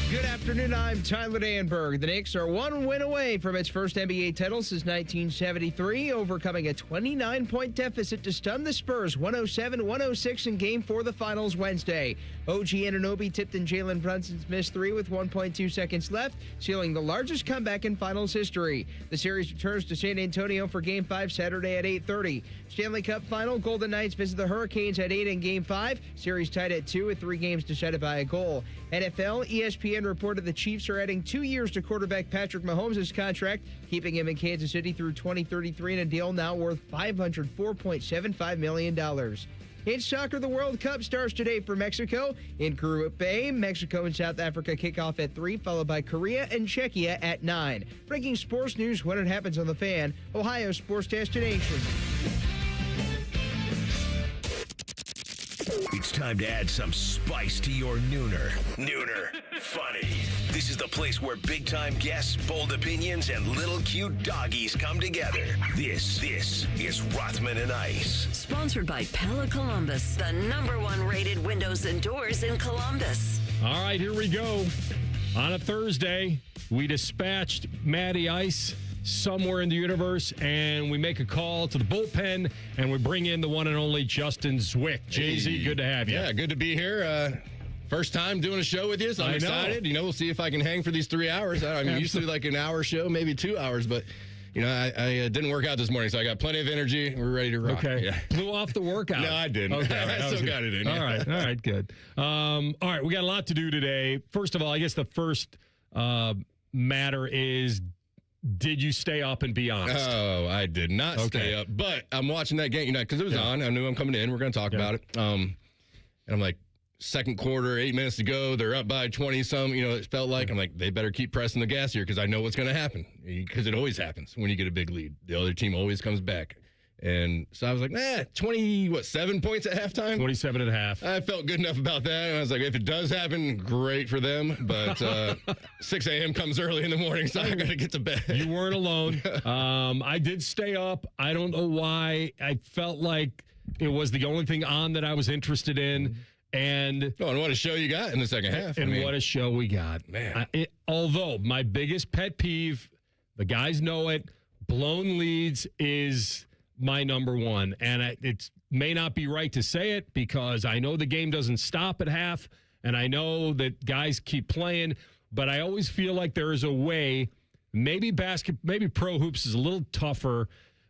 Good afternoon, I'm Tyler Danberg. The Knicks are one win away from its first NBA title since 1973, overcoming a 29-point deficit to stun the Spurs 107-106 in Game 4 of the Finals Wednesday. OG Anunoby tipped in Jalen Brunson's missed three with 1.2 seconds left, sealing the largest comeback in Finals history. The series returns to San Antonio for Game 5 Saturday at 8:30. Stanley Cup Final, Golden Knights visit the Hurricanes at 8 in Game 5. Series tied at 2 with 3 games decided by a goal. NFL, ESPN reported the Chiefs are adding 2 years to quarterback Patrick Mahomes' contract, keeping him in Kansas City through 2033 in a deal now worth $504.75 million. In soccer, the World Cup starts today for Mexico. In Group A, Mexico and South Africa kick off at 3, followed by Korea and Czechia at 9. Breaking sports news when it happens on The Fan, Ohio sports destination. It's time to add some spice to your nooner. Nooner Funny. This is the place where big-time guests, bold opinions, and little cute doggies come together. This is Rothman and Ice. Sponsored by Pella Columbus, the #1 rated windows and doors in Columbus. All right, here we go. On a Thursday, we dispatched Matty Ice somewhere in the universe, and we make a call to the bullpen, and we bring in the one and only Justin Zwick. Jay-Z, good to have you. Yeah, good to be here. First time doing a show with you, so I'm excited. We'll see if I can hang for these 3 hours. I'm usually like an hour show, maybe 2 hours, but I didn't work out this morning, so I got plenty of energy. We're ready to rock. Okay. Yeah. Blew off the workout. No, I didn't. Okay, right. I still got it in. All right, good. All right, we got a lot to do today. First of all, I guess the first matter is, did you stay up and be honest? Oh, I did not stay up, but I'm watching that game, because it was on. I knew I'm coming in. We're going to talk about it. And I'm like, second quarter, 8 minutes to go. They're up by 20-some. It felt like, I'm like, they better keep pressing the gas here because I know what's going to happen. Because it always happens when you get a big lead. The other team always comes back. And so I was like, 7 points at halftime? 27 and a half. I felt good enough about that. And I was like, if it does happen, great for them. But 6 a.m. comes early in the morning, so I got to get to bed. You weren't alone. I did stay up. I don't know why. I felt like it was the only thing on that I was interested in. And what a show you got in the second half. And what a show we got. Man. Although my biggest pet peeve, the guys know it, blown leads is my #1. And it may not be right to say it because I know the game doesn't stop at half, and I know that guys keep playing, but I always feel like there is a way, maybe pro hoops is a little tougher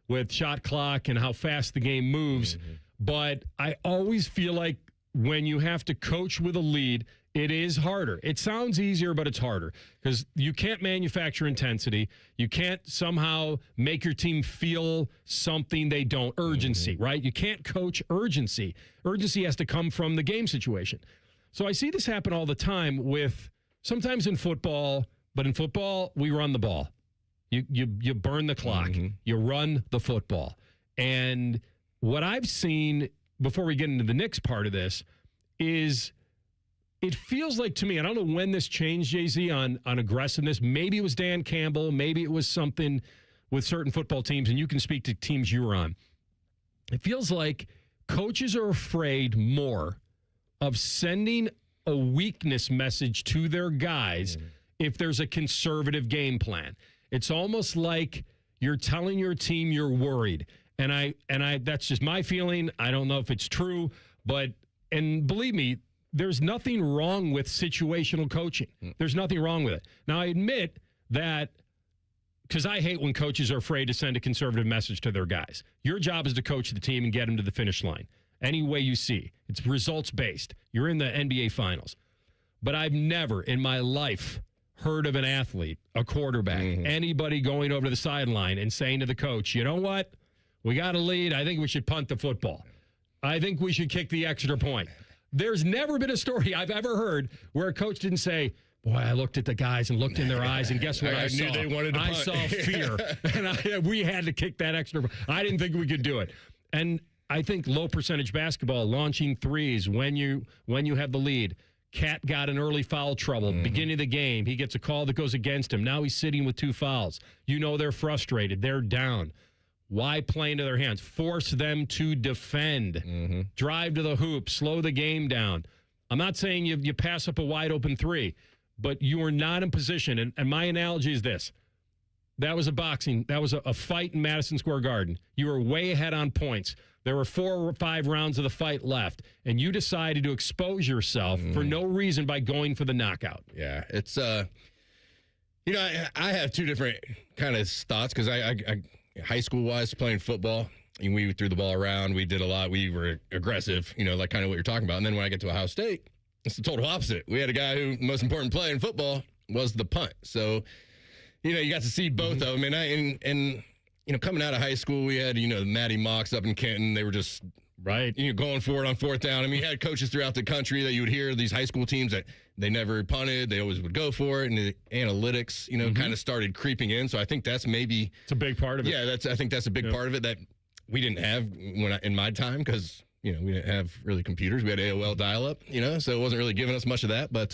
with shot clock and how fast the game moves, but I always feel like when you have to coach with a lead, it is harder. It sounds easier, but it's harder because you can't manufacture intensity. You can't somehow make your team feel something they don't. Urgency, right? You can't coach urgency. Urgency has to come from the game situation. So I see this happen all the time sometimes in football, but in football, we run the ball. You burn the clock. You run the football. And what I've seen before we get into the Knicks part of this is it feels like to me, I don't know when this changed, Jay-Z, on aggressiveness. Maybe it was Dan Campbell. Maybe it was something with certain football teams, and you can speak to teams you were on. It feels like coaches are afraid more of sending a weakness message to their guys if there's a conservative game plan. It's almost like you're telling your team you're worried. And I that's just my feeling. I don't know if it's true, and believe me, there's nothing wrong with situational coaching. There's nothing wrong with it. Now, I admit that because I hate when coaches are afraid to send a conservative message to their guys. Your job is to coach the team and get them to the finish line any way you see. It's results-based. You're in the NBA Finals. But I've never in my life heard of an athlete, a quarterback, anybody going over to the sideline and saying to the coach, you know what? We got a lead. I think we should punt the football. I think we should kick the extra point. There's never been a story I've ever heard where a coach didn't say, boy, I looked at the guys and looked in their eyes, and guess what I saw? knew they wanted to punt. I saw fear, and we had to kick that extra. I didn't think we could do it. And I think low percentage basketball, launching threes when you have the lead. Cat got in early foul trouble, beginning of the game. He gets a call that goes against him. Now he's sitting with 2 fouls. They're frustrated. They're down. Why play into their hands? Force them to defend. Drive to the hoop. Slow the game down. I'm not saying you pass up a wide open three, but you were not in position. And my analogy is this. That was a fight in Madison Square Garden. You were way ahead on points. There were 4 or 5 rounds of the fight left, and you decided to expose yourself for no reason by going for the knockout. Yeah, it's you know, I have 2 different kind of thoughts because I high school wise playing football, and we threw the ball around. We did a lot. We were aggressive, you know, like kind of what you're talking about. And then when I get to Ohio State, it's the total opposite. We had a guy who most important play in football was the punt. So, you know, you got to see both of them. And you know, coming out of high school, we had, you know, the Matty Mocks up in Kenton. They were just you know, going for it on 4th down. I mean, you had coaches throughout the country that you would hear these high school teams that they never punted. They always would go for it. And the analytics, you know, kind of started creeping in. So I think that's maybe it's a big part of it. Yeah, I think that's a big part of it that we didn't have in my time because, you know, we didn't have really computers. We had AOL dial-up, you know, so it wasn't really giving us much of that. But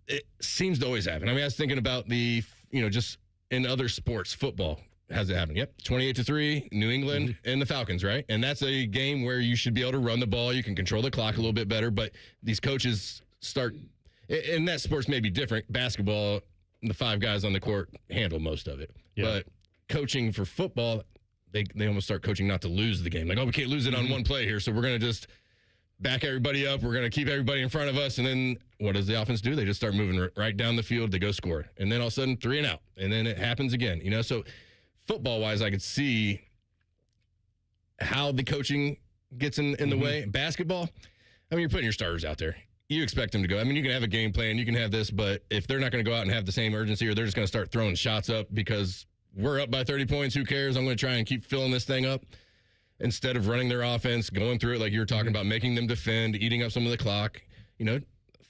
it seems to always happen. I mean, I was thinking about you know, just in other sports, football. Has it happened? Yep. 28-3, New England and the Falcons, right? And that's a game where you should be able to run the ball. You can control the clock a little bit better, but these coaches start, and that sport's may be different. Basketball, the 5 guys on the court handle most of it. Yeah. But coaching for football, they almost start coaching not to lose the game. Like, oh, we can't lose it on one play here, so we're going to just back everybody up. We're going to keep everybody in front of us. And then what does the offense do? They just start moving right down the field. They go score. And then all of a sudden, 3 and out. And then it happens again, you know? So football-wise, I could see how the coaching gets in the way. Basketball, I mean, you're putting your starters out there. You expect them to go. I mean, you can have a game plan. You can have this. But if they're not going to go out and have the same urgency or they're just going to start throwing shots up because we're up by 30 points, who cares? I'm going to try and keep filling this thing up. Instead of running their offense, going through it like you were talking about, making them defend, eating up some of the clock. You know,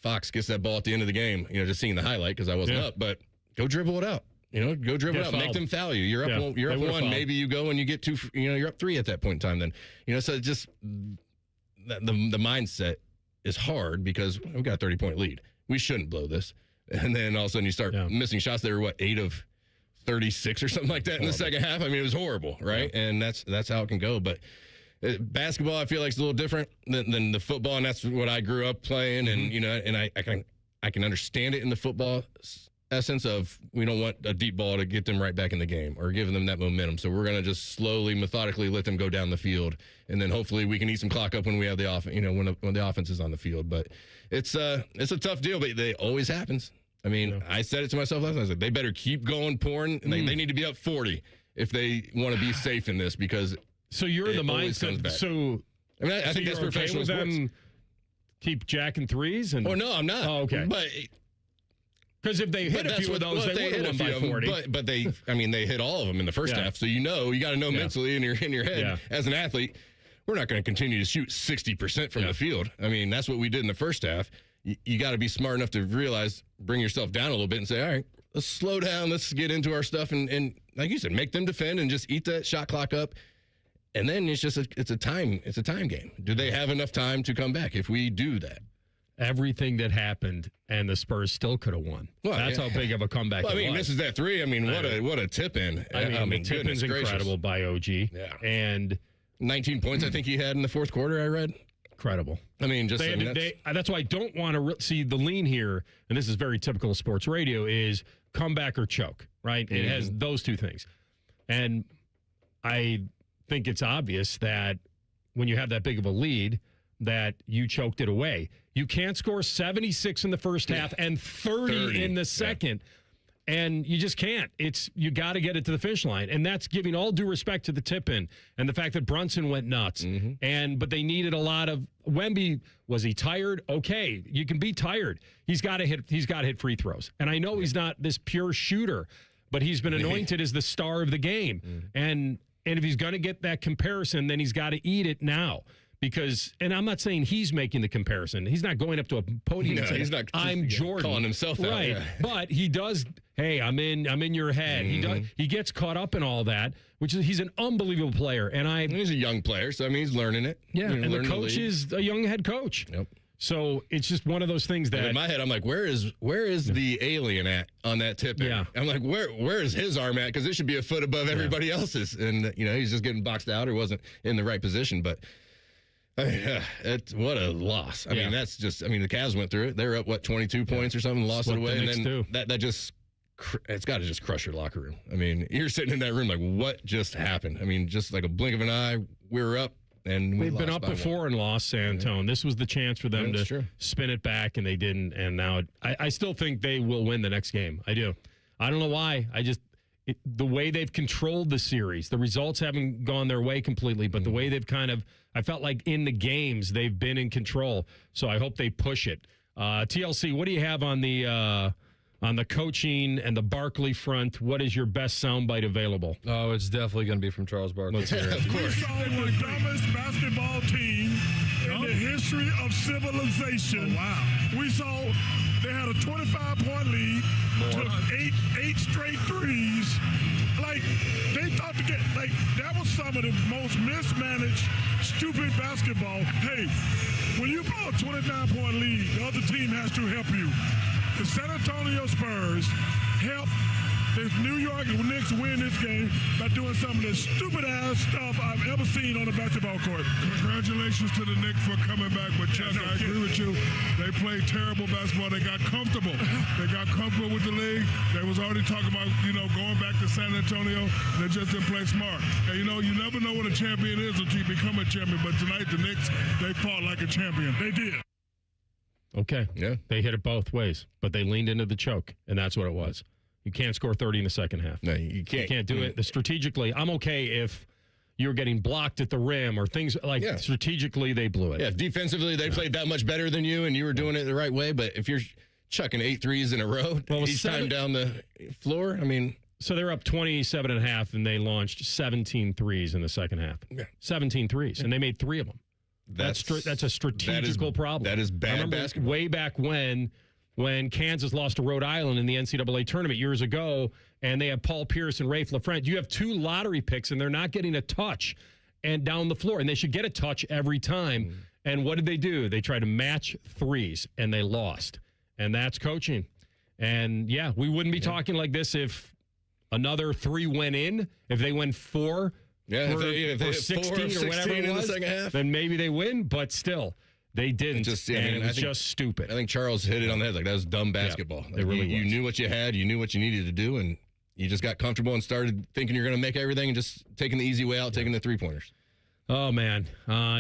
Fox gets that ball at the end of the game, you know, just seeing the highlight because I wasn't up. But go dribble it out. You know, go dribble it out. Make them foul you. You're up. You're up 1. Maybe you go and you get 2. You know, you're up 3 at that point in time. Then, you know, so it just the mindset is hard because we got a 30-point lead. We shouldn't blow this. And then all of a sudden you start missing shots. They were 8 of 36 or something like that in the second half. I mean, it was horrible, right? Yeah. And that's how it can go. But basketball, I feel like it's a little different than the football, and that's what I grew up playing. And you know, and I can understand it in the football essence of we don't want a deep ball to get them right back in the game or giving them that momentum. So we're going to just slowly, methodically let them go down the field, and then hopefully we can eat some clock up when we have the offense. You know, when the offense is on the field. But it's a tough deal, but it always happens. I mean, I said it to myself last night. I said they better keep going pouring, and they need to be up 40 if they want to be safe in this because. So you're in the mindset. So I mean, I think that's professional sports. Them keep jacking threes and. Oh no, I'm not. Oh, okay. But. Because if they hit a few of those, they would have won by 40. But they hit all of them in the first half. So you got to know mentally in your head as an athlete, we're not going to continue to shoot 60% from the field. I mean, that's what we did in the first half. You got to be smart enough to realize, bring yourself down a little bit and say, all right, let's slow down. Let's get into our stuff. And like you said, make them defend and just eat that shot clock up. And then it's a time game. Do they have enough time to come back if we do that? Everything that happened, and the Spurs still could have won. Well, that's how big of a comeback it was. I mean, misses that 3. I mean, what a tip-in. I mean, the tip-in's incredible by OG. Yeah. And 19 points I think he had in the fourth quarter, I read. Incredible. I mean, that's why I don't want to see the lean here, and this is very typical of sports radio, is comeback or choke, right? Mm-hmm. It has those 2 things. And I think it's obvious that when you have that big of a lead, that you choked it away. You can't score 76 in the first half and 30 in the second. Yeah. And you just can't. You got to get it to the finish line. And that's giving all due respect to the tip-in and the fact that Brunson went nuts. Mm-hmm. But they needed a lot of Wemby. Was he tired? Okay, you can be tired. He's got to hit free throws. And I know he's not this pure shooter, but he's been anointed as the star of the game. Mm-hmm. And if he's going to get that comparison, then he's got to eat it now. Because, and I'm not saying he's making the comparison. He's not going up to a podium and saying, he's not I'm Jordan. Calling himself out. Right. Yeah. But he does, hey, I'm in your head. Mm-hmm. He gets caught up in all that, which is he's an unbelievable player. And he's a young player, so I mean he's learning it. Yeah, and the coach is a young head coach. Yep. So it's just one of those things that in my head I'm like, where is the alien at on that tip? Yeah. I'm like, where is his arm at? Because it should be a foot above everybody else's. And he's just getting boxed out or wasn't in the right position. But What a loss. I mean, that's just, the Cavs went through it. They were up, 22 points or something, lost it away. And then that just, it's got to just crush your locker room. I mean, you're sitting in that room like, what just happened? I mean, just like a blink of an eye, we were up. And they've been up before and lost San Antonio. This was the chance for them to spin it back, and they didn't. And now I still think they will win the next game. I do. I don't know why. The way they've controlled the series, the results haven't gone their way completely, but the way they've I felt like in the games they've been in control. So I hope they push it. TLC, what do you have on the coaching and the Barkley front? What is your best soundbite available? Oh, it's definitely going to be from Charles Barkley. Let's hear it. Of course. We saw the dumbest basketball team in the history of civilization. Oh, wow. We saw they had a 25-point lead, took eight straight threes. Like, they thought to get, that was some of the most mismanaged, stupid basketball. Hey, when you blow a 29-point lead, the other team has to help you. The San Antonio Spurs helped the New York Knicks win this game by doing some of the stupid-ass stuff I've ever seen on a basketball court. Congratulations to the Knicks for coming back, but Chuck, I agree with you. They played terrible basketball. They got comfortable. They got comfortable with the league. They was already talking about, going back to San Antonio. They just didn't play smart. And, you never know what a champion is until you become a champion. But tonight, the Knicks, they fought like a champion. They did. Okay. Yeah. They hit it both ways, but they leaned into the choke, and that's what it was. You can't score 30 in the second half. No, you can't. You can't do it. Strategically, I'm okay if you're getting blocked at the rim or things like strategically they blew it. Yeah, defensively they played that much better than you and you were doing it the right way, but if you're chucking 8 threes in a row each time down the floor, So they're up 27.5 and they launched 17 threes in the second half. Yeah. 17 threes, and they made 3 of them. That's a strategical problem. That is bad basketball. Way back when Kansas lost to Rhode Island in the NCAA tournament years ago, and they have Paul Pierce and Rafe LaFrentz. You have 2 lottery picks, and they're not getting a touch and down the floor, and they should get a touch every time. And what did they do? They tried to match threes, and they lost. And that's coaching. And, we wouldn't be talking like this if another 3 went in. If they went 4 if they 16 or whatever it was, in the second half, then maybe they win, but still. They didn't, it was just stupid. I think Charles hit it on the head. That was dumb basketball. Yeah, it really was. You knew what you had. You knew what you needed to do, and you just got comfortable and started thinking you're going to make everything and just taking the easy way out, taking the 3-pointers. Oh, man.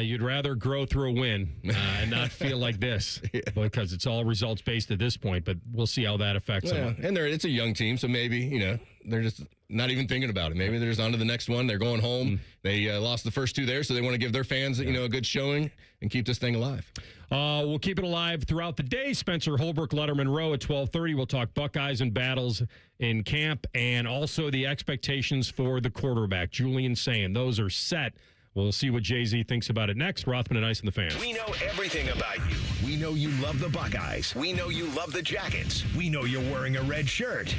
You'd rather grow through a win and not feel like this because it's all results-based at this point, but we'll see how that affects them. And it's a young team, so maybe, they're just not even thinking about it. Maybe they're just on to the next one. They're going home. They lost the first 2 there, so they want to give their fans, a good showing and keep this thing alive. We'll keep it alive throughout the day. Spencer Holbrook, Letterman Row at 12:30. We'll talk Buckeyes and battles in camp and also the expectations for the quarterback, Julian Sayin. Those are set. We'll see what Jay-Z thinks about it next. Rothman and Ice and the Fans. We know everything about you. We know you love the Buckeyes. We know you love the Jackets. We know you're wearing a red shirt.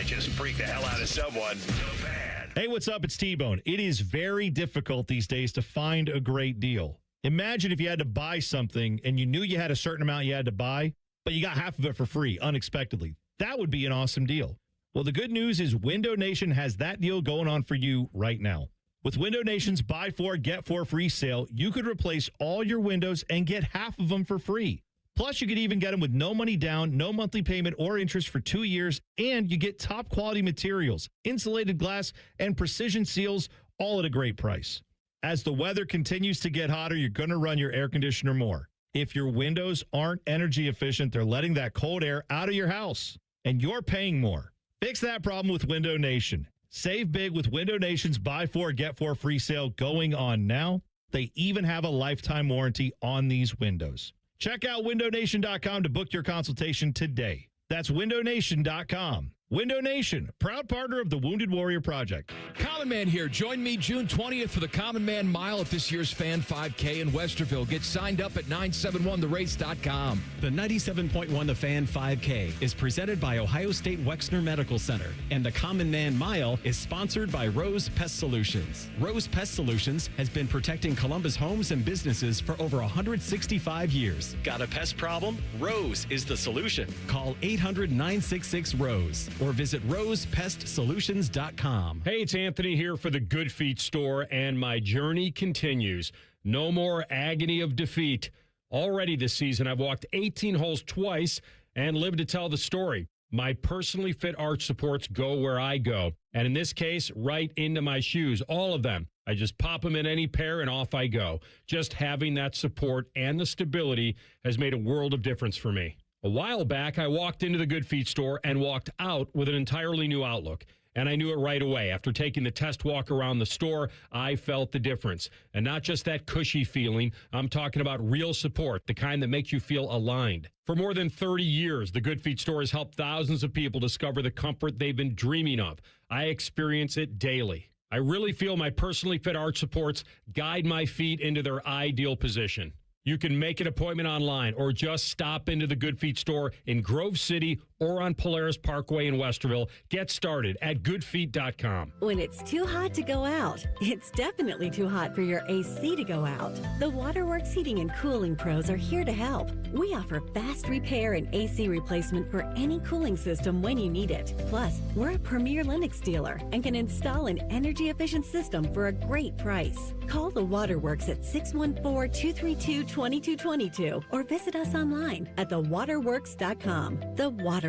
Just freak the hell out of someone. The Fan. Hey, what's up? It's T-Bone. It is very difficult these days to find a great deal. Imagine if you had to buy something and you knew you had a certain amount you had to buy, but you got half of it for free, unexpectedly. That would be an awesome deal. Well, the good news is Window Nation has that deal going on for you right now. With Window Nation's Buy 4, Get 4 free sale, you could replace all your windows and get half of them for free. Plus, you could even get them with no money down, no monthly payment or interest for 2 years, and you get top quality materials, insulated glass, and precision seals, all at a great price. As the weather continues to get hotter, you're going to run your air conditioner more. If your windows aren't energy efficient, they're letting that cold air out of your house, and you're paying more. Fix that problem with Window Nation. Save big with Window Nation's Buy 4, Get 4 free sale going on now. They even have a lifetime warranty on these windows. Check out windownation.com to book your consultation today. That's windownation.com. Window Nation, proud partner of the Wounded Warrior Project. Common Man here. Join me June 20th for the Common Man Mile at this year's Fan 5K in Westerville. Get signed up at 971therace.com. The 97.1 The Fan 5K is presented by Ohio State Wexner Medical Center, and the Common Man Mile is sponsored by Rose Pest Solutions. Rose Pest Solutions has been protecting Columbus homes and businesses for over 165 years. Got a pest problem? Rose is the solution. Call 800-966-ROSE. or visit rosepestsolutions.com. Hey, it's Anthony here for the Good Feet store, and my journey continues. No more agony of defeat. Already this season, I've walked 18 holes twice and lived to tell the story. My personally fit arch supports go where I go. And in this case, right into my shoes, all of them. I just pop them in any pair and off I go. Just having that support and the stability has made a world of difference for me. A while back, I walked into the Good Feet store and walked out with an entirely new outlook. And I knew it right away. After taking the test walk around the store, I felt the difference. And not just that cushy feeling. I'm talking about real support, the kind that makes you feel aligned. For more than 30 years, the Good Feet store has helped thousands of people discover the comfort they've been dreaming of. I experience it daily. I really feel my personally fit arch supports guide my feet into their ideal position. You can make an appointment online or just stop into the Good Feet store in Grove City or on Polaris Parkway in Westerville. Get started at goodfeet.com. When it's too hot to go out, it's definitely too hot for your AC to go out. The Waterworks Heating and Cooling Pros are here to help. We offer fast repair and AC replacement for any cooling system when you need it. Plus, we're a premier Lennox dealer and can install an energy-efficient system for a great price. Call the Waterworks at 614-232-2222 or visit us online at thewaterworks.com. The Waterworks.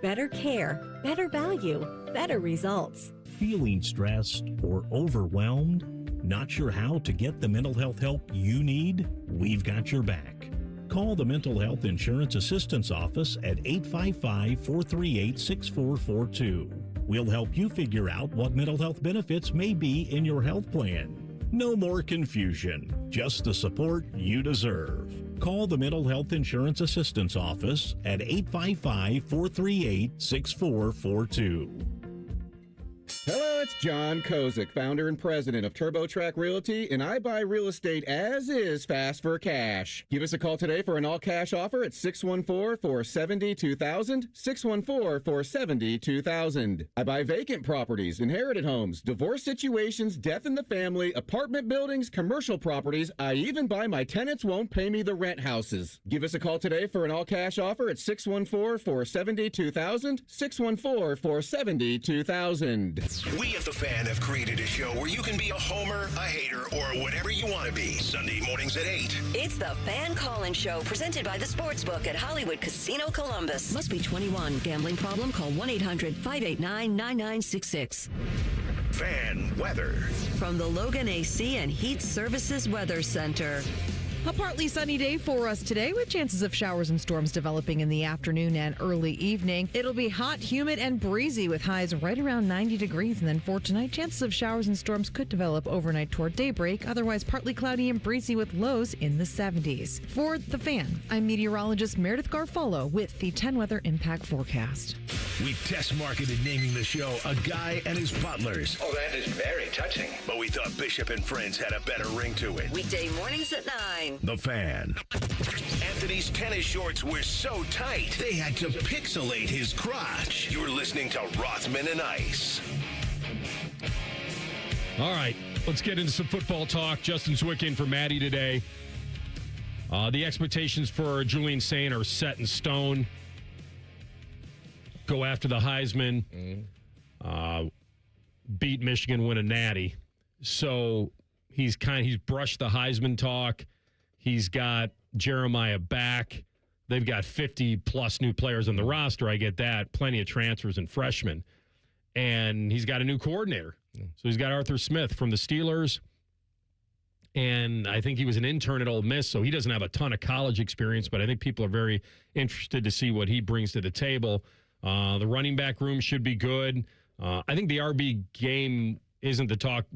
Better care, better value, better results. Feeling stressed or overwhelmed? Not sure how to get the mental health help you need? We've got your back. Call the Mental Health Insurance Assistance Office at 855-438-6442. We'll help you figure out what mental health benefits may be in your health plan. No more confusion, just the support you deserve. Call the Mental Health Insurance Assistance Office at 855-438-6442. Hello, it's John Kozik, founder and president of TurboTrack Realty, and I buy real estate as is fast for cash. Give us a call today for an all-cash offer at 614-470-2000, 614-470-2000. I buy vacant properties, inherited homes, divorce situations, death in the family, apartment buildings, commercial properties. I even buy my tenants won't pay me the rent houses. Give us a call today for an all-cash offer at 614-470-2000, 614-470-2000. We at The Fan have created a show where you can be a homer, a hater, or whatever you want to be. Sunday mornings at 8. It's the Fan Call-In Show presented by the Sportsbook at Hollywood Casino Columbus. Must be 21. Gambling problem? Call 1-800-589-9966. Fan weather. From the Logan AC and Heat Services Weather Center. A partly sunny day for us today with chances of showers and storms developing in the afternoon and early evening. It'll be hot, humid, and breezy with highs right around 90 degrees. And then for tonight, chances of showers and storms could develop overnight toward daybreak. Otherwise, partly cloudy and breezy with lows in the 70s. For The Fan, I'm meteorologist Meredith Garfolo with the 10 Weather Impact Forecast. We test marketed naming the show A Guy and His Butlers. Oh, that is very touching. But we thought Bishop and Friends had a better ring to it. Weekday mornings at 9. The Fan. Anthony's tennis shorts were so tight, they had to pixelate his crotch. You're listening to Rothman and Ice. All right, let's get into some football talk. Justin Zwick in for Maddie today. The expectations for Julian Sayin are set in stone. Go after the Heisman. Beat Michigan, win a natty. So he's brushed the Heisman talk. He's got Jeremiah back. They've got 50-plus new players on the roster. I get that. Plenty of transfers and freshmen. And he's got a new coordinator. So he's got Arthur Smith from the Steelers. And I think he was an intern at Ole Miss, so he doesn't have a ton of college experience, but I think people are very interested to see what he brings to the table. The running back room should be good. I think the RB game wasn't the talk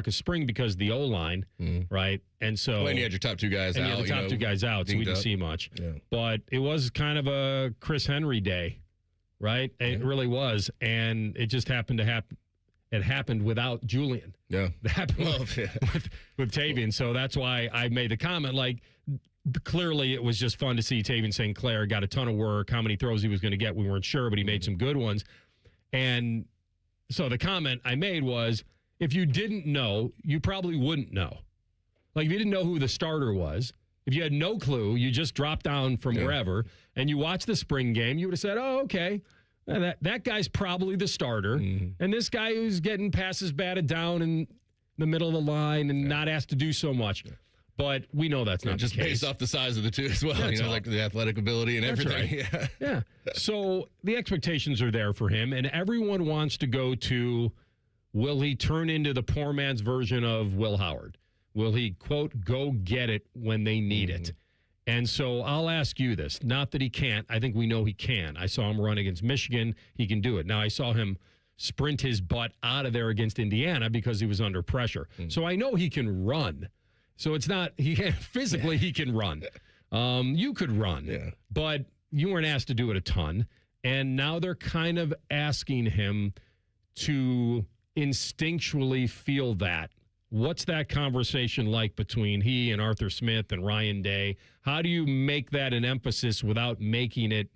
of spring because of the O-line, right? And so when you had your top two guys out. You had the top two guys out, so we didn't see much. Yeah. But it was kind of a Chris Henry day, right? It really was. And it just happened to happen. It happened without Julian. Yeah. It happened with Tavian. So that's why I made the comment, like, clearly it was just fun to see Tavian St. Clair got a ton of work. How many throws he was going to get, we weren't sure, but he made some good ones. And so the comment I made was, if you didn't know, you probably wouldn't know. Like, if you didn't know who the starter was, if you had no clue, you just dropped down from wherever, and you watched the spring game, you would have said, oh, okay, that guy's probably the starter. And this guy who's getting passes batted down in the middle of the line and not asked to do so much. But we know that's not just the case. Based off the size of the two as well. That's like the athletic ability and That's everything. right. Yeah. So the expectations are there for him, and everyone wants to go to, will he turn into the poor man's version of Will Howard? Will he, quote, go get it when they need it? And so I'll ask you this. Not that he can't. I think we know he can. I saw him run against Michigan. He can do it. Now, I saw him sprint his butt out of there against Indiana because he was under pressure. So I know he can run. So it's not, physically he can run. You could run, but you weren't asked to do it a ton. And now they're kind of asking him to instinctually feel that. What's that conversation like between he and Arthur Smith and Ryan Day? How do you make that an emphasis without making it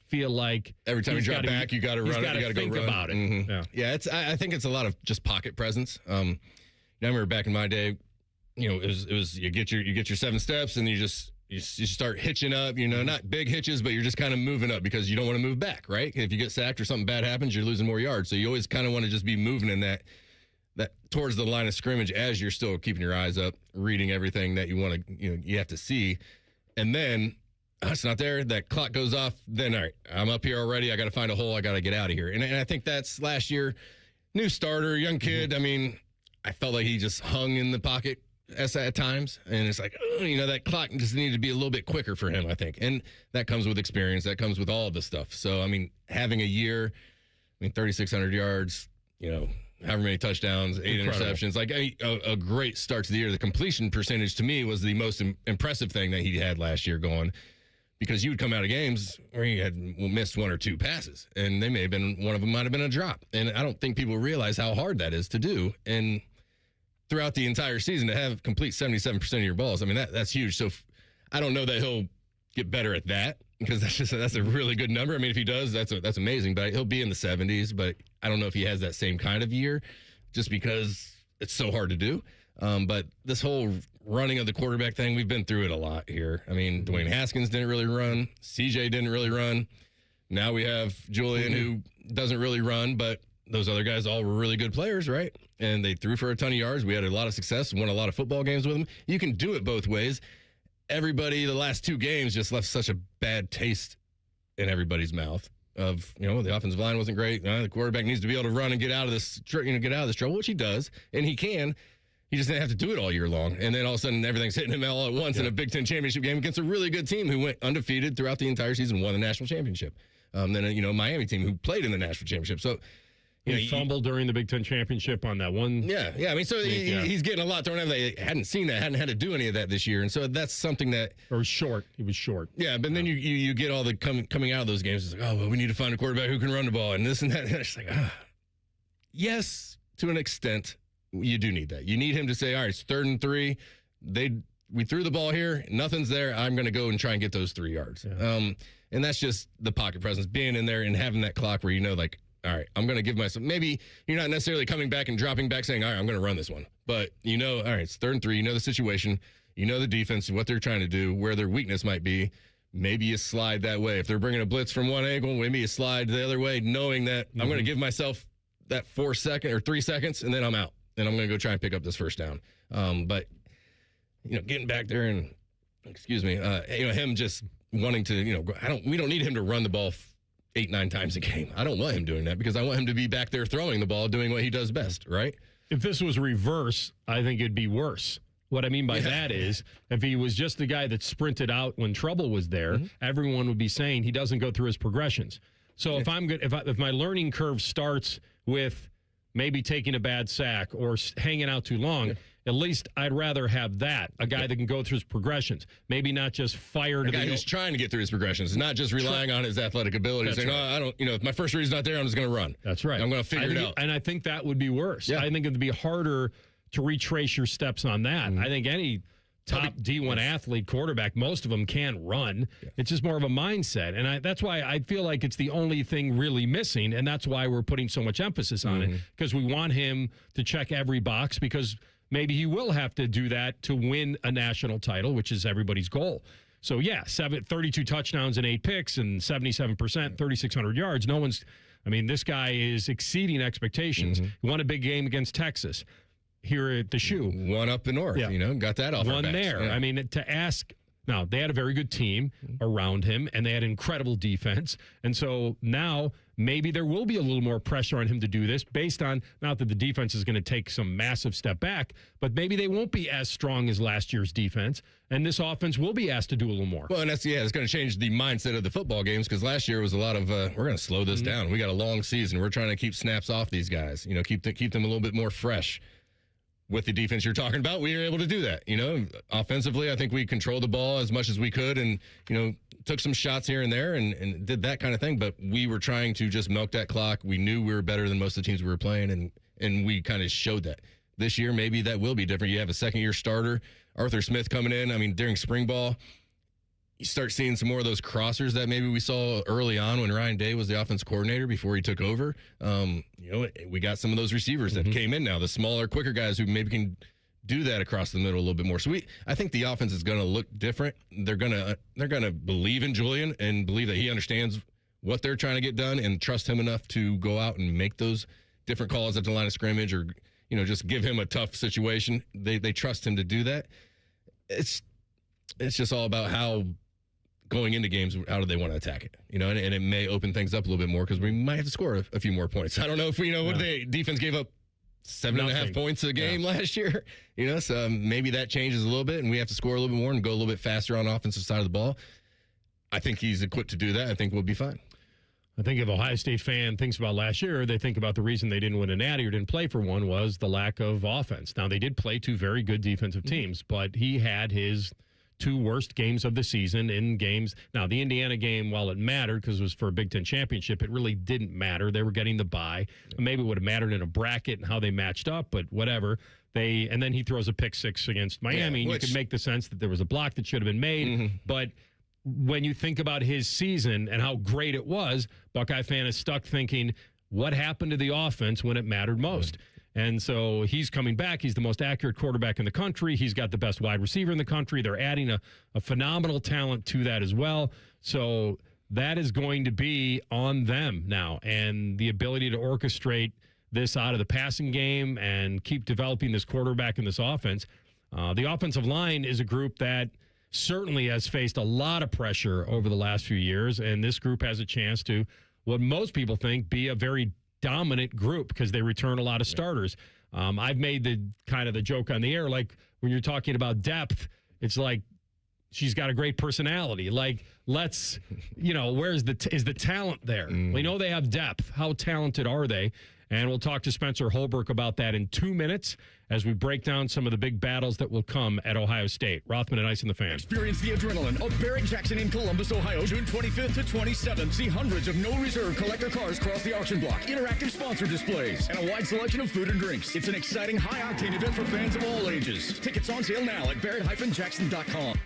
feel like every time you drop back, you got to run it, you got to go think run about it? Yeah, I think it's a lot of just pocket presence. I remember back in my day, it was you get your 7 steps and you start hitching up, not big hitches, but you're just kind of moving up because you don't want to move back, right? If you get sacked or something bad happens, you're losing more yards. So you always kind of want to just be moving in that towards the line of scrimmage as you're still keeping your eyes up, reading everything that you want to, you have to see. And then it's not there. That clock goes off. Then, all right, I'm up here already. I got to find a hole. I got to get out of here. And I think that's last year, new starter, young kid. I mean, I felt like he just hung in the pocket at times. And it's like, that clock just needed to be a little bit quicker for him, I think. And that comes with experience. That comes with all of the stuff. So, I mean, having a year, 3,600 yards, however many touchdowns, 8 interceptions, like a great start to the year. The completion percentage to me was the most impressive thing that he had last year going, because you would come out of games where he had missed 1 or 2 passes, and they may have been, one of them might have been a drop. And I don't think people realize how hard that is to do. And throughout the entire season to have complete 77% of your balls, I mean, that's huge. So I don't know that he'll get better at that, because that's a really good number. I mean, if he does, that's amazing. But he'll be in the 70s. But I don't know if he has that same kind of year, just because it's so hard to do. But this whole running of the quarterback thing, we've been through it a lot here. I mean, Dwayne Haskins didn't really run. CJ didn't really run. Now we have Julian, who doesn't really run, but those other guys all were really good players, right? And they threw for a ton of yards. We had a lot of success, won a lot of football games with them. You can do it both ways. Everybody, the last 2 games just left such a bad taste in everybody's mouth of, the offensive line wasn't great. The quarterback needs to be able to run and get out of this, trouble, which he does, and he can. He just didn't have to do it all year long. And then all of a sudden, everything's hitting him all at once in a Big Ten championship game against a really good team who went undefeated throughout the entire season, won the national championship. Then, Miami team who played in the national championship. So, he fumbled during the Big Ten championship on that one. Yeah. I mean, so he's getting a lot thrown at him. They hadn't seen that, hadn't had to do any of that this year. And so that's something that... Or short. He was short. Yeah, but then you get all the coming out of those games. It's like, we need to find a quarterback who can run the ball and this and that. And it's like, yes, to an extent, you do need that. You need him to say, all right, it's 3rd and 3. We threw the ball here. Nothing's there. I'm going to go and try and get those 3 yards. Yeah. And that's just the pocket presence, being in there and having that clock where all right, I'm going to give myself, maybe you're not necessarily coming back and dropping back saying, all right, I'm going to run this one. But all right, it's 3rd and 3. You know the situation. You know the defense, what they're trying to do, where their weakness might be. Maybe you slide that way. If they're bringing a blitz from one angle, maybe you slide the other way, knowing that I'm going to give myself that 4 second or 3 seconds, and then I'm out. And I'm going to go try and pick up this first down. But, getting back there and, him just wanting to, we don't need him to run the ball 8-9 times a game. I don't want him doing that, because I want him to be back there throwing the ball, doing what he does best, right? If this was reverse, I think it'd be worse. What I mean by that is, if he was just the guy that sprinted out when trouble was there, everyone would be saying he doesn't go through his progressions. So if I'm good, if my learning curve starts with maybe taking a bad sack or hanging out too long, at least I'd rather have that, a guy that can go through his progressions, maybe not just fire to the guy who's trying to get through his progressions, not just relying on his athletic ability. Saying, I don't, if my first read's not there, I'm just going to run. That's right. I'm going to figure it out. And I think that would be worse. Yeah. I think it'd be harder to retrace your steps on that. I think any top D1 athlete, quarterback, most of them can run. It's just more of a mindset. And that's why I feel like it's the only thing really missing. And that's why we're putting so much emphasis on it, because we want him to check every box, because maybe he will have to do that to win a national title, which is everybody's goal. So, 32 touchdowns and 8 picks and 77%, 3,600 yards. This guy is exceeding expectations. He won a big game against Texas. here at the Shoe. One up the north, got that off One our backs. there. Yeah. I mean, to ask. Now, they had a very good team around him, and they had incredible defense. And so now maybe there will be a little more pressure on him to do this based on, not that the defense is going to take some massive step back, but maybe they won't be as strong as last year's defense, and this offense will be asked to do a little more. Well, and it's going to change the mindset of the football games because last year was a lot of, we're going to slow this down. We got a long season. We're trying to keep snaps off these guys, keep them a little bit more fresh. With the defense you're talking about, we were able to do that. Offensively, I think we controlled the ball as much as we could and, took some shots here and there and did that kind of thing. But we were trying to just milk that clock. We knew we were better than most of the teams we were playing, and we kind of showed that. This year, maybe that will be different. You have a second-year starter, Arthur Smith, coming in. I mean, during spring ball, you start seeing some more of those crossers that maybe we saw early on when Ryan Day was the offense coordinator before he took over. We got some of those receivers that came in now, the smaller, quicker guys who maybe can do that across the middle a little bit more. So I think the offense is going to look different. They're going to believe in Julian and believe that he understands what they're trying to get done and trust him enough to go out and make those different calls at the line of scrimmage or just give him a tough situation. They trust him to do that. It's just all about how. Going into games, how do they want to attack it? And it may open things up a little bit more because we might have to score a few more points. I don't know if we what the defense gave up 7.5 points a game last year. So maybe that changes a little bit, and we have to score a little bit more and go a little bit faster on the offensive side of the ball. I think he's equipped to do that. I think we'll be fine. I think if an Ohio State fan thinks about last year, they think about the reason they didn't win a natty or didn't play for one was the lack of offense. Now, they did play two very good defensive teams, but he had his two worst games of the season in games. Now, the Indiana game, while it mattered because it was for a Big Ten championship, it really didn't matter. They were getting the bye. Maybe it would have mattered in a bracket and how they matched up, but whatever. And then he throws a pick six against Miami, and you can make the sense that there was a block that should have been made. But when you think about his season and how great it was, Buckeye fan is stuck thinking, what happened to the offense when it mattered most? And so he's coming back. He's the most accurate quarterback in the country. He's got the best wide receiver in the country. They're adding a phenomenal talent to that as well. So that is going to be on them now. And the ability to orchestrate this out of the passing game and keep developing this quarterback in this offense. The offensive line is a group that certainly has faced a lot of pressure over the last few years. And this group has a chance to, what most people think, be a very dominant group because they return a lot of starters. I've made the joke on the air, like when you're talking about depth, it's like she's got a great personality. Like, let's, is the talent there? We know they have depth. How talented are they? And we'll talk to Spencer Holbrook about that in 2 minutes as we break down some of the big battles that will come at Ohio State. Rothman and Ice in the Fan. Experience the adrenaline of Barrett-Jackson in Columbus, Ohio, June 25th to 27th. See hundreds of no-reserve collector cars cross the auction block, interactive sponsor displays, and a wide selection of food and drinks. It's an exciting, high-octane event for fans of all ages. Tickets on sale now at barrett-jackson.com.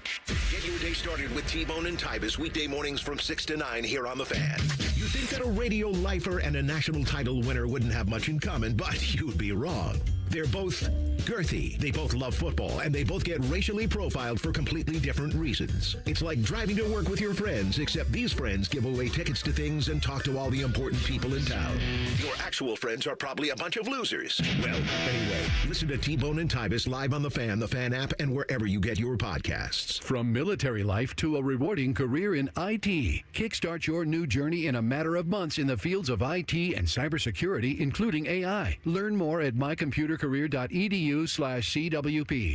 Get your day started with T-Bone and Tybus weekday mornings from 6 to 9 here on The Fan. You think that a radio lifer and a national title winner wouldn't have much in common, but you'd be wrong. They're both girthy, they both love football, and they both get racially profiled for completely different reasons. It's like driving to work with your friends, except these friends give away tickets to things and talk to all the important people in town. Your actual friends are probably a bunch of losers. Well, anyway, listen to T-Bone and Tybus live on the Fan app, and wherever you get your podcasts. From military life to a rewarding career in IT, kickstart your new journey in a matter of months in the fields of IT and cybersecurity, including AI. Learn more at mycomputercareer.edu/CWP.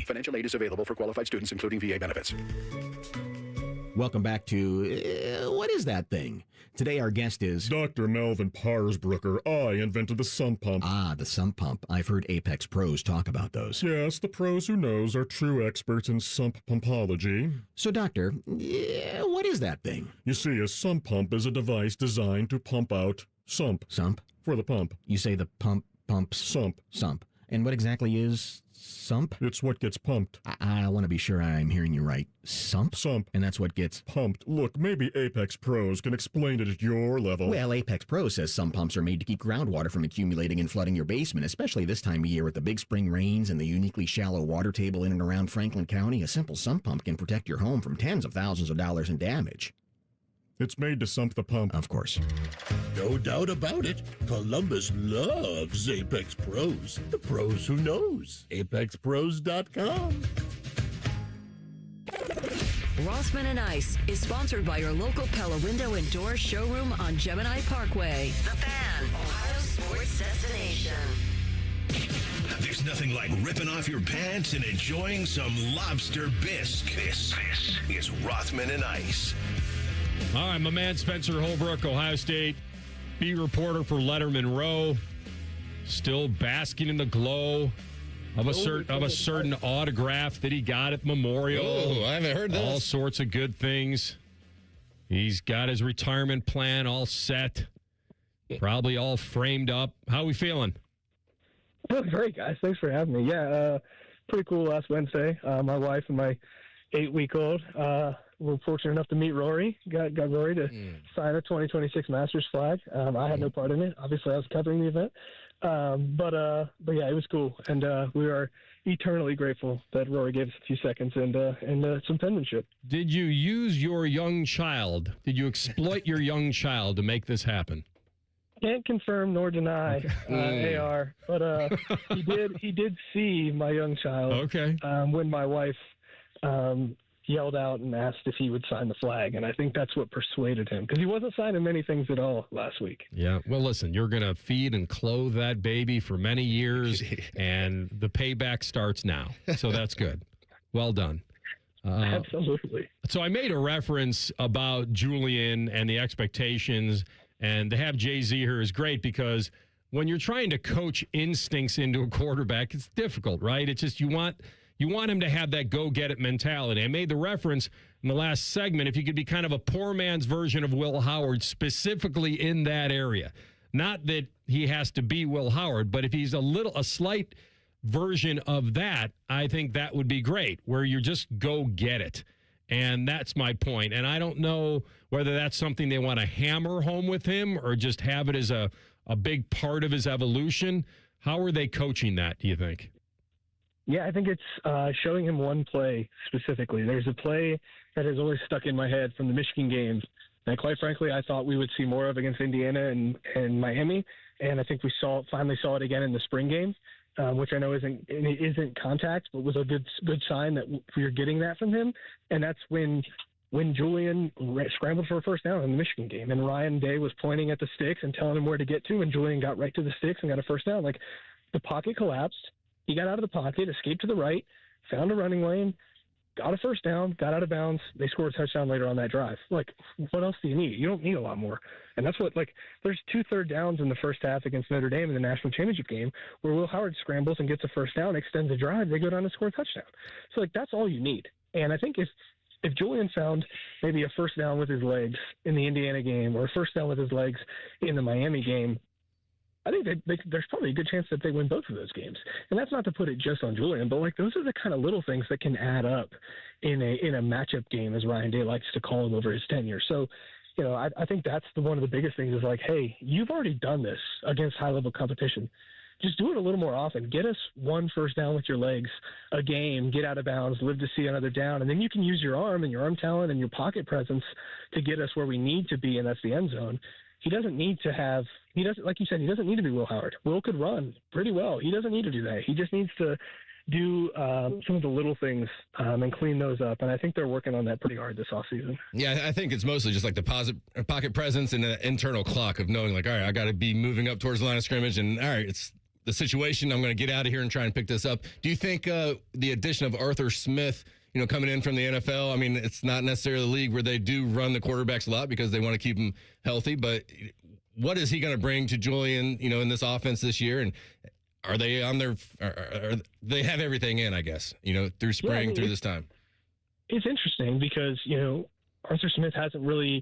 Financial aid is available for qualified students, including VA benefits. Welcome back to What Is That Thing? Today our guest is Dr. Melvin Parsbrucker. I invented the sump pump. Ah, the sump pump. I've heard Apex pros talk about those. Yes, the pros who knows are true experts in sump pumpology. So, Doctor, what is that thing? You see, a sump pump is a device designed to pump out sump. Sump? For the pump. You say the pumps? Sump. Sump. And what exactly is sump? It's what gets pumped. I want to be sure I'm hearing you right. Sump? Sump. And that's what gets pumped. Look, maybe Apex Pros can explain it at your level. Well, Apex Pros says some pumps are made to keep groundwater from accumulating and flooding your basement, especially this time of year with the big spring rains and the uniquely shallow water table in and around Franklin County. A simple sump pump can protect your home from tens of thousands of dollars in damage. It's made to sump the pump. Of course. No doubt about it. Columbus loves Apex Pros. The pros who knows. ApexPros.com. Rothman and Ice is sponsored by your local Pella Window and Door showroom on Gemini Parkway. The Fan, Ohio sports destination. There's nothing like ripping off your pants and enjoying some lobster bisque. This is Rothman and Ice. All right, my man Spencer Holbrook, Ohio State beat reporter for Letterman Row, still basking in the glow of a certain autograph that he got at Memorial. Oh, I haven't heard this. All sorts of good things. He's got his retirement plan all set, probably all framed up. How are we feeling? Oh, great, guys. Thanks for having me. Yeah, pretty cool last Wednesday. My wife and my 8-week-old were fortunate enough to meet Rory. Got Rory to sign a 2026 Masters flag. I had no part in it. Obviously, I was covering the event. But yeah, it was cool. And we are eternally grateful that Rory gave us a few seconds and some penmanship. Did you use your young child? Did you exploit your young child to make this happen? Can't confirm nor deny AR, but he did see my young child when my wife yelled out and asked if he would sign the flag, and I think that's what persuaded him, because he wasn't signing many things at all last week. Yeah, well, listen, you're going to feed and clothe that baby for many years, and the payback starts now, so that's good. Well done. Absolutely. So I made a reference about Julian and the expectations, and to have Jay-Z here is great because when you're trying to coach instincts into a quarterback, it's difficult, right? It's just you want him to have that go-get-it mentality. I made the reference in the last segment, if you could be kind of a poor man's version of Will Howard, specifically in that area. Not that he has to be Will Howard, but if he's a slight version of that, I think that would be great, where you just go get it. And that's my point. And I don't know whether that's something they want to hammer home with him or just have it as a big part of his evolution. How are they coaching that, do you think? Yeah, I think it's showing him one play specifically. There's a play that has always stuck in my head from the Michigan games that, quite frankly, I thought we would see more of against Indiana and Miami. And I think we finally saw it again in the spring game, which I know isn't contact, but was a good sign that we're getting that from him. And that's when Julian scrambled for a first down in the Michigan game, and Ryan Day was pointing at the sticks and telling him where to get to, and Julian got right to the sticks and got a first down. Like, the pocket collapsed. He got out of the pocket, escaped to the right, found a running lane, got a first down, got out of bounds. They scored a touchdown later on that drive. Like, what else do you need? You don't need a lot more. And that's what, there's 2 third downs in the first half against Notre Dame in the national championship game where Will Howard scrambles and gets a first down, extends the drive, they go down and score a touchdown. So, that's all you need. And I think if Julian found maybe a first down with his legs in the Indiana game or a first down with his legs in the Miami game, I think there's probably a good chance that they win both of those games. And that's not to put it just on Julian, but those are the kind of little things that can add up in a matchup game, as Ryan Day likes to call them, over his tenure. So, I think that's one of the biggest things is hey, you've already done this against high-level competition. Just do it a little more often. Get us one first down with your legs a game, get out of bounds, live to see another down, and then you can use your arm and your arm talent and your pocket presence to get us where we need to be, and that's the end zone. He doesn't need to have – like you said, he doesn't need to be Will Howard. Will could run pretty well. He doesn't need to do that. He just needs to do some of the little things and clean those up, and I think they're working on that pretty hard this offseason. Yeah, I think it's mostly just the pocket presence and the internal clock of knowing, all right, I got to be moving up towards the line of scrimmage, and all right, it's the situation. I'm going to get out of here and try and pick this up. Do you think the addition of Arthur Smith – coming in from the NFL, I mean, it's not necessarily a league where they do run the quarterbacks a lot because they want to keep them healthy, but what is he going to bring to Julian, in this offense this year? And are they on their they have everything in, I guess, through spring, through this time? It's interesting because, Arthur Smith hasn't really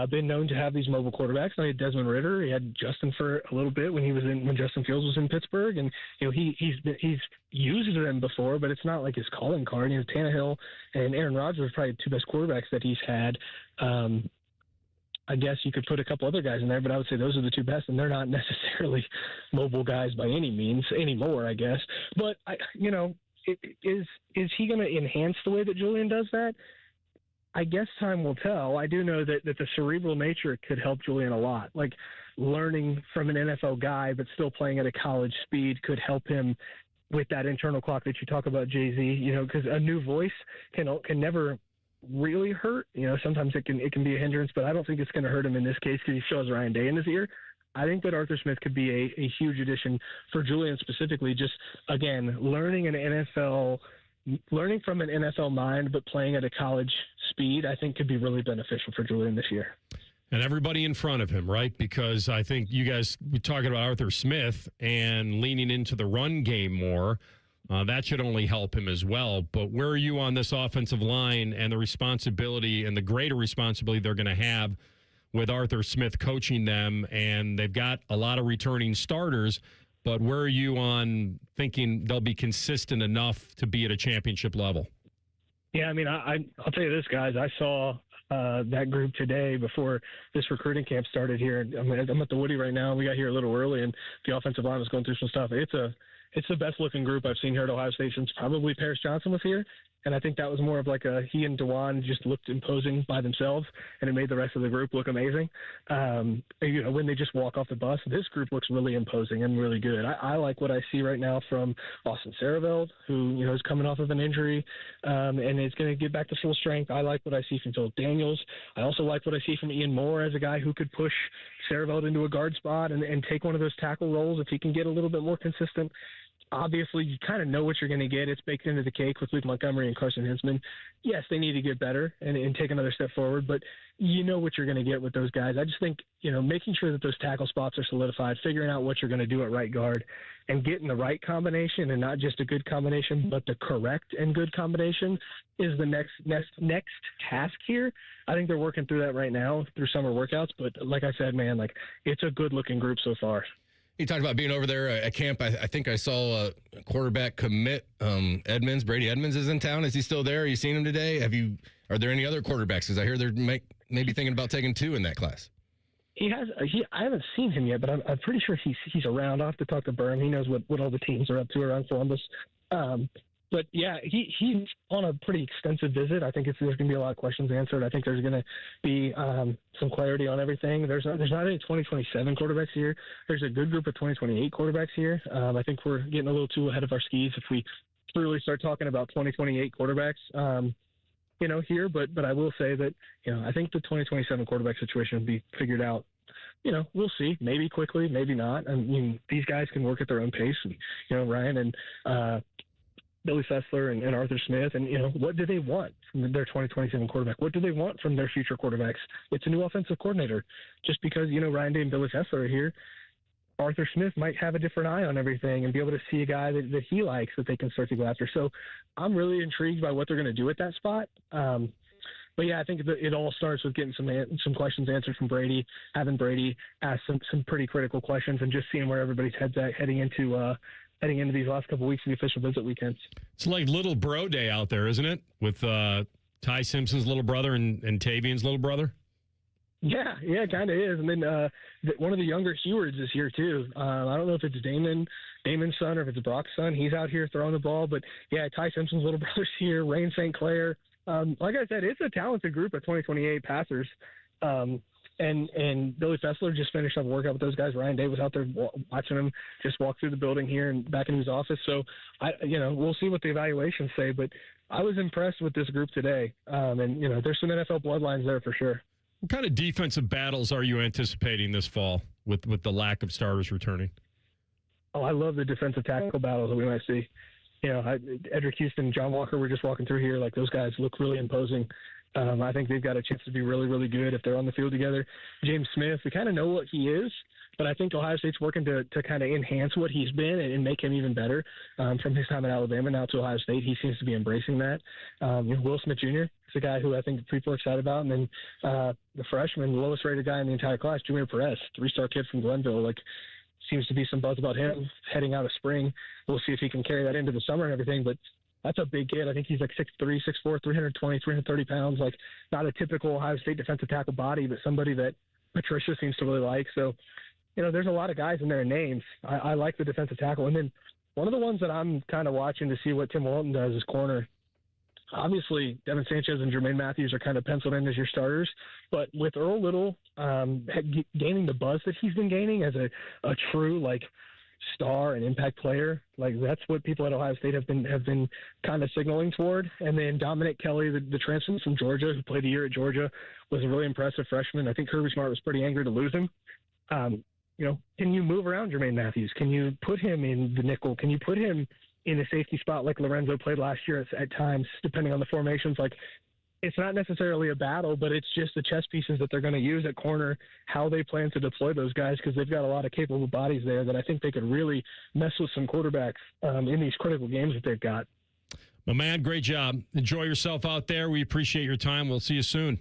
been known to have these mobile quarterbacks. He had Desmond Ridder. He had Justin for a little bit when Justin Fields was in Pittsburgh, and he's used them before, but it's not like his calling card. Tannehill and Aaron Rodgers are probably the 2 best quarterbacks that he's had. I guess you could put a couple other guys in there, but I would say those are the 2 best, and they're not necessarily mobile guys by any means anymore, I guess. But is he going to enhance the way that Julian does that? I guess time will tell. I do know that the cerebral nature could help Julian a lot. Like learning from an NFL guy, but still playing at a college speed could help him with that internal clock that you talk about, Jay-Z. You know, because a new voice can never really hurt. You know, sometimes it can be a hindrance, but I don't think it's going to hurt him in this case because he still has Ryan Day in his ear. I think that Arthur Smith could be a huge addition for Julian specifically. Just again, learning from an NFL mind, but playing at a college speed, I think could be really beneficial for Julian this year. And everybody in front of him, right? Because I think you guys were talking about Arthur Smith and leaning into the run game more. That should only help him as well. But where are you on this offensive line and the responsibility and the greater responsibility they're going to have with Arthur Smith coaching them? And they've got a lot of returning starters. But where are you on thinking they'll be consistent enough to be at a championship level? Yeah, I mean, I'll tell you this, guys. I saw that group today before this recruiting camp started here. I'm at the Woody right now. We got here a little early, and the offensive line was going through some stuff. It's the best-looking group I've seen here at Ohio State since probably Paris Johnson was here. And I think that was more of like he and DeJuan just looked imposing by themselves, and it made the rest of the group look amazing. You know, when they just walk off the bus, this group looks really imposing and really good. I like what I see right now from Austin Sareveld, who, you know, is coming off of an injury and is going to get back to full strength. I like what I see from Phil Daniels. I also like what I see from Ian Moore as a guy who could push Sareveld into a guard spot and take one of those tackle roles if he can get a little bit more consistent. Obviously, you kind of know what you're going to get. It's baked into the cake with Luke Montgomery and Carson Hinsman. Yes, they need to get better and take another step forward, but you know what you're going to get with those guys. I just think, you know, making sure that those tackle spots are solidified, figuring out what you're going to do at right guard, and getting the right combination, and not just a good combination, but the correct and good combination is the next task here. I think they're working through that right now through summer workouts, but like I said, man, like it's a good-looking group so far. You talked about being over there at camp. I think I saw a quarterback commit. Edmonds, Brady Edmonds is in town. Is he still there? Are you seen him today? Are there any other quarterbacks? Because I hear they're maybe thinking about taking 2 in that class. I haven't seen him yet, but I'm pretty sure he's around. I'll have to talk to Byrne. He knows what all the teams are up to around Columbus. But yeah, he's on a pretty extensive visit. I think there's going to be a lot of questions answered. I think there's going to be some clarity on everything. There's not any 2027 quarterbacks here. There's a good group of 2028 quarterbacks here. I think we're getting a little too ahead of our skis if we really start talking about 2028 quarterbacks. You know, here, but I will say that, you know, I think the 2027 quarterback situation will be figured out. You know, we'll see. Maybe quickly, maybe not. I mean, these guys can work at their own pace. And, you know, Ryan and Billy Fessler and Arthur Smith, and, you know, what do they want from their 2027 quarterback? What do they want from their future quarterbacks? It's a new offensive coordinator. Just because, you know, Ryan Day and Billy Fessler are here, Arthur Smith might have a different eye on everything and be able to see a guy that he likes that they can start to go after. So I'm really intrigued by what they're going to do at that spot. But yeah, I think it all starts with getting some questions answered from Brady, having Brady ask some pretty critical questions, and just seeing where everybody's head's at heading into these last couple of weeks of the official visit weekends. It's like little bro day out there, isn't it? With Ty Simpson's little brother and Tavian's little brother. Yeah, it kind of is. And then one of the younger Hewards is here too. I don't know if it's Damon's son or if it's Brock's son. He's out here throwing the ball. But yeah, Ty Simpson's little brother's here. Rain St. Clair. Like I said, it's a talented group of 2028 passers. And Billy Fessler just finished up a workout with those guys. Ryan Day was out there watching him just walk through the building here and back in his office. So we'll see what the evaluations say. But I was impressed with this group today. And you know, there's some NFL bloodlines there for sure. What kind of defensive battles are you anticipating this fall with the lack of starters returning? Oh, I love the defensive tackle battles that we might see. You know, Edric Houston and John Walker were just walking through here. Like, those guys look really imposing. I think they've got a chance to be really, really good if they're on the field together. James Smith, we kind of know what he is, but I think Ohio State's working to kind of enhance what he's been and make him even better. From his time at Alabama now to Ohio State, he seems to be embracing that. Will Smith Jr. is a guy who I think people are excited about. And then the freshman, the lowest rated guy in the entire class, Junior Perez, 3-star kid from Glenville, like, seems to be some buzz about him heading out of spring. We'll see if he can carry that into the summer and everything, but that's a big kid. I think he's like 6'3", 6'4", 320, 330 pounds, like not a typical Ohio State defensive tackle body, but somebody that Patricia seems to really like. So, you know, there's a lot of guys in there in names. I like the defensive tackle. And then one of the ones that I'm kind of watching to see what Tim Walton does is corner. Obviously, Devin Sanchez and Jermaine Matthews are kind of penciled in as your starters, but with Earl Little gaining the buzz that he's been gaining as a true star and impact player, that's what people at Ohio State have been kind of signaling toward. And then Dominic Kelly, the transfer from Georgia, who played a year at Georgia, was a really impressive freshman. I think Kirby Smart was pretty angry to lose him. Can you move around Jermaine Matthews? Can you put him in the nickel? Can you put him in a safety spot like Lorenzo played last year at times, depending on the formations? It's not necessarily a battle, but it's just the chess pieces that they're going to use at corner, how they plan to deploy those guys, because they've got a lot of capable bodies there that I think they could really mess with some quarterbacks in these critical games that they've got. My man, great job. Enjoy yourself out there. We appreciate your time. We'll see you soon.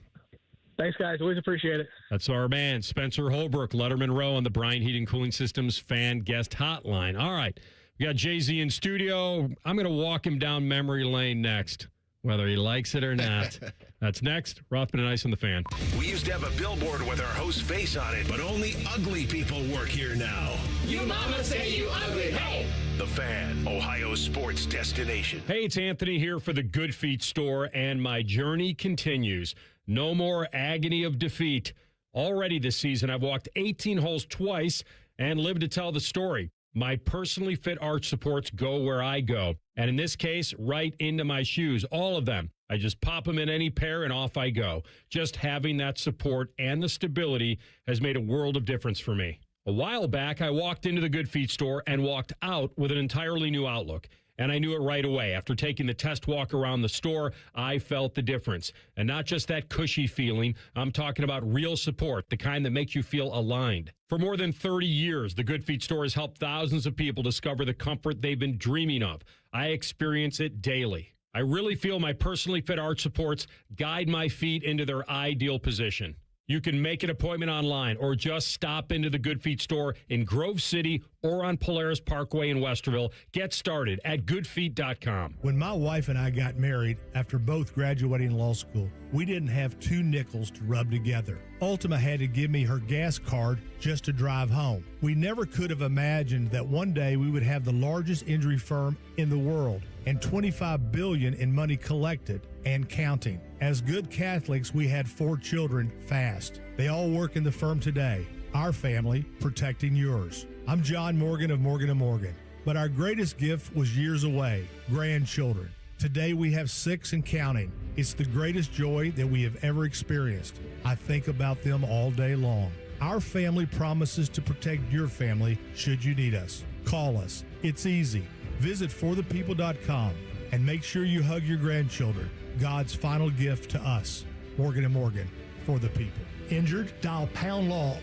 Thanks, guys. Always appreciate it. That's our man, Spencer Holbrook, Letterman Row on the Bryant Heating Cooling Systems fan guest hotline. All right. We got Jay-Z in studio. I'm going to walk him down memory lane next, whether he likes it or not. That's next. Rothman Ice on the Fan. We used to have a billboard with our host's face on it, but only ugly people work here now. You mama say you ugly. Hey! The Fan, Ohio sports destination. Hey, it's Anthony here for the Good Feet store, and my journey continues. No more agony of defeat. Already this season, I've walked 18 holes twice and lived to tell the story. My personally fit arch supports go where I go. And in this case, right into my shoes, all of them. I just pop them in any pair and off I go. Just having that support and the stability has made a world of difference for me. A while back, I walked into the Good Feet store and walked out with an entirely new outlook. And I knew it right away. After taking the test walk around the store, I felt the difference. And not just that cushy feeling. I'm talking about real support, the kind that makes you feel aligned. For more than 30 years, the Good Feet store has helped thousands of people discover the comfort they've been dreaming of. I experience it daily. I really feel my personally fit arch supports guide my feet into their ideal position. You can make an appointment online or just stop into the Good Feet store in Grove City or on Polaris Parkway in Westerville. Get started at goodfeet.com. When my wife and I got married after both graduating law school, we didn't have two nickels to rub together. Ultima had to give me her gas card just to drive home. We never could have imagined that one day we would have the largest injury firm in the world and $25 billion in money collected and counting. As good Catholics, we had 4 children fast. They all work in the firm today. Our family protecting yours. I'm John Morgan of Morgan & Morgan, but our greatest gift was years away, grandchildren. Today we have 6 and counting. It's the greatest joy that we have ever experienced. I think about them all day long. Our family promises to protect your family should you need us. Call us. It's easy. Visit forthepeople.com and make sure you hug your grandchildren. God's final gift to us. Morgan & Morgan, for the people. Injured? Dial pound law.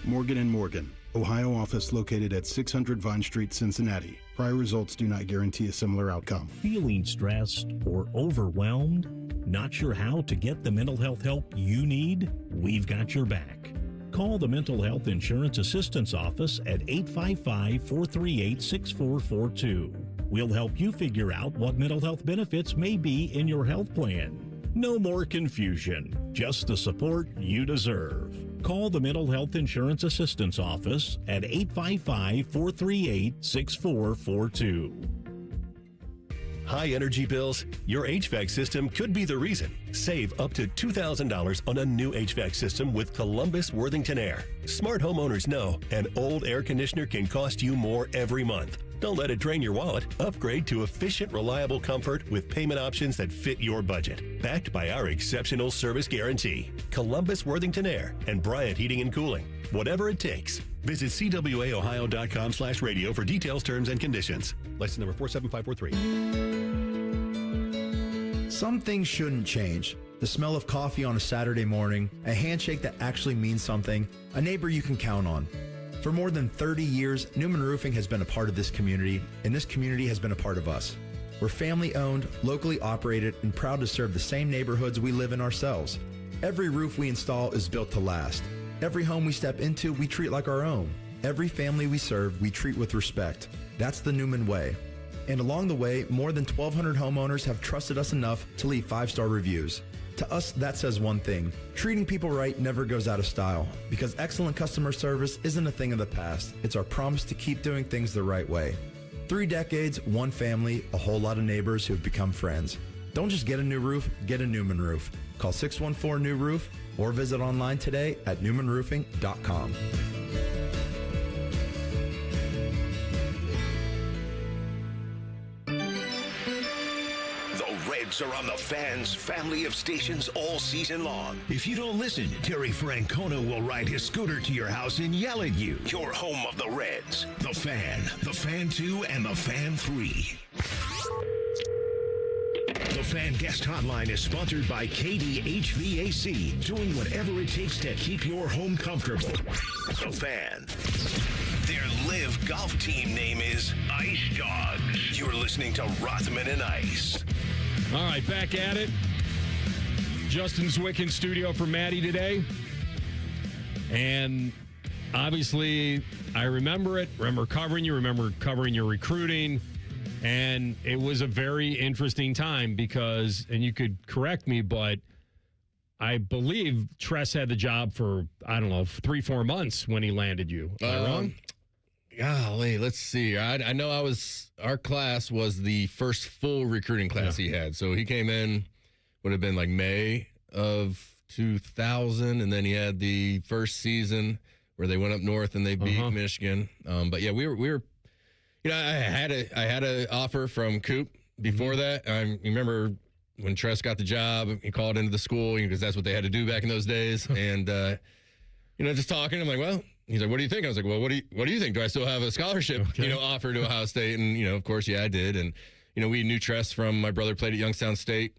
Morgan & Morgan, Ohio office located at 600 Vine Street, Cincinnati. Prior results do not guarantee a similar outcome. Feeling stressed or overwhelmed? Not sure how to get the mental health help you need? We've got your back. Call the Mental Health Insurance Assistance Office at 855-438-6442. We'll help you figure out what mental health benefits may be in your health plan. No more confusion, just the support you deserve. Call the Mental Health Insurance Assistance Office at 855-438-6442. High energy bills? Your HVAC system could be the reason. Save up to $2,000 on a new HVAC system with Columbus Worthington Air. Smart homeowners know an old air conditioner can cost you more every month. Don't let it drain your wallet. Upgrade to efficient, reliable comfort with payment options that fit your budget. Backed by our exceptional service guarantee. Columbus Worthington Air and Bryant Heating and Cooling. Whatever it takes. Visit cwaohio.com/radio for details, terms, and conditions. License number 47543. Some things shouldn't change. The smell of coffee on a Saturday morning, a handshake that actually means something, a neighbor you can count on. For more than 30 years, Newman Roofing has been a part of this community, and this community has been a part of us. We're family-owned, locally operated, and proud to serve the same neighborhoods we live in ourselves. Every roof we install is built to last. Every home we step into, we treat like our own. Every family we serve, we treat with respect. That's the Newman way. And along the way, more than 1,200 homeowners have trusted us enough to leave 5-star reviews. To us, that says one thing. Treating people right never goes out of style, because excellent customer service isn't a thing of the past. It's our promise to keep doing things the right way. 3 decades, one family, a whole lot of neighbors who have become friends. Don't just get a new roof, get a Newman roof. Call 614-NEW-ROOF or visit online today at newmanroofing.com. The Reds are on the Fan's family of stations all season long. If you don't listen, Terry Francona will ride his scooter to your house and yell at you. Your home of the Reds. The Fan, the Fan 2, and the Fan 3. The Fan Guest Hotline is sponsored by KD HVAC, doing whatever it takes to keep your home comfortable. The Fan. Their live golf team name is Ice Dogs. You're listening to Rothman and Ice. All right, back at it. Justin Zwick in studio for Maddie today. And obviously, I remember it. Remember covering your recruiting. And it was a very interesting time because, and you could correct me, but I believe Tress had the job for, 3-4 months when he landed you. Am I wrong? Golly, let's see. I know our class was the first full recruiting class he had. So he came in, would have been like May of 2000. And then he had the first season where they went up north and they beat Michigan. But yeah, we were. I had an offer from Coop before that. I remember when Tress got the job, he called into the school because that's what they had to do back in those days. And, just talking, I'm like, well, he's like, what do you think? I was like, well, what do you think? Do I still have a scholarship, offer to Ohio State? And, of course, yeah, I did. And, we knew Tress from my brother played at Youngstown State,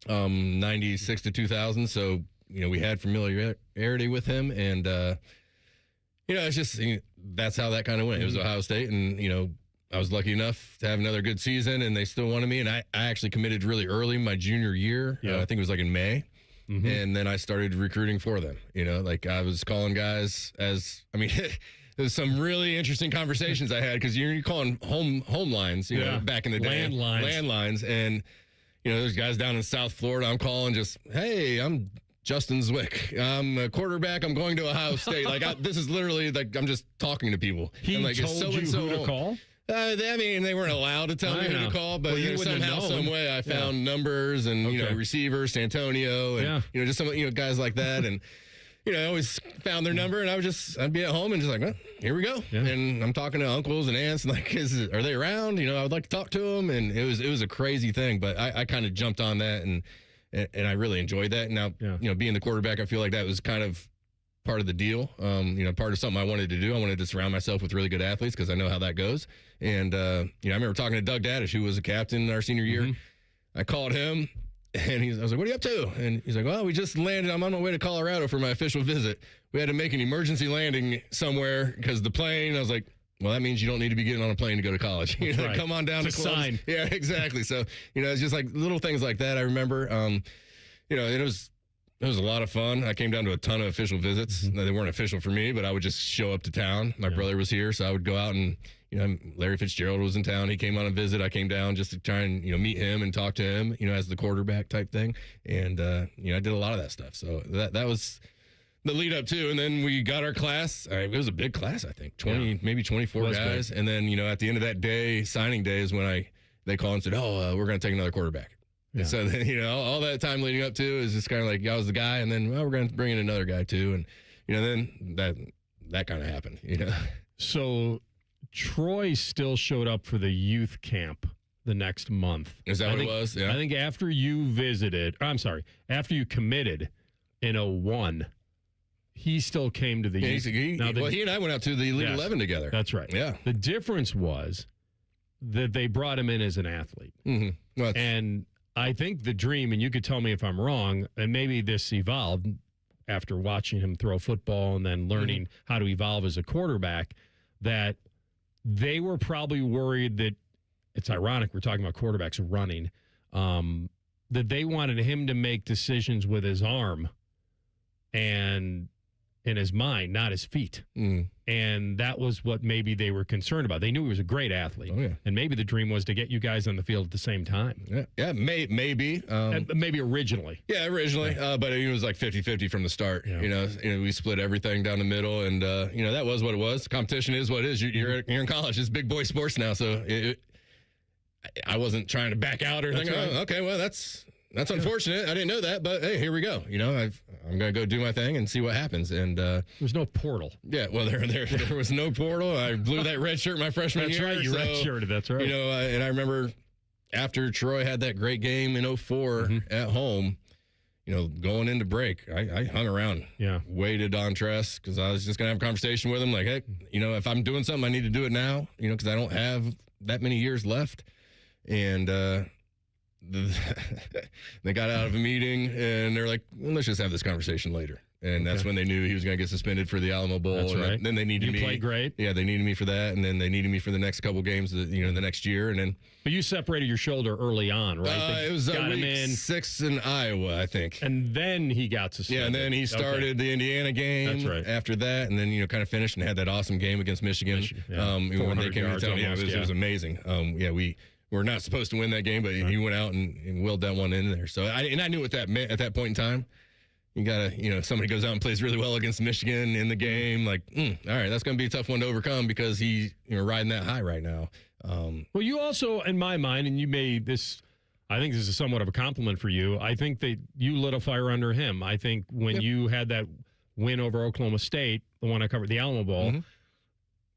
96 to 2000. So, we had familiarity with him. And, it's just, that's how that kind of went. It was Ohio State, and, I was lucky enough to have another good season, and they still wanted me. And I actually committed really early my junior year. I think it was like in May. And then I started recruiting for them. I was calling guys there's some really interesting conversations I had because you're calling home lines, back in the day. Landlines. And, there's guys down in South Florida. I'm calling just, hey, I'm Justin Zwick. I'm a quarterback. I'm going to Ohio State. This is literally I'm just talking to people. He told you who to call? They weren't allowed to tell me who to call, but somehow, some way, I found numbers and receivers, Santonio, and just some guys like that, and I always found their number, and I'd be at home and just like, well, here we go, and I'm talking to uncles and aunts, and are they around? I would like to talk to them, and it was a crazy thing, but I kind of jumped on that, and I really enjoyed that. Now, being the quarterback, I feel like that was kind of part of the deal, part of something I wanted to do. I wanted to surround myself with really good athletes because I know how that goes. And, I remember talking to Doug Daddish, who was a captain in our senior year. I called him, and I was like, what are you up to? And he's like, well, we just landed. I'm on my way to Colorado for my official visit. We had to make an emergency landing somewhere because the plane, I was like, well, that means you don't need to be getting on a plane to go to college. Right. Come on down to Columbus. Sign. Yeah, exactly. So, it's just like little things like that I remember. It was a lot of fun. I came down to a ton of official visits. They weren't official for me, but I would just show up to town. My brother was here, so I would go out and, Larry Fitzgerald was in town. He came on a visit. I came down just to try and, meet him and talk to him, as the quarterback type thing. And, I did a lot of that stuff. So that was the lead up to. And then we got our class. It was a big class, I think, 20, maybe 24 guys. Big. And then, at the end of that day, signing day is when they called and said, we're going to take another quarterback. Yeah. And so then, all that time leading up to is just kind of like, I was the guy, and then, we're going to bring in another guy too. And, then that kind of happened, So Troy still showed up for the youth camp the next month. Is that what it was? Yeah. I think after you after you committed in 2001, he still came to the youth. He and I went out to the Elite 11 together. That's right. Yeah. The difference was that they brought him in as an athlete. Mm-hmm. Well, and I think the dream, and you could tell me if I'm wrong, and maybe this evolved after watching him throw football and then learning how to evolve as a quarterback, that they were probably worried that, it's ironic we're talking about quarterbacks running, that they wanted him to make decisions with his arm and in his mind, not his feet. And that was what maybe they were concerned about. They knew he was a great athlete. Oh, yeah. And maybe the dream was to get you guys on the field at the same time. Yeah, maybe. Maybe originally. Yeah, originally. But it was like 50-50 from the start. Yeah. We split everything down the middle, and, that was what it was. Competition is what it is. You're in college. It's big boy sports now. So I wasn't trying to back out or anything. Right. Oh, okay, well, that's unfortunate. I didn't know that, but hey, here we go. You know, I'm going to go do my thing and see what happens. And there's no portal. Yeah, well, there was no portal. I blew that red shirt my freshman year. That's right, you redshirted. That's right. You know, and I remember after Troy had that great game in 2004 at home, you know, going into break, I hung around. Yeah. Waited on Tress because I was just going to have a conversation with him. Like, hey, you know, if I'm doing something, I need to do it now, you know, because I don't have that many years left. And they got out of a meeting and they're like, well, let's just have this conversation later. And that's when they knew he was going to get suspended for the Alamo Bowl. That's right. Then they needed me. You played great. Yeah, they needed me for that. And then they needed me for the next couple games, you know, the next year. And then. But you separated your shoulder early on, right? It was got week him in 6 in Iowa, I think. And then he got suspended. Yeah, and then he started the Indiana game. That's right. After that, and then, you know, kind of finished and had that awesome game against Michigan. When they came to town. Yeah, it was amazing. We were not supposed to win that game, but he went out and willed that one in there. So I knew what that meant at that point in time. You got to, you know, somebody goes out and plays really well against Michigan in the game. Like, all right, that's going to be a tough one to overcome because he's, you know, riding that high right now. Well, you also, in my mind, and you made this, I think this is somewhat of a compliment for you. I think that you lit a fire under him. I think when you had that win over Oklahoma State, the one I covered, the Alamo Bowl,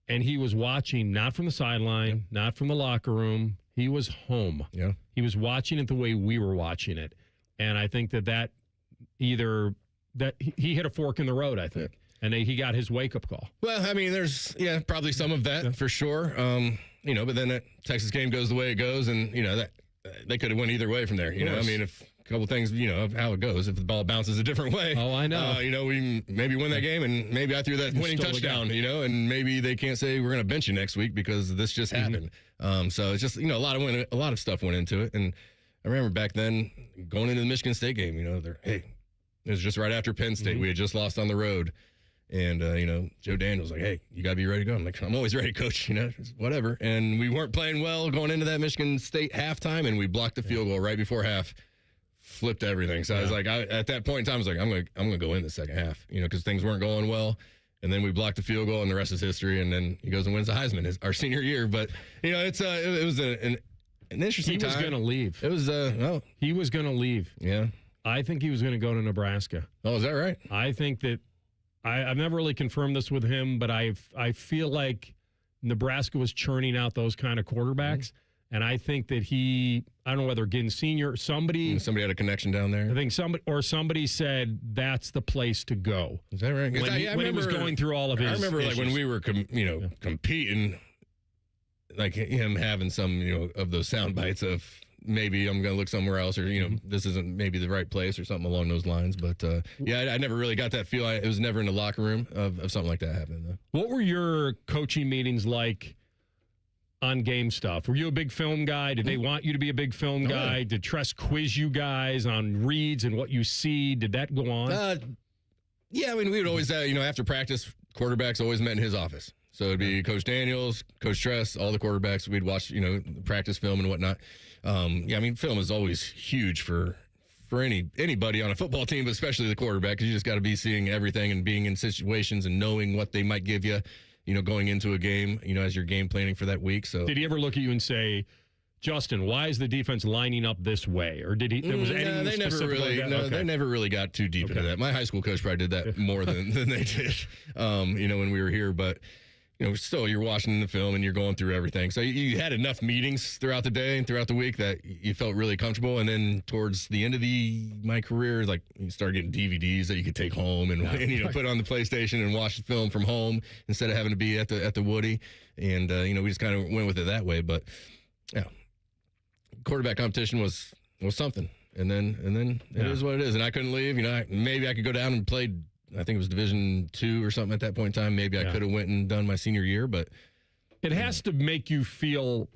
and he was watching, not from the sideline, not from the locker room. He was home. Yeah. He was watching it the way we were watching it. And I think that either that he hit a fork in the road, I think. And he got his wake-up call. Well, I mean, there's, probably some of that for sure. You know, but then that Texas game goes the way it goes, and, you know, that they could have went either way from there. You know, I mean, if a couple things, you know, of how it goes. If the ball bounces a different way. Oh, I know. You know, we maybe win that game, and maybe I threw that winning touchdown, you know, and maybe they can't say we're going to bench you next week because this just happened. So it's just, you know, a lot of stuff went into it. And I remember back then going into the Michigan State game, you know, it was just right after Penn State. We had just lost on the road. And, you know, Joe Daniels like, hey, you got to be ready to go. I'm like, I'm always ready, coach, you know, whatever. And we weren't playing well going into that Michigan State halftime, and we blocked the field goal right before half, flipped everything. So I was like, at that point in time, I was like, I'm going to go in the second half, you know, because things weren't going well. And then we blocked the field goal, and the rest is history. And then he goes and wins the Heisman our senior year. But, you know, it was an interesting time. He was going to leave. It was, he was going to leave. Yeah. I think he was going to go to Nebraska. Oh, is that right? I think that I've never really confirmed this with him, but I feel like Nebraska was churning out those kind of quarterbacks. And I think that I don't know whether Ginn Sr., somebody had a connection down there. I think somebody said that's the place to go. Is that right? When he was going through all of his I remember issues. like when we were, competing, like him having some, you know, of those sound bites of maybe I'm going to look somewhere else, or, you know, this isn't maybe the right place or something along those lines. But, I never really got that feel. It was never in the locker room of something like that happening, though. What were your coaching meetings like on game stuff? Were you a big film guy? Did they want you to be a big film guy? Yeah. Did Tress quiz you guys on reads and what you see? Did that go on? Yeah, I mean, we would always, after practice, quarterbacks always met in his office. So it'd be Coach Daniels, Coach Tress, all the quarterbacks. We'd watch, you know, the practice film and whatnot. I mean, film is always huge for anybody on a football team, but especially the quarterback, because you just got to be seeing everything and being in situations and knowing what they might give you, you know, going into a game, you know, as you're game planning for that week. So did he ever look at you and say, Justin, why is the defense lining up this way? Or did he? There was anything they never really. like No, they never really got too deep into that. My high school coach probably did that more than they did, you know, when we were here. But you know, still, you're watching the film and you're going through everything. So you had enough meetings throughout the day and throughout the week that you felt really comfortable. And then towards the end of my career, like you started getting DVDs that you could take home and you know, put on the PlayStation and watch the film from home instead of having to be at the Woody. And you know, we just kind of went with it that way. But yeah, quarterback competition was something. And then it is what it is. And I couldn't leave. You know, maybe I could go down and play. I think it was Division II or something at that point in time. Maybe I could have went and done my senior year, but it has to make you feel.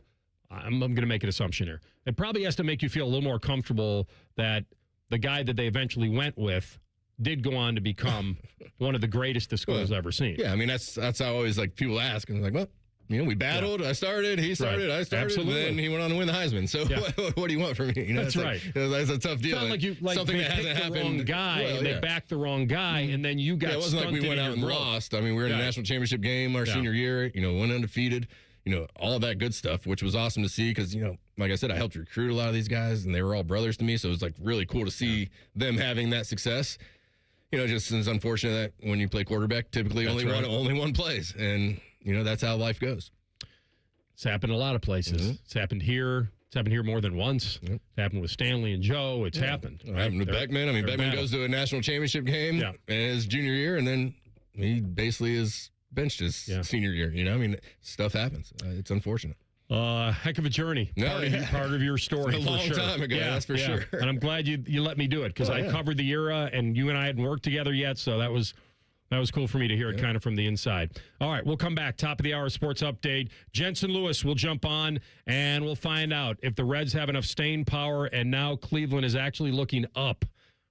I'm going to make an assumption here. It probably has to make you feel a little more comfortable that the guy that they eventually went with did go on to become one of the greatest the school's ever seen. Yeah, I mean that's how always like people ask, and I'm like, well, you know, we battled. I started. He started. I started. Absolutely. And then he went on to win the Heisman. So what do you want from me? You know, that's right. That's a tough deal. It's not like you something they that hasn't picked the happened. wrong guy and they backed the wrong guy, and then you got. It wasn't like we went out and lost. I mean, we were in a national championship game our senior year. You know, went undefeated. all that good stuff, which was awesome to see because, like I said, I helped recruit a lot of these guys, and they were all brothers to me, so it was, like, really cool to see them having that success. Just it's unfortunate that when you play quarterback, typically only one plays, and, that's how life goes. It's happened a lot of places. Mm-hmm. It's happened here. It's happened here more than once. Yep. It's happened with Stanley and Joe. It's happened. It happened with Beckman. Beckman goes to a national championship game in his junior year, and then he basically is benched his senior year. Stuff happens. It's unfortunate. Heck of a journey. Part of your story. It's a long for sure. time ago, that's for sure. And I'm glad you let me do it because I covered the era, and you and I hadn't worked together yet, so that was cool for me to hear it kind of from the inside. All right, we'll come back. Top of the hour sports update. Jensen Lewis will jump on, and we'll find out if the Reds have enough staying power, and now Cleveland is actually looking up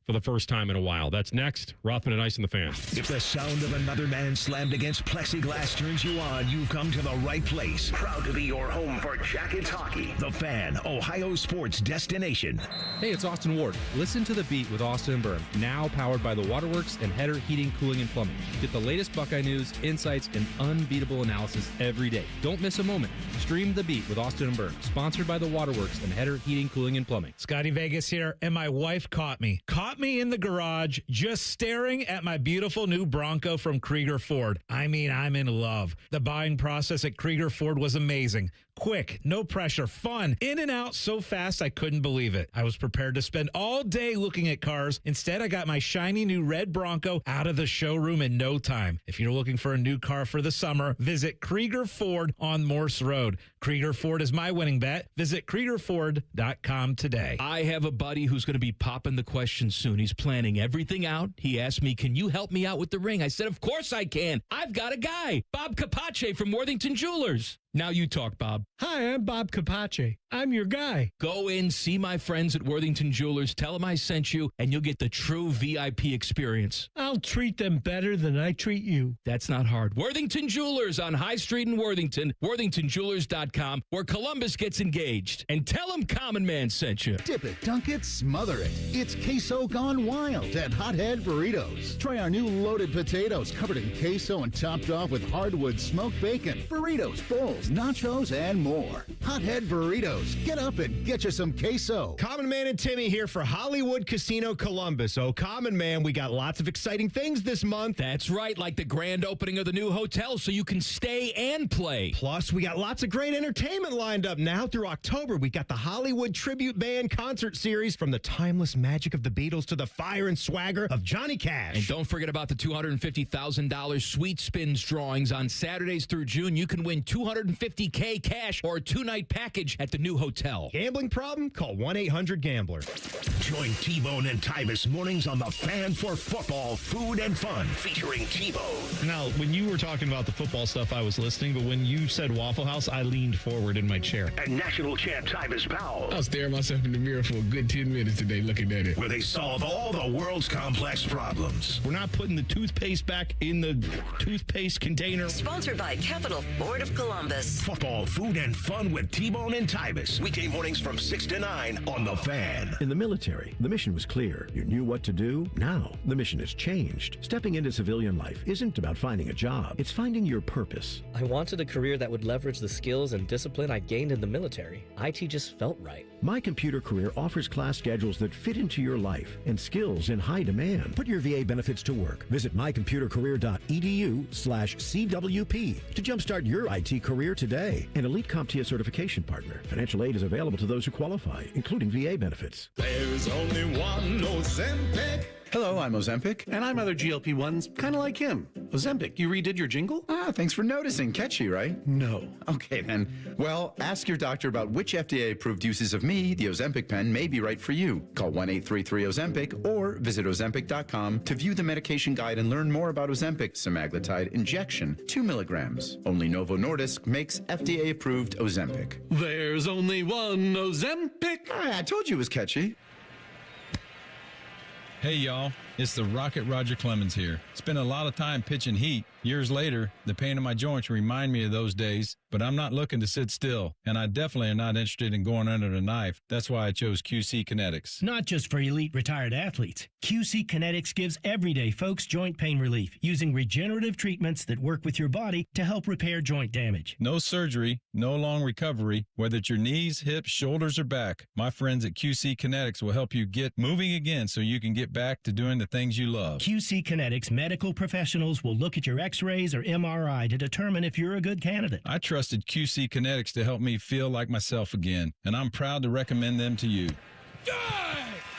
for the first time in a while. That's next. Rothman and Ice in the Fan. If the sound of another man slammed against plexiglass turns you on, you've come to the right place. Proud to be your home for Jackets hockey. The Fan, Ohio sports destination. Hey, it's Austin Ward. Listen to The Beat with Austin and Byrne, now powered by the Waterworks and Header Heating, Cooling, and Plumbing. Get the latest Buckeye news, insights, and unbeatable analysis every day. Don't miss a moment. Stream The Beat with Austin and Byrne, sponsored by the Waterworks and Header Heating, Cooling, and Plumbing. Scotty Vegas here, and my wife caught me in the garage just staring at my beautiful new Bronco from Krieger Ford. I'm in love. The buying process at Krieger Ford was amazing. Quick, no pressure, fun, in and out so fast I couldn't believe it. I was prepared to spend all day looking at cars. Instead, I got my shiny new red Bronco out of the showroom in no time. If you're looking for a new car for the summer, visit Krieger Ford on Morse Road. Krieger Ford is my winning bet. Visit KriegerFord.com today. I have a buddy who's going to be popping the question soon. He's planning everything out. He asked me, can you help me out with the ring? I said, of course I can. I've got a guy, Bob Capace from Worthington Jewelers. Now you talk, Bob. Hi, I'm Bob Capace. I'm your guy. Go in, see my friends at Worthington Jewelers, tell them I sent you, and you'll get the true VIP experience. I'll treat them better than I treat you. That's not hard. Worthington Jewelers on High Street in Worthington, worthingtonjewelers.com, where Columbus gets engaged. And tell them Common Man sent you. Dip it, dunk it, smother it. It's queso gone wild at Hothead Burritos. Try our new loaded potatoes covered in queso and topped off with hardwood smoked bacon, burritos, bowls, nachos, and more. Hothead Burritos. Get up and get you some queso. Common Man and Timmy here for Hollywood Casino Columbus. Oh, Common Man, we got lots of exciting things this month. That's right, like the grand opening of the new hotel so you can stay and play. Plus, we got lots of great entertainment lined up now through October. We got the Hollywood Tribute Band concert series, from the timeless magic of the Beatles to the fire and swagger of Johnny Cash. And don't forget about the $250,000 Sweet Spins drawings on Saturdays through June. You can win $250K cash or a 2-night package at the new hotel. Gambling problem? Call 1-800-GAMBLER. Join T-Bone and Tyvus mornings on The Fan for football, food, and fun, featuring T-Bone. Now, when you were talking about the football stuff, I was listening, but when you said Waffle House, I leaned forward in my chair. And national champ Tyvus Powell. I was staring myself in the mirror for a good 10 minutes today looking at it. Where they solve all the world's complex problems. We're not putting the toothpaste back in the toothpaste container. Sponsored by Capital Ford of Columbus. Football, food, and fun with T-Bone and Tyvus. Weekday mornings from 6 to 9 on The Fan. In the military, the mission was clear. You knew what to do. Now, the mission has changed. Stepping into civilian life isn't about finding a job. It's finding your purpose. I wanted a career that would leverage the skills and discipline I gained in the military. IT just felt right. My Computer Career offers class schedules that fit into your life and skills in high demand. Put your VA benefits to work. Visit mycomputercareer.edu/CWP to jumpstart your IT career today. An elite CompTIA certification partner. Financial aid is available to those who qualify, including VA benefits. There's only one Ozempic. Hello, I'm Ozempic. And I'm other GLP-1s, kind of like him. Ozempic, you redid your jingle? Thanks for noticing. Catchy, right? No. Okay, then. Well, ask your doctor about which FDA-approved uses of me, the Ozempic pen, may be right for you. Call 1-833-OZEMPIC or visit Ozempic.com to view the medication guide and learn more about Ozempic semaglutide injection, 2 milligrams. Only Novo Nordisk makes FDA-approved Ozempic. There's only one Ozempic. I told you it was catchy. Hey, y'all. It's the Rocket Roger Clemens here. Spent a lot of time pitching heat. Years later, the pain in my joints remind me of those days, but I'm not looking to sit still, and I definitely am not interested in going under the knife. That's why I chose QC Kinetics. Not just for elite retired athletes. QC Kinetics gives everyday folks joint pain relief using regenerative treatments that work with your body to help repair joint damage. No surgery, no long recovery, whether it's your knees, hips, shoulders, or back. My friends at QC Kinetics will help you get moving again so you can get back to doing the things you love. QC Kinetics medical professionals will look at your x-rays or MRI to determine if you're a good candidate. I trusted QC Kinetics to help me feel like myself again, and I'm proud to recommend them to you.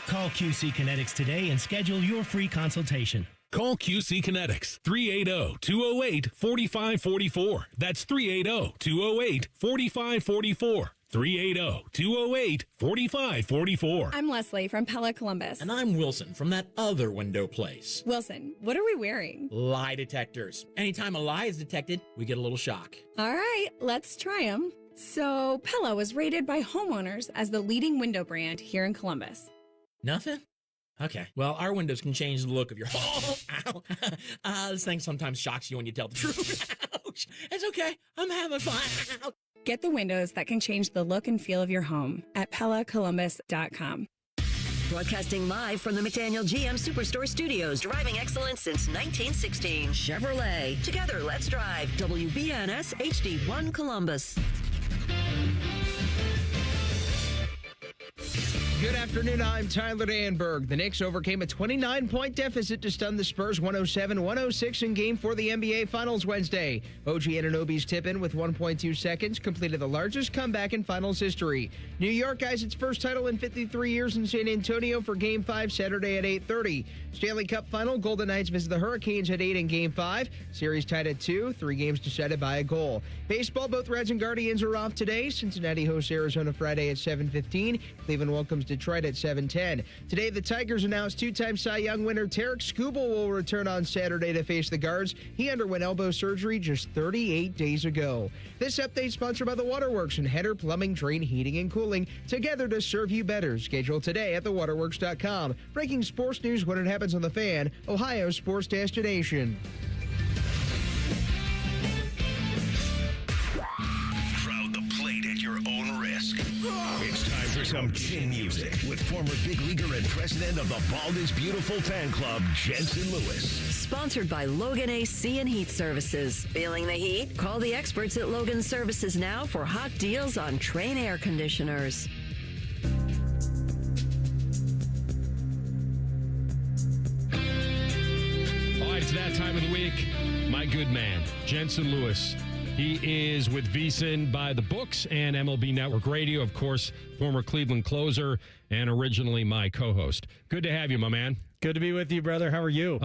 Call QC Kinetics today and schedule your free consultation. Call QC Kinetics, 380-208-4544. That's 380-208-4544. 380-208-4544. I'm Leslie from Pella Columbus. And I'm Wilson from that other window place. Wilson, what are we wearing? Lie detectors. Anytime a lie is detected, we get a little shock. All right, let's try them. So, Pella was rated by homeowners as the leading window brand here in Columbus. Nothing? Okay. Well, our windows can change the look of your home. This thing sometimes shocks you when you tell the truth. Ouch. It's okay. I'm having fun. Get the windows that can change the look and feel of your home at PellaColumbus.com. Broadcasting live from the McDaniel GM Superstore Studios, driving excellence since 1916. Chevrolet. Together, let's drive. WBNS HD1 Columbus. Good afternoon, I'm Tyler Danberg. The Knicks overcame a 29-point deficit to stun the Spurs 107-106 in Game 4 of the NBA Finals Wednesday. OG Anunoby's tip-in with 1.2 seconds completed the largest comeback in Finals history. New York guys its first title in 53 years in San Antonio for Game 5 Saturday at 8:30. Stanley Cup Final, Golden Knights visit the Hurricanes at 8 in Game 5. Series tied at 2, 3 games decided by a goal. Baseball, both Reds and Guardians are off today. Cincinnati hosts Arizona Friday at 7:15. Cleveland welcomes Detroit at 7:10. Today, the Tigers announced two-time Cy Young winner Tarek Skubal will return on Saturday to face the Guards. He underwent elbow surgery just 38 days ago. This update sponsored by the Waterworks and Header Plumbing, Drain, Heating, and Cooling, together to serve you better. Schedule today at thewaterworks.com. Breaking sports news when it happens on The Fan, Ohio's sports destination. Crowd the plate at your own risk. It's time for some chin music with former big leaguer and president of the Bald is Beautiful fan club, Jensen Lewis. Sponsored by Logan AC and Heat Services. Feeling the heat? Call the experts at Logan Services now for hot deals on Train air conditioners. All right, it's that time of the week. My good man, Jensen Lewis. He is with VSiN by the books and MLB Network Radio, of course, former Cleveland closer and originally my co-host. Good to have you, my man. Good to be with you, brother. How are you?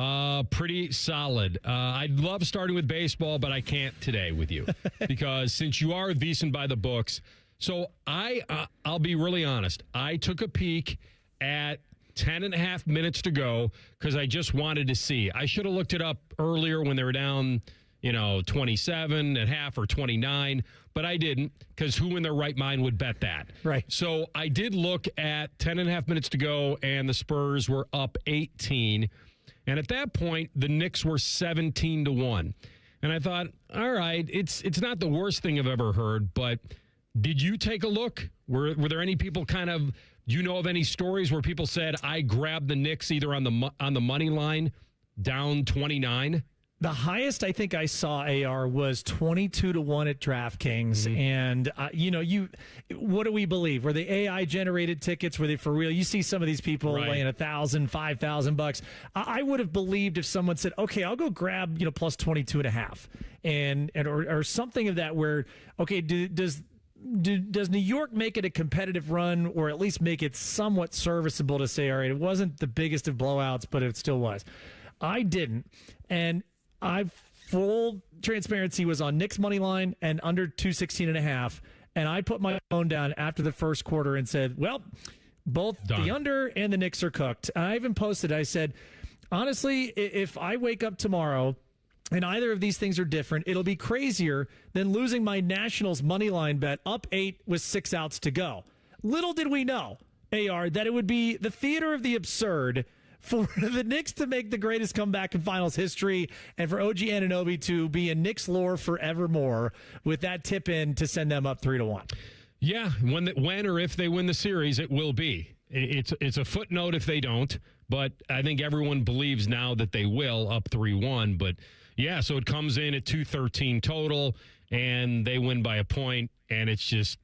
Pretty solid. I'd love starting with baseball, but I can't today with you because since you are with VSiN by the books, so I'll be really honest. I took a peek at 10 and a half minutes to go because I just wanted to see. I should have looked it up earlier when they were down 27 at half or 29, but I didn't because who in their right mind would bet that? Right. So I did look at 10 and a half minutes to go, and the Spurs were up 18. And at that point, the Knicks were 17-1. And I thought, all right, it's not the worst thing I've ever heard, but did you take a look? Were there any people do you know of any stories where people said, I grabbed the Knicks either on the money line down 29? The highest I think I saw, AR, was 22-1 at DraftKings. Mm-hmm. And, what do we believe? Were they AI generated tickets? Were they for real? You see some of these people laying $1,000, $5,000. I would have believed if someone said, okay, I'll go grab, plus 22.5 or something of that where, okay, does New York make it a competitive run or at least make it somewhat serviceable to say, all right, it wasn't the biggest of blowouts, but it still was. I didn't. And full transparency was on Knicks money line and under 216.5. And I put my phone down after the first quarter and said, well, both the under and the Knicks are cooked. I even posted, I said, honestly, if I wake up tomorrow and either of these things are different, it'll be crazier than losing my Nationals money line bet up 8 with 6 outs to go. Little did we know, AR, that it would be the theater of the absurd for the Knicks to make the greatest comeback in finals history and for OG Anunoby to be in Knicks lore forevermore with that tip in to send them up 3-1. Yeah, when or if they win the series, it will be. It's a footnote if they don't, but I think everyone believes now that they will, up 3-1. But, yeah, so it comes in at 213 total, and they win by a point, and it's just,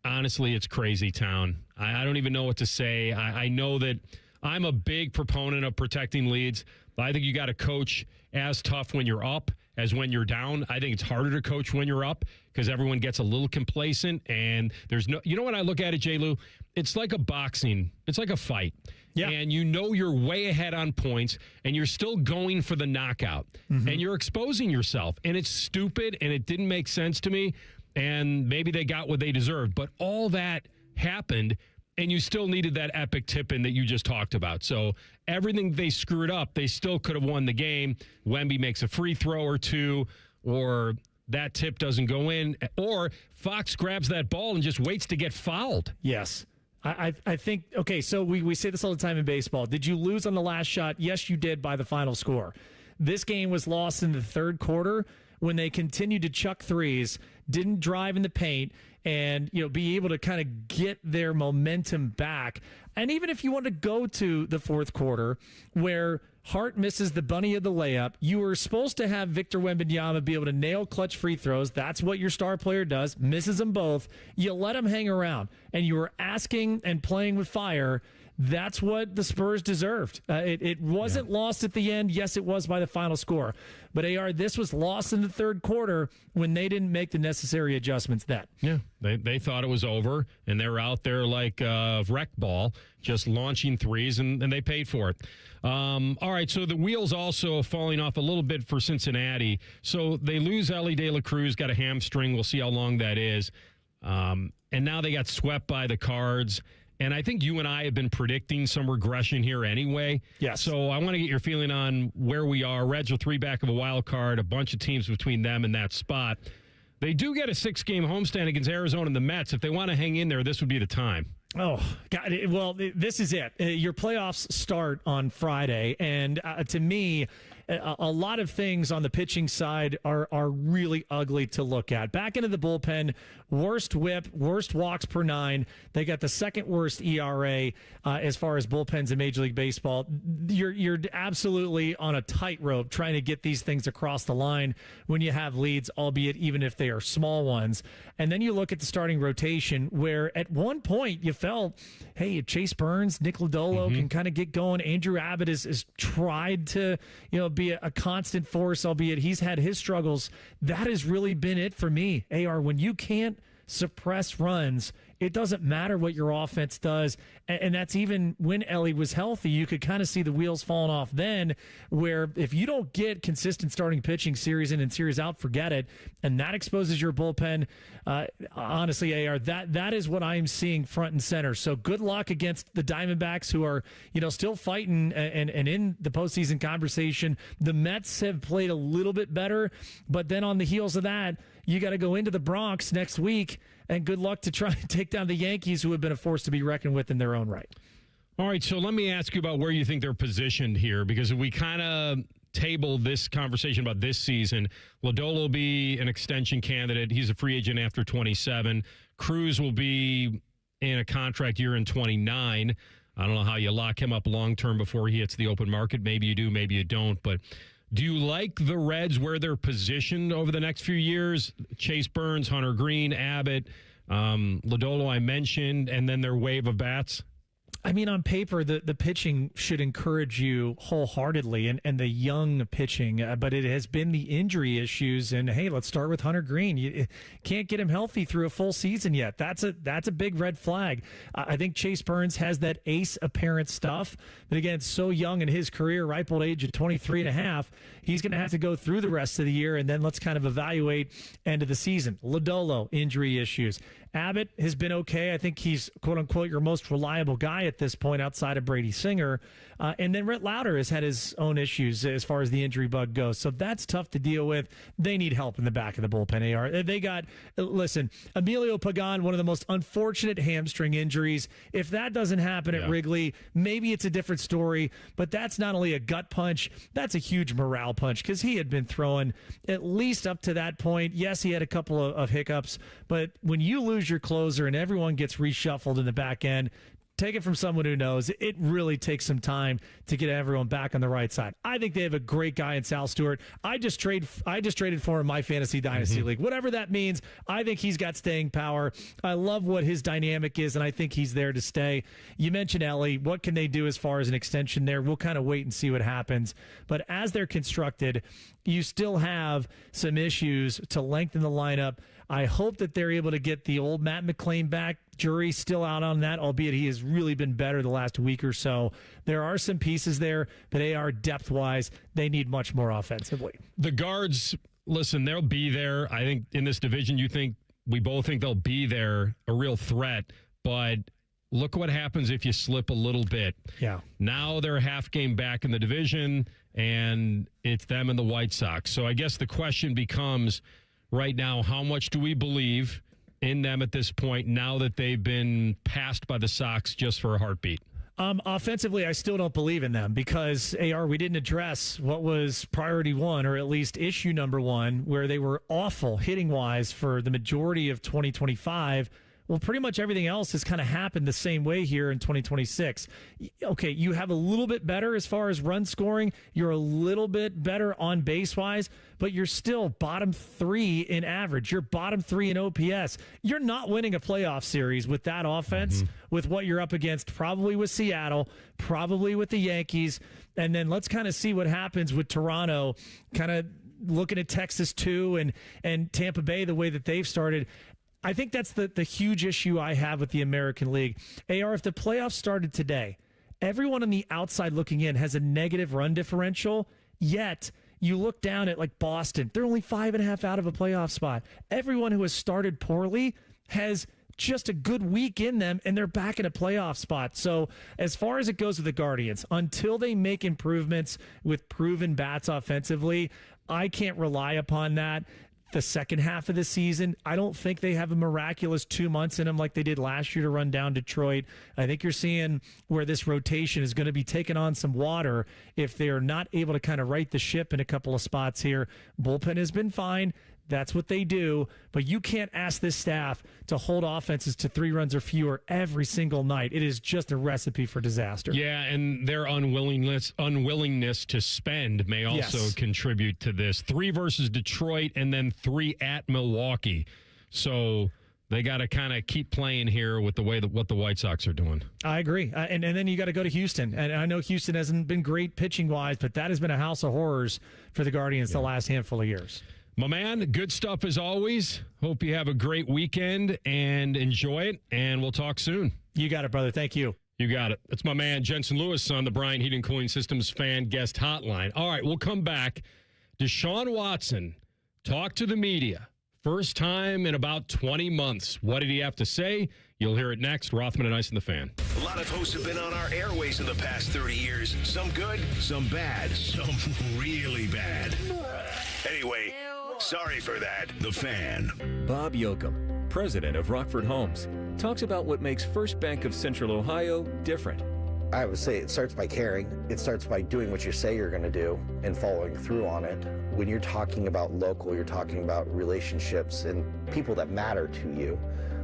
honestly, it's crazy town. I don't even know what to say. I know that I'm a big proponent of protecting leads, but I think you got to coach as tough when you're up as when you're down. I think it's harder to coach when you're up because everyone gets a little complacent, and there's no, you know what I look at it, J-Lou? It's like a boxing. It's like a fight. Yeah. And you know you're way ahead on points, and you're still going for the knockout, and you're exposing yourself, and it's stupid, and it didn't make sense to me, and maybe they got what they deserved, but all that happened, and you still needed that epic tip-in that you just talked about. So everything they screwed up, they still could have won the game. Wemby makes a free throw or two, or that tip doesn't go in, or Fox grabs that ball and just waits to get fouled. Yes. I think, okay, so we say this all the time in baseball. Did you lose on the last shot? Yes, you did by the final score. This game was lost in the third quarter when they continued to chuck threes, didn't drive in the paint, and be able to kind of get their momentum back. And even if you want to go to the fourth quarter where Hart misses the bunny of the layup, you were supposed to have Victor Wembanyama be able to nail clutch free throws. That's what your star player does, misses them both. You let him hang around, and you were asking and playing with fire. That's what the Spurs deserved. It wasn't lost at the end. Yes, it was by the final score. But, AR, this was lost in the third quarter when they didn't make the necessary adjustments then. Yeah, they thought it was over, and they were out there like a wreck ball, just launching threes, and they paid for it. All right, so the wheels also falling off a little bit for Cincinnati. So they lose Ellie De La Cruz, got a hamstring. We'll see how long that is. And now they got swept by the Cards. And I think you and I have been predicting some regression here anyway. Yes. So I want to get your feeling on where we are. Reds are 3 back of a wild card, a bunch of teams between them and that spot. They do get a 6-game homestand against Arizona and the Mets. If they want to hang in there, this would be the time. Oh, God. Well, this is it. Your playoffs start on Friday. And to me, a lot of things on the pitching side are really ugly to look at. Back into the bullpen, worst whip, worst walks per 9. They got the second worst ERA as far as bullpens in Major League Baseball. You're absolutely on a tightrope trying to get these things across the line when you have leads, albeit even if they are small ones. And then you look at the starting rotation where at one point you felt, hey, Chase Burns, Nick Lodolo can kind of get going. Andrew Abbott has tried to, be a constant force, albeit he's had his struggles. That has really been it for me. AR, when you can't suppress runs, it doesn't matter what your offense does. And that's even when Ellie was healthy, you could kind of see the wheels falling off then, where if you don't get consistent starting pitching series in and series out, forget it. And that exposes your bullpen. Honestly, AR, that is what I'm seeing front and center. So good luck against the Diamondbacks, who are, still fighting and in the postseason conversation. The Mets have played a little bit better, but then on the heels of that, you got to go into the Bronx next week, and good luck to try and take down the Yankees, who have been a force to be reckoned with in their own right. All right, so let me ask you about where you think they're positioned here, because if we kind of table this conversation about this season, Lodolo will be an extension candidate. He's a free agent after 27. Cruz will be in a contract year in 29. I don't know how you lock him up long-term before he hits the open market. Maybe you do, maybe you don't, but do you like the Reds where they're positioned over the next few years? Chase Burns, Hunter Green, Abbott, Lodolo I mentioned, and then their wave of bats? I mean, on paper, the pitching should encourage you wholeheartely, and the young pitching, but it has been the injury issues. And hey, let's start with Hunter Green. You can't get him healthy through a full season yet. That's a big red flag. I think Chase Burns has that ace apparent stuff, but again, so young in his career, ripe old age of 23 and a half. He's going to have to go through the rest of the year, and then let's kind of evaluate end of the season. Lodolo, injury issues. Abbott has been okay. I think he's, quote-unquote, your most reliable guy at this point outside of Brady Singer. And then Rhett Lauder has had his own issues as far as the injury bug goes. So that's tough to deal with. They need help in the back of the bullpen, AR. They got, listen, Emilio Pagan, one of the most unfortunate hamstring injuries. If that doesn't happen at Wrigley, maybe it's a different story. But that's not only a gut punch, that's a huge morale punch because he had been throwing at least up to that point. Yes, he had a couple of hiccups, but when you lose your closer and everyone gets reshuffled in the back end, take it from someone who knows. It really takes some time to get everyone back on the right side. I think they have a great guy in Sal Stewart. I just traded for him in my fantasy dynasty league. Whatever that means, I think he's got staying power. I love what his dynamic is, and I think he's there to stay. You mentioned Ellie. What can they do as far as an extension there? We'll kind of wait and see what happens. But as they're constructed, you still have some issues to lengthen the lineup. I hope that they're able to get the old Matt McClain back. Jury's still out on that, albeit he has really been better the last week or so. There are some pieces there, but AR depth-wise, they need much more offensively. The guards, listen, they'll be there. I think in this division, we both think they'll be there, a real threat. But look what happens if you slip a little bit. Yeah. Now they're a half game back in the division, and it's them and the White Sox. So I guess the question becomes right now, how much do we believe in them at this point now that they've been passed by the Sox just for a heartbeat? Offensively, I still don't believe in them because, AR, we didn't address what was priority one, or at least issue number one, where they were awful hitting-wise for the majority of 2025. Well, pretty much everything else has kind of happened the same way here in 2026. Okay, you have a little bit better as far as run scoring. You're a little bit better on base-wise, but you're still bottom 3 in average. You're bottom 3 in OPS. You're not winning a playoff series with that offense, with what you're up against, probably with Seattle, probably with the Yankees. And then let's kind of see what happens with Toronto, kind of looking at Texas too, and Tampa Bay, the way that they've started. I think that's the huge issue I have with the American League. AR, if the playoffs started today, everyone on the outside looking in has a negative run differential, yet you look down at like Boston, they're only 5.5 out of a playoff spot. Everyone who has started poorly has just a good week in them, and they're back in a playoff spot. So as far as it goes with the Guardians, until they make improvements with proven bats offensively, I can't rely upon that. The second half of the season, I don't think they have a miraculous 2 months in them like they did last year to run down Detroit. I think you're seeing where this rotation is going to be taking on some water if they're not able to kind of right the ship in a couple of spots here. Bullpen has been fine. That's what they do. But you can't ask this staff to hold offenses to 3 runs or fewer every single night. It is just a recipe for disaster. Yeah, and their unwillingness to spend may also contribute to this. 3 versus Detroit and then 3 at Milwaukee. So they got to kind of keep playing here with the way that what the White Sox are doing. I agree. And then you got to go to Houston. And I know Houston hasn't been great pitching-wise, but that has been a house of horrors for the Guardians the last handful of years. My man, good stuff as always. Hope you have a great weekend and enjoy it, and we'll talk soon. You got it, brother. Thank you. You got it. That's my man, Jensen Lewis, on the Bryant Heating Cooling Systems fan guest hotline. All right, we'll come back. Deshaun Watson talked to the media. First time in about 20 months. What did he have to say? You'll hear it next. Rothman and Ice and the Fan. A lot of hosts have been on our airways in the past 30 years. Some good, some bad, some really bad. Anyway, sorry for that. The Fan. Bob Yoakum, president of Rockford Homes, talks about what makes First Bank of Central Ohio different. I would say it starts by caring. It starts by doing what you say you're going to do and following through on it. When you're talking about local, you're talking about relationships and people that matter to you.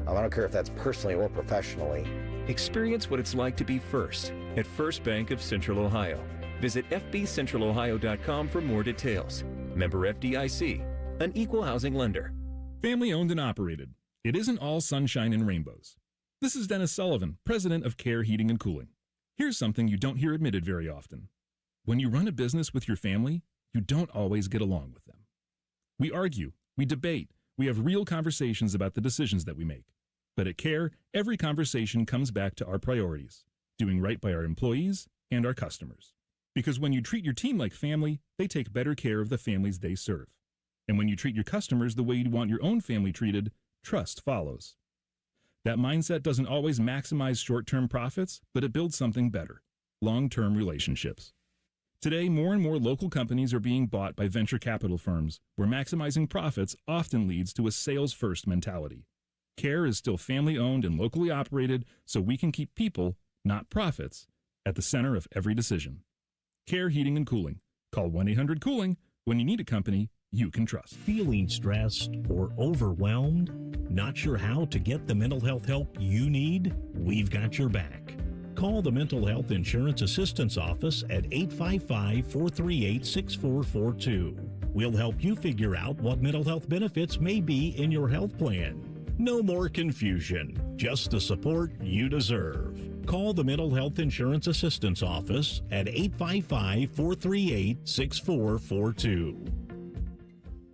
I don't care if that's personally or professionally. Experience what it's like to be first at First Bank of Central Ohio. Visit fbcentralohio.com for more details. Member FDIC, an equal housing lender. Family owned and operated. It isn't all sunshine and rainbows. This is Dennis Sullivan, president of Care Heating and Cooling. Here's something you don't hear admitted very often. When you run a business with your family, you don't always get along with them. We argue, we debate, we have real conversations about the decisions that we make. But at Care, every conversation comes back to our priorities, doing right by our employees and our customers. Because when you treat your team like family, they take better care of the families they serve. And when you treat your customers the way you want your own family treated, trust follows. That mindset doesn't always maximize short-term profits, but it builds something better, long-term relationships. Today, more and more local companies are being bought by venture capital firms, where maximizing profits often leads to a sales-first mentality. Care is still family-owned and locally operated, so we can keep people, not profits, at the center of every decision. Care Heating and Cooling. Call 1-800-COOLING when you need a company you can trust. Feeling stressed or overwhelmed? Not sure how to get the mental health help you need? We've got your back. Call the Mental Health Insurance Assistance Office at 855-438-6442. We'll help you figure out what mental health benefits may be in your health plan. No more confusion, just the support you deserve. Call the Mental Health Insurance Assistance Office at 855-438-6442.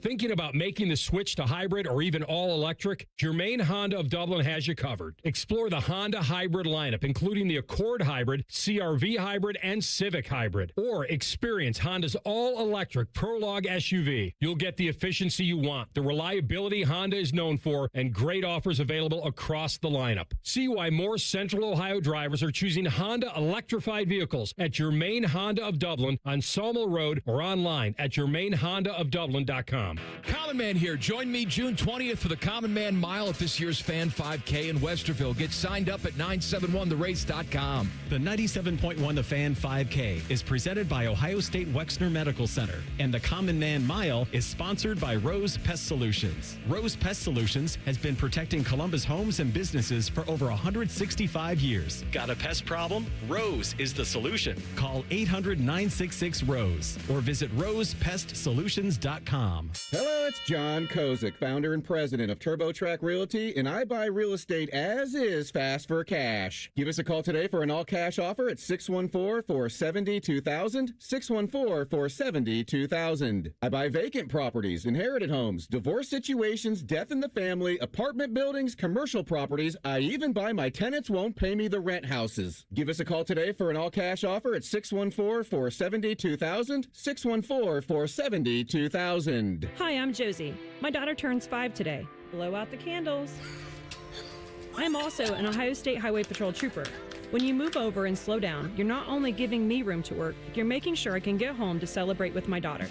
Thinking about making the switch to hybrid or even all-electric? Germain Honda of Dublin has you covered. Explore the Honda hybrid lineup, including the Accord Hybrid, CR-V Hybrid, and Civic Hybrid. Or experience Honda's all-electric Prologue SUV. You'll get the efficiency you want, the reliability Honda is known for, and great offers available across the lineup. See why more Central Ohio drivers are choosing Honda electrified vehicles at Germain Honda of Dublin on Sawmill Road or online at germainhondaofdublin.com. Common Man here. Join me June 20th for the Common Man Mile at this year's Fan 5K in Westerville. Get signed up at 971therace.com. The 97.1 The Fan 5K is presented by Ohio State Wexner Medical Center, and the Common Man Mile is sponsored by Rose Pest Solutions. Rose Pest Solutions has been protecting Columbus homes and businesses for over 165 years. Got a pest problem? Rose is the solution. Call 800-966-ROSE or visit rosepestsolutions.com. Hello, it's John Kozik, founder and president of TurboTrack Realty, and I buy real estate as is, fast for cash. Give us a call today for an all-cash offer at 614-470-2000, 614-470-2000. I buy vacant properties, inherited homes, divorce situations, death in the family, apartment buildings, commercial properties. I even buy my tenants won't pay me the rent houses. Give us a call today for an all-cash offer at 614-470-2000, 614-470-2000. Hi, I'm Josie. My daughter turns 5 today. Blow out the candles. I'm also an Ohio State Highway Patrol trooper. When you move over and slow down, you're not only giving me room to work, you're making sure I can get home to celebrate with my daughter.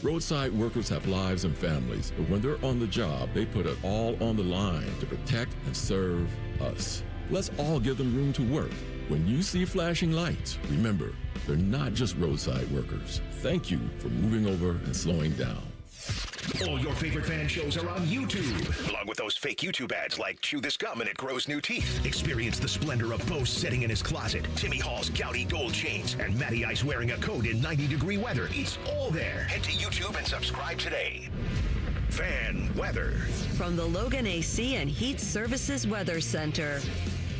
Roadside workers have lives and families, but when they're on the job, they put it all on the line to protect and serve us. Let's all give them room to work. When you see flashing lights, remember, they're not just roadside workers. Thank you for moving over and slowing down. All your favorite fan shows are on YouTube, along with those fake YouTube ads like Chew This Gum and It Grows New Teeth. Experience the splendor of Bo sitting in his closet, Timmy Hall's gouty gold chains, and Matty Ice wearing a coat in 90-degree weather. It's all there. Head to YouTube and subscribe today. Fan weather. From the Logan AC and Heat Services Weather Center.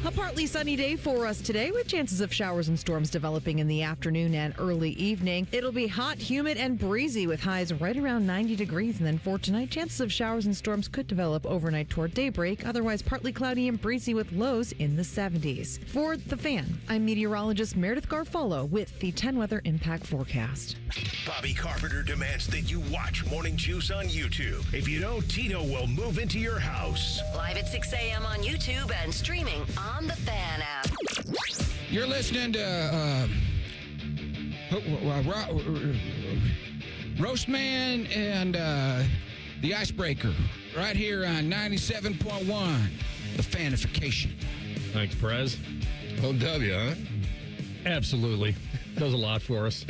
A partly sunny day for us today with chances of showers and storms developing in the afternoon and early evening. It'll be hot, humid, and breezy with highs right around 90 degrees. And then for tonight, chances of showers and storms could develop overnight toward daybreak. Otherwise, partly cloudy and breezy with lows in the 70s. For The Fan, I'm meteorologist Meredith Garfolo with the 10 Weather Impact Forecast. Bobby Carpenter demands that you watch Morning Juice on YouTube. If you don't, Tito will move into your house. Live at 6 a.m. on YouTube and streaming on the Fan app. You're listening to Roastman and the Icebreaker right here on 97.1, the Fanification. Thanks, Prez. OW, huh? Absolutely. Does a lot for us.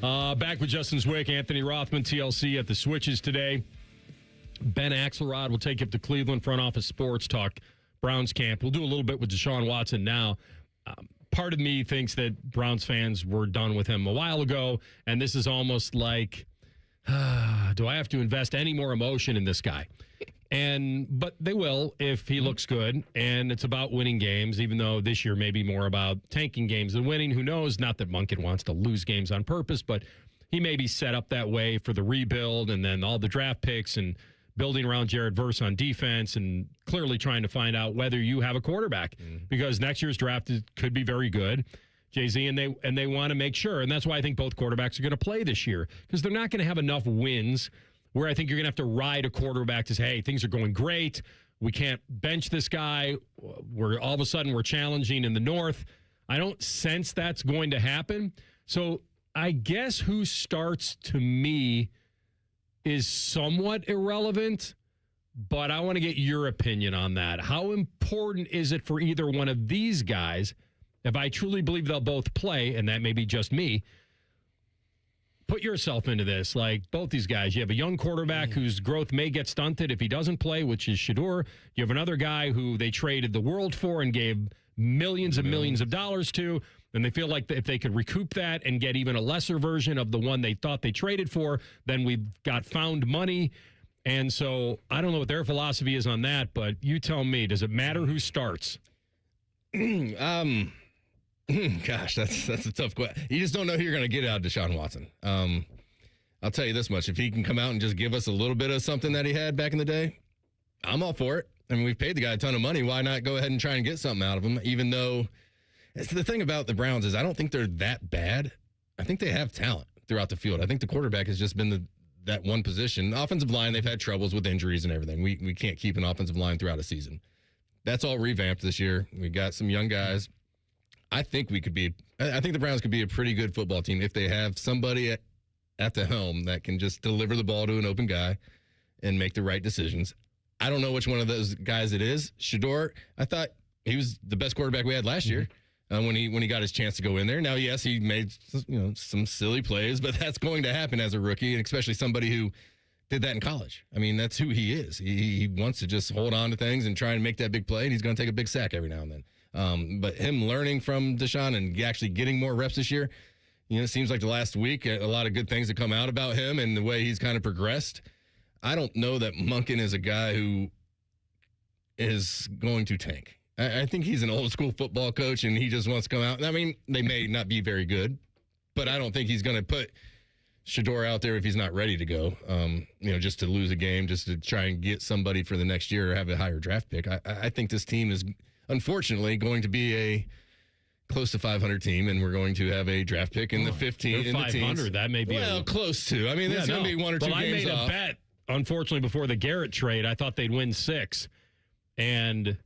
Back with Justin Zwick, Anthony Rothman, TLC at the Switches today. Ben Axelrod will take you up to Cleveland, front office sports talk. Browns camp. We'll do a little bit with Deshaun Watson now. Part of me thinks that Browns fans were done with him a while ago, and this is almost like, do I have to invest any more emotion in this guy? But they will if he looks good, and it's about winning games, even though this year may be more about tanking games than winning. Who knows? Not that Monken wants to lose games on purpose, but he may be set up that way for the rebuild and then all the draft picks and building around Jared Verse on defense and clearly trying to find out whether you have a quarterback because next year's draft could be very good. Jay-Z, and they want to make sure, and that's why I think both quarterbacks are going to play this year because they're not going to have enough wins where I think you're going to have to ride a quarterback to say, hey, things are going great. we can't bench this guy. We're all of a sudden we're challenging in the North. I don't sense that's going to happen. So I guess who starts to me is somewhat irrelevant, but I want to get your opinion on that. How important is it for either one of these guys, if I truly believe they'll both play, and that may be just me, put yourself into this. Like both these guys, you have a young quarterback whose growth may get stunted if he doesn't play, which is Shedeur. You have another guy who they traded the world for and gave millions and millions of dollars to, and they feel like if they could recoup that and get even a lesser version of the one they thought they traded for, then we've got found money. And so I don't know what their philosophy is on that, but you tell me, does it matter who starts? Gosh, that's a tough question. You just don't know who you're going to get out of Deshaun Watson. I'll tell you this much. If he can come out and just give us a little bit of something that he had back in the day, I'm all for it. I mean, we've paid the guy a ton of money. Why not go ahead and try and get something out of him, even though the thing about the Browns is I don't think they're that bad. I think they have talent throughout the field. I think the quarterback has just been that one position. Offensive line, they've had troubles with injuries and everything. We can't keep an offensive line throughout a season. That's all revamped this year. We got some young guys. I think the Browns could be a pretty good football team if they have somebody at the helm that can just deliver the ball to an open guy and make the right decisions. I don't know which one of those guys it is. Shedeur, I thought he was the best quarterback we had last year when he got his chance to go in there. Now, yes, he made some silly plays, but that's going to happen as a rookie, and especially somebody who did that in college. I mean, that's who he is. He wants to just hold on to things and try and make that big play, and he's going to take a big sack every now and then. But him learning from Deshaun and actually getting more reps this year, it seems like the last week, a lot of good things have come out about him and the way he's kind of progressed. I don't know that Monken is a guy who is going to tank. I think he's an old school football coach and he just wants to come out. I mean, they may not be very good, but I don't think he's going to put Shedeur out there if he's not ready to go, just to lose a game, just to try and get somebody for the next year or have a higher draft pick. I think this team is unfortunately going to be a close to 500 team, and we're going to have a draft pick in the 15 in the teens. 500, that may be close to. I mean, there's going to be one or two games I made a bet, unfortunately, before the Garrett trade. I thought they'd win 6, and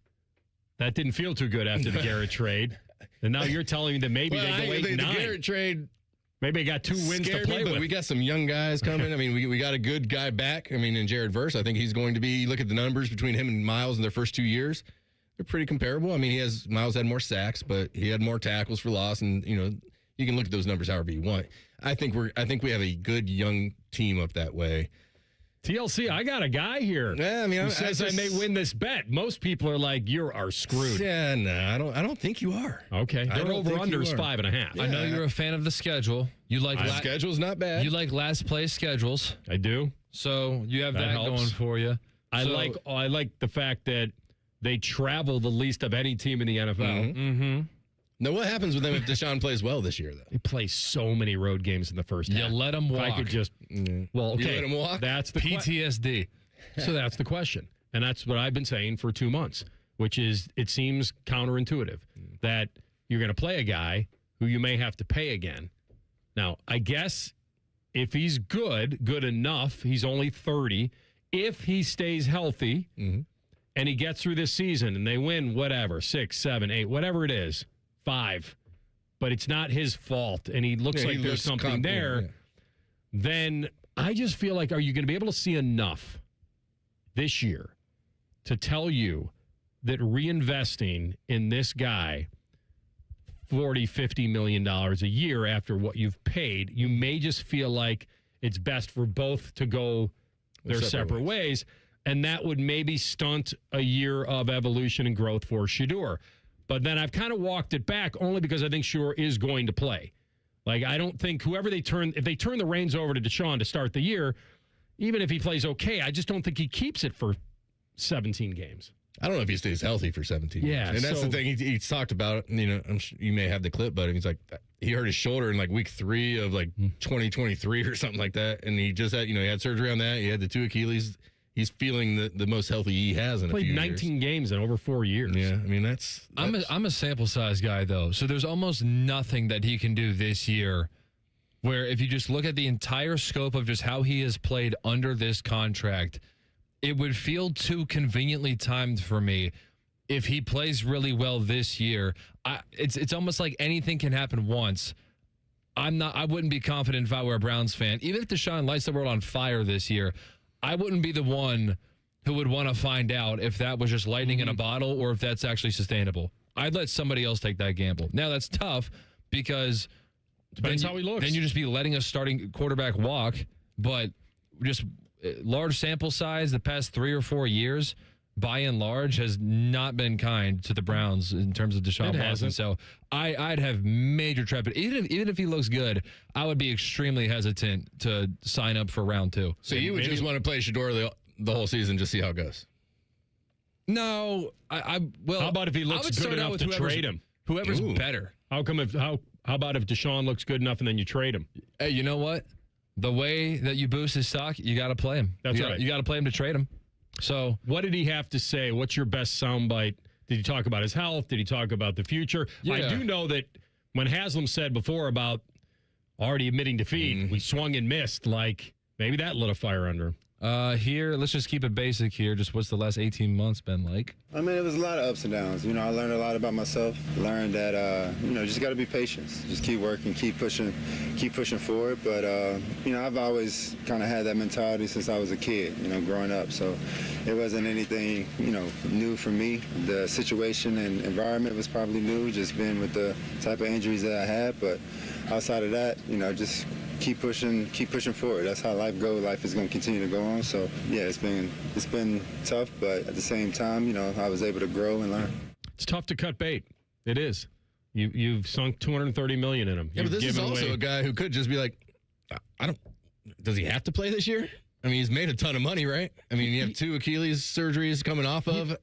that didn't feel too good after the Garrett trade. And now you're telling me that maybe they go 8-9. The Garrett trade, maybe they got 2 wins to play with. We got some young guys coming. I mean, we got a good guy back. I mean, in Jared Verse, I think he's going to be. Look at the numbers between him and Miles in their first 2 years. They're pretty comparable. I mean, Miles had more sacks, but he had more tackles for loss, and you can look at those numbers however you want. I think we have a good young team up that way. TLC, I got a guy here. Yeah, I mean, who says I may win this bet. Most people are like, you are screwed. Yeah, no, I don't think you are. Okay, their over/under is 5.5. Yeah. I know you're a fan of the schedule. You like schedule's not bad. You like last place schedules. I do. So you have that going for you. I like the fact that they travel the least of any team in the NFL. Mm-hmm. Now, what happens with them if Deshaun plays well this year, though? He plays so many road games in the first half. You let him walk. If I could just, well, okay. You let him walk? That's the PTSD. So that's the question. And that's what I've been saying for 2 months, which is it seems counterintuitive that you're going to play a guy who you may have to pay again. Now, I guess if he's good enough, he's only 30. If he stays healthy and he gets through this season and they win whatever, 6, 7, 8, whatever it is, 5, but it's not his fault and he looks like there's something there, then I just feel like, are you going to be able to see enough this year to tell you that reinvesting in this guy $40, $50 million a year after what you've paid, you may just feel like it's best for both to go their separate ways. And that would maybe stunt a year of evolution and growth for Shedeur. But then I've kind of walked it back only because I think Shedeur is going to play. Like, I don't think if they turn the reins over to Deshaun to start the year, even if he plays okay, I just don't think he keeps it for 17 games. I don't know if he stays healthy for 17 Yeah, games. And that's the thing. He's talked about, I'm sure you may have the clip, but he's like, he hurt his shoulder in like week 3 of like 2023 or something like that. And he just had, he had surgery on that. He had the 2 Achilles. He's feeling the most healthy he has in a few years. Played 19 games in over 4 years. Yeah, I mean, that's I'm a sample size guy, though. So there's almost nothing that he can do this year where if you just look at the entire scope of just how he has played under this contract, it would feel too conveniently timed for me if he plays really well this year. It's almost like anything can happen once. I wouldn't be confident if I were a Browns fan. Even if Deshaun lights the world on fire this year, I wouldn't be the one who would want to find out if that was just lightning in a bottle or if that's actually sustainable. I'd let somebody else take that gamble. Now, that's tough because depends how he looks. Then you just be letting a starting quarterback walk, but just large sample size the past 3 or 4 years, by and large, has not been kind to the Browns in terms of Deshaun Watson. So I'd have major trepidation. Even if he looks good, I would be extremely hesitant to sign up for round 2. So you would just want to play Shedeur the whole season, just see how it goes? No, well. How about if he looks good enough to trade him? Whoever's better. How about if Deshaun looks good enough and then you trade him? Hey, you know what? The way that you boost his stock, you got to play him. That's right. You got to play him to trade him. So, what did he have to say? What's your best soundbite? Did he talk about his health? Did he talk about the future? Yeah. I do know that when Haslam said before about already admitting defeat, we swung and missed. Like maybe that lit a fire under him. Here, let's just keep it basic here. Just what's the last 18 months been like? I mean, it was a lot of ups and downs. I learned a lot about myself. Learned that, just got to be patient. Just keep working, keep pushing forward. But, I've always kind of had that mentality since I was a kid, growing up. So it wasn't anything, new for me. The situation and environment was probably new, just being with the type of injuries that I had. But outside of that, just keep pushing forward. That's how life goes. Life is going to continue to go on. So yeah, it's been tough, but at the same time, I was able to grow and learn. It's tough to cut bait. It is. You've sunk $230 million in him. Yeah, but this is also a guy who could just be like, does he have to play this year? I mean, he's made a ton of money, right? I mean, you have 2 Achilles surgeries coming off of.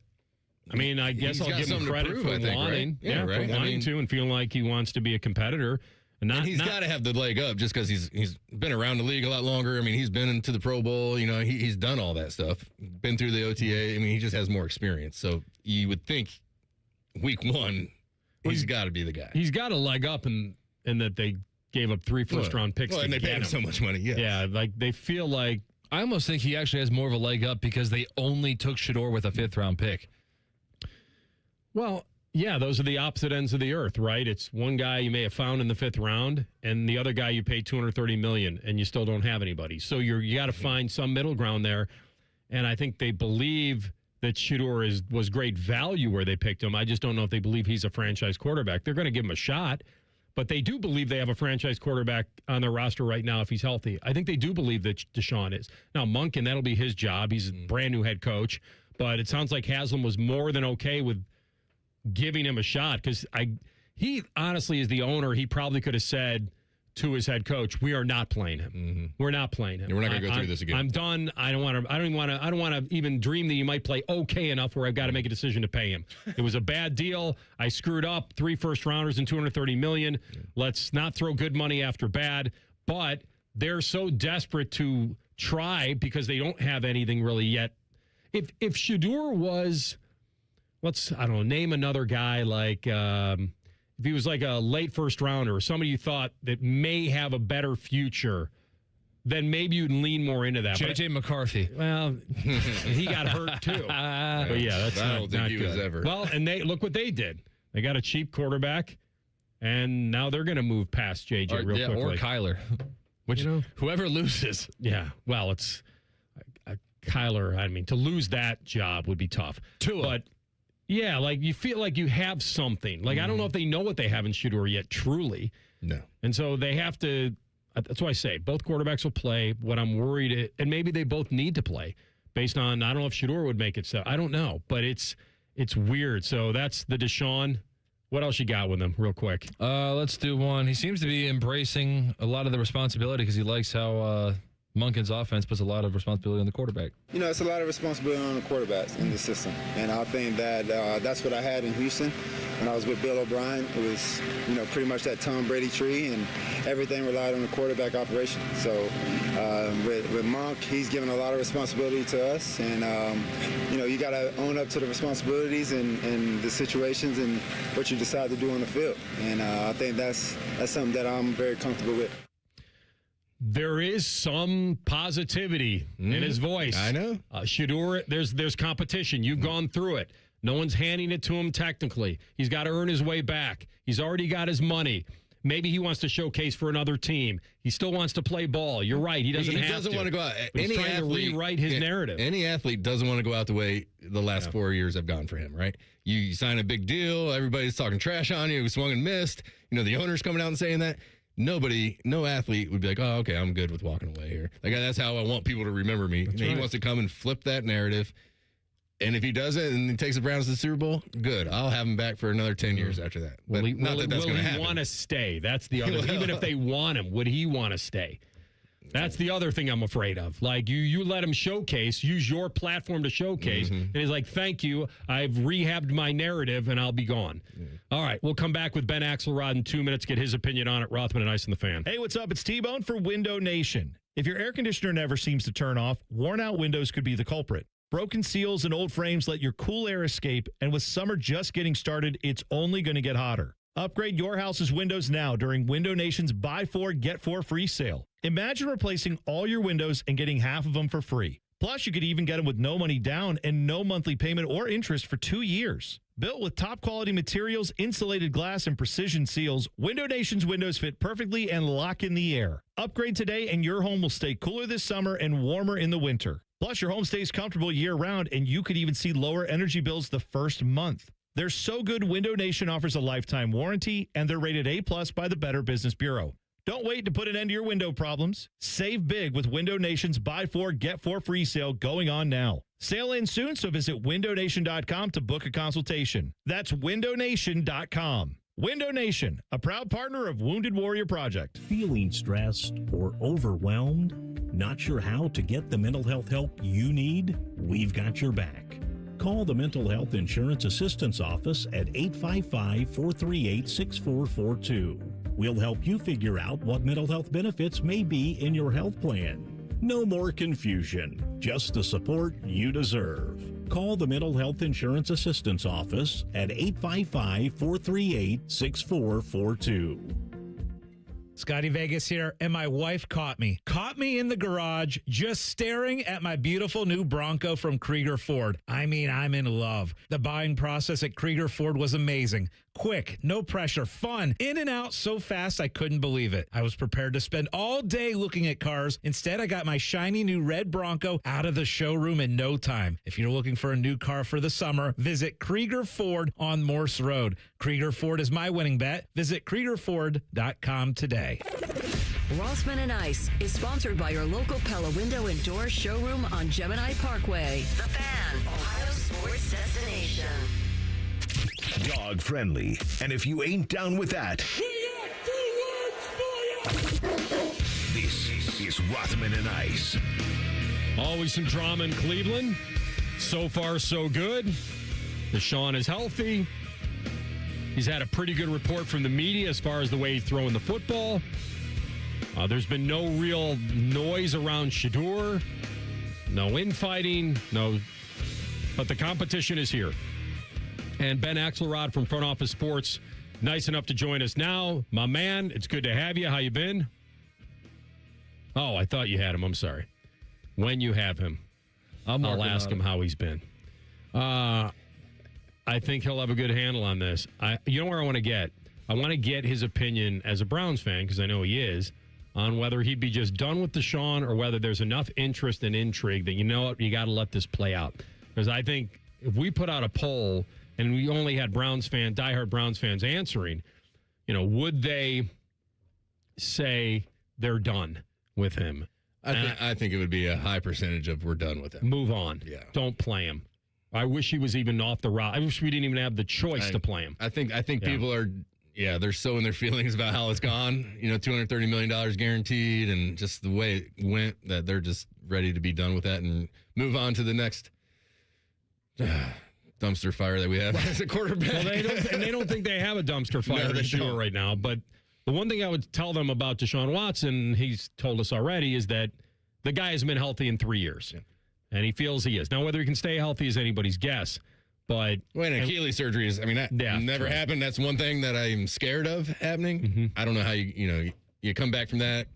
I mean, I guess I'll give him credit for wanting, right? Yeah, right. For wanting to and feeling like he wants to be a competitor. And he's got to have the leg up just because he's been around the league a lot longer. I mean, he's been into the Pro Bowl. He's done all that stuff. Been through the OTA. I mean, he just has more experience. So you would think week 1, he's got to be the guy. He's got a leg up in that they gave up 3 first-round picks. Well, and they paid him so much money. Yes. Yeah, like they feel like. I almost think he actually has more of a leg up because they only took Shedeur with a 5th-round pick. Well. Yeah, those are the opposite ends of the earth, right? It's one guy you may have found in the 5th round, and the other guy you paid $230 million, and you still don't have anybody. So you got to find some middle ground there. And I think they believe that Shedeur was great value where they picked him. I just don't know if they believe he's a franchise quarterback. They're going to give him a shot, but they do believe they have a franchise quarterback on their roster right now if he's healthy. I think they do believe that Deshaun is. Now, Monken, that'll be his job. He's a brand new head coach, but it sounds like Haslam was more than okay with giving him a shot because he honestly is the owner. He probably could have said to his head coach, "We are not playing him. Mm-hmm. We're not playing him. We're not going to go through this again. I'm done. I don't want to even dream that you might play okay enough where I've got to make a decision to pay him. It was a bad deal. I screwed up. 3 first-rounders and $230 million. Let's not throw good money after bad. But they're so desperate to try because they don't have anything really yet. If Shedeur was, name another guy like if he was like a late first rounder or somebody you thought that may have a better future, then maybe you'd lean more into that. J.J. McCarthy. Well, he got hurt too. But yeah, that's I don't think he was ever. Well, and look what they did. They got a cheap quarterback, and now they're going to move past J.J. real quickly. Or Kyler, which whoever loses. Yeah, well, it's Kyler. I mean, to lose that job would be tough. But yeah, like you feel like you have something. Like I don't know if they know what they have in Shedeur yet, truly. No. And so they have to. That's why I say both quarterbacks will play. What I'm worried, and maybe they both need to play, based on I don't know if Shedeur would make it. So I don't know, but it's weird. So that's the Deshaun. What else you got with him, real quick? Let's do one. He seems to be embracing a lot of the responsibility because he likes how Monken's offense puts a lot of responsibility on the quarterback. It's a lot of responsibility on the quarterbacks in the system. And I think that that's what I had in Houston when I was with Bill O'Brien. It was, pretty much that Tom Brady tree, and everything relied on the quarterback operation. So with Monk, he's given a lot of responsibility to us. And, you got to own up to the responsibilities and the situations and what you decide to do on the field. And I think that's something that I'm very comfortable with. There is some positivity in his voice. I know. Shedeur, there's competition. You've gone through it. No one's handing it to him technically. He's got to earn his way back. He's already got his money. Maybe he wants to showcase for another team. He still wants to play ball. You're right. He doesn't want to go out. But he's trying to rewrite his narrative. Any athlete doesn't want to go out the way the last 4 years have gone for him, right? You sign a big deal. Everybody's talking trash on you. We swung and missed. The owner's coming out and saying that. No athlete would be like, oh, okay, I'm good with walking away here. Like, that's how I want people to remember me. He wants to come and flip that narrative. And if he does it and he takes the Browns to the Super Bowl, good. I'll have him back for another 10 years after that. But Will that's going to happen. Will he want to stay? That's the other thing. Even if they want him, would he want to stay? That's the other thing I'm afraid of. Like, you let him showcase, use your platform to showcase, and he's like, thank you, I've rehabbed my narrative, and I'll be gone. All right, we'll come back with Ben Axelrod in 2 minutes, get his opinion on it. Rothman and Ice and the Fan. Hey, what's up? It's T-Bone for Window Nation. If your air conditioner never seems to turn off, worn-out windows could be the culprit. Broken seals and old frames let your cool air escape, and with summer just getting started, it's only going to get hotter. Upgrade your house's windows now during Window Nation's Buy 4, Get 4 free sale. Imagine replacing all your windows and getting half of them for free. Plus, you could even get them with no money down and no monthly payment or interest for 2 years. Built with top-quality materials, insulated glass, and precision seals, Window Nation's windows fit perfectly and lock in the air. Upgrade today and your home will stay cooler this summer and warmer in the winter. Plus, your home stays comfortable year-round, and you could even see lower energy bills the first month. They're so good, Window Nation offers a lifetime warranty, and they're rated A+ by the Better Business Bureau. Don't wait to put an end to your window problems. Save big with Window Nation's Buy 4, Get 4 free sale going on now. Sale ends soon, so visit windownation.com to book a consultation. That's windownation.com. Window Nation, a proud partner of Wounded Warrior Project. Feeling stressed or overwhelmed? Not sure how to get the mental health help you need? We've got your back. Call the Mental Health Insurance Assistance Office at 855-438-6442. We'll help you figure out what mental health benefits may be in your health plan. No more confusion, just the support you deserve. Call the Mental Health Insurance Assistance Office at 855-438-6442. Scotty Vegas here, and my wife caught me in the garage just staring at my beautiful new Bronco from Krieger Ford. I mean, I'm in love. The buying process at Krieger Ford was amazing. Quick, no pressure, fun, in and out so fast I couldn't believe it. I was prepared to spend all day looking at cars. Instead, I got my shiny new red Bronco out of the showroom in no time. If you're looking for a new car for the summer, visit Krieger Ford on Morse Road. Krieger Ford is my winning bet. Visit KriegerFord.com today. Rothman and Ice is sponsored by your local Pella Window and Door showroom on Gemini Parkway. The Fan, Ohio sports destination. Dog friendly. And if you ain't down with that, this is Rothman and Ice. Always some drama in Cleveland. So far, so good. Deshaun is healthy. He's had a pretty good report from the media as far as the way he's throwing the football. There's been no real noise around Shedeur. No infighting. But the competition is here. And Ben Axelrod from Front Office Sports, nice enough to join us now. My man, it's good to have you. How you been? Oh, I thought you had him. I'm sorry. When you have him, I'll ask him how he's been. I think he'll have a good handle on this. You know where I want to get? I want to get his opinion as a Browns fan, because I know he is, on whether he'd be just done with Deshaun or whether there's enough interest and intrigue that, you know what, you got to let this play out. Because I think if we put out a poll and we only had diehard Browns fans answering, would they say they're done with him? I think it would be a high percentage of we're done with him. Move on. Yeah. Don't play him. I wish he was even off the route. I wish we didn't even have the choice to play him. I think people are, they're so in their feelings about how it's gone. $230 million guaranteed, and just the way it went, that they're just ready to be done with that and move on to the next dumpster fire that we have as a quarterback. Well, they don't think they have a dumpster fire to do right now. But the one thing I would tell them about Deshaun Watson, he's told us already, is that the guy has been healthy in 3 years. Yeah. And he feels he is. Now, whether he can stay healthy is anybody's guess. But Achilles surgery is, that never happened. That's one thing that I'm scared of happening. I don't know how you come back from that.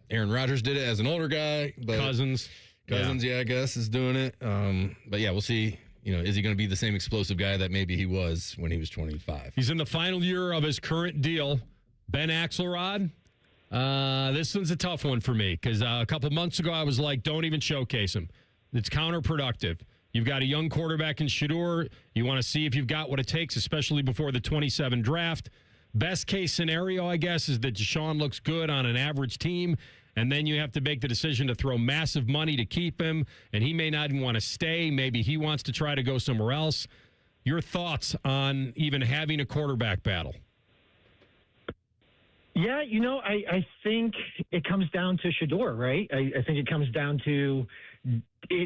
Aaron Rodgers did it as an older guy, but Cousins, yeah, I guess is doing it. But yeah, we'll see. Is he going to be the same explosive guy that maybe he was when he was 25? He's in the final year of his current deal. Ben Axelrod. This one's a tough one for me because a couple months ago I was like, don't even showcase him. It's counterproductive. You've got a young quarterback in Shedeur. You want to see if you've got what it takes, especially before the 27 draft. Best case scenario, I guess, is that Deshaun looks good on an average team, and then you have to make the decision to throw massive money to keep him, and he may not even want to stay. Maybe he wants to try to go somewhere else. Your thoughts on even having a quarterback battle? Yeah, I think it comes down to Shedeur, right? I think it comes down to,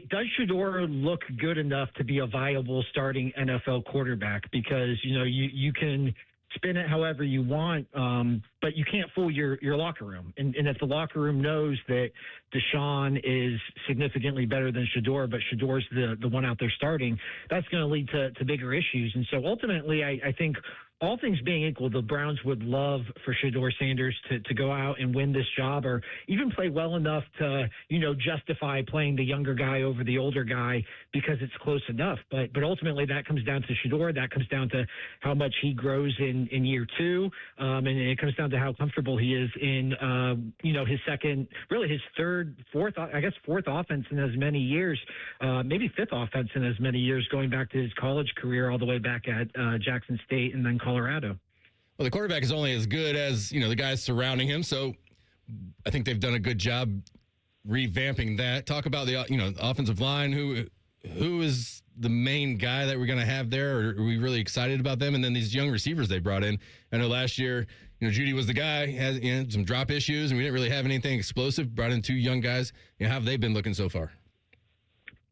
does Shedeur look good enough to be a viable starting NFL quarterback? Because, you can spin it however you want, but you can't fool your locker room. And if the locker room knows that Deshaun is significantly better than Shedeur, but Shedeur's the one out there starting, that's going to lead to bigger issues. And so ultimately, I think all things being equal, the Browns would love for Shedeur Sanders to go out and win this job, or even play well enough to, justify playing the younger guy over the older guy because it's close enough. But ultimately that comes down to Shedeur. That comes down to how much he grows in year two. And it comes down to how comfortable he is in, his second, really his fourth offense in as many years, maybe fifth offense in as many years, going back to his college career all the way back at Jackson State and then Colorado. Well, the quarterback is only as good as, the guys surrounding him. So I think they've done a good job revamping that. Talk about the, offensive line. Who is the main guy that we're going to have there? Or are we really excited about them? And then these young receivers they brought in. I know last year, Judy was the guy, has some drop issues, and we didn't really have anything explosive. Brought in two young guys. How have they been looking so far?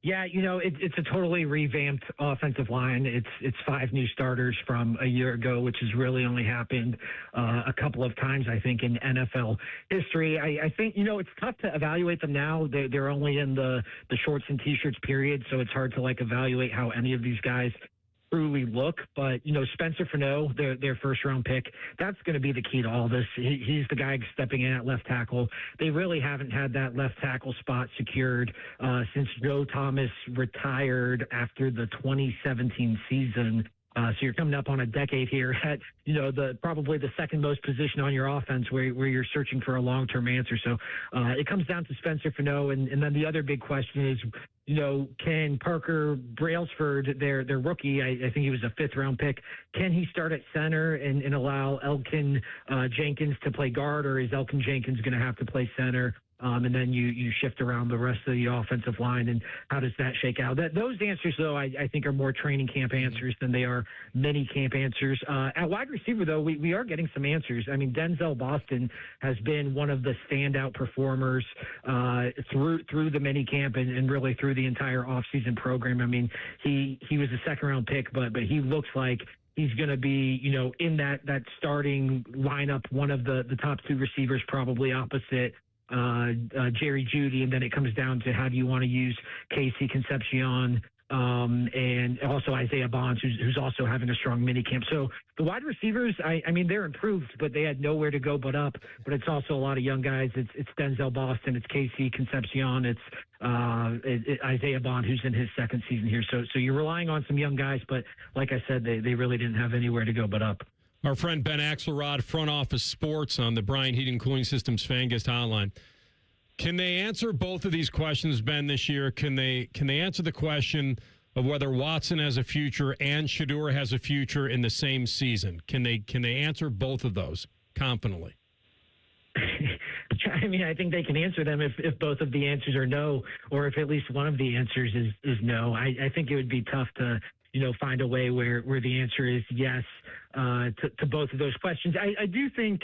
Yeah, it's a totally revamped offensive line. It's 5 new starters from a year ago, which has really only happened a couple of times, I think, in NFL history. I think, it's tough to evaluate them now. They're only in the shorts and T-shirts period, so it's hard to, evaluate how any of these guys truly look. But, Spencer Fano, their first-round pick, that's going to be the key to all this. He's the guy stepping in at left tackle. They really haven't had that left tackle spot secured since Joe Thomas retired after the 2017 season. So you're coming up on a decade here at, probably the second most position on your offense where you're searching for a long-term answer. So it comes down to Spencer Fano. And then the other big question is, can Parker Brailsford, their rookie, I think he was a 5th-round pick, can he start at center and allow Elkin Jenkins to play guard, or is Elkin Jenkins going to have to play center? And then you shift around the rest of the offensive line, and how does that shake out? Those answers, though, I think are more training camp answers than they are mini camp answers. At wide receiver, though, we are getting some answers. I mean, Denzel Boston has been one of the standout performers through the mini camp and really through the entire offseason program. I mean, he was a 2nd-round pick, but he looks like he's going to be, in that starting lineup, one of the top 2 receivers, probably opposite Jerry Jeudy, and then it comes down to how do you want to use Casey Concepcion and also Isaiah Bonds, who's also having a strong mini camp. So the wide receivers, I mean, they're improved, but they had nowhere to go but up. But it's also a lot of young guys. It's Denzel Boston, it's Casey Concepcion, it's Isaiah Bond, who's in his 2nd season here. So you're relying on some young guys, but like I said, they really didn't have anywhere to go but up. Our friend Ben Axelrod, Front Office Sports on the Bryant Heating Cooling Systems Fan Guest Hotline. Can they answer both of these questions, Ben, this year? Can they answer the question of whether Watson has a future and Shedeur has a future in the same season? Can they answer both of those confidently? I mean, I think they can answer them if both of the answers are no, or if at least one of the answers is no. I think it would be tough to find a way where the answer is yes to both of those questions. I do think,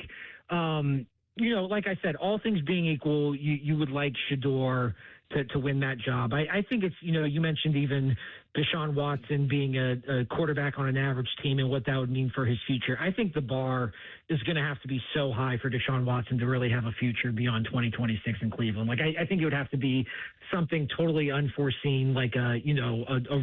like I said, all things being equal, you would like Shedeur to win that job. I think it's, you mentioned even Deshaun Watson being a quarterback on an average team and what that would mean for his future. I think the bar is going to have to be so high for Deshaun Watson to really have a future beyond 2026 in Cleveland. Like, I think it would have to be something totally unforeseen, like a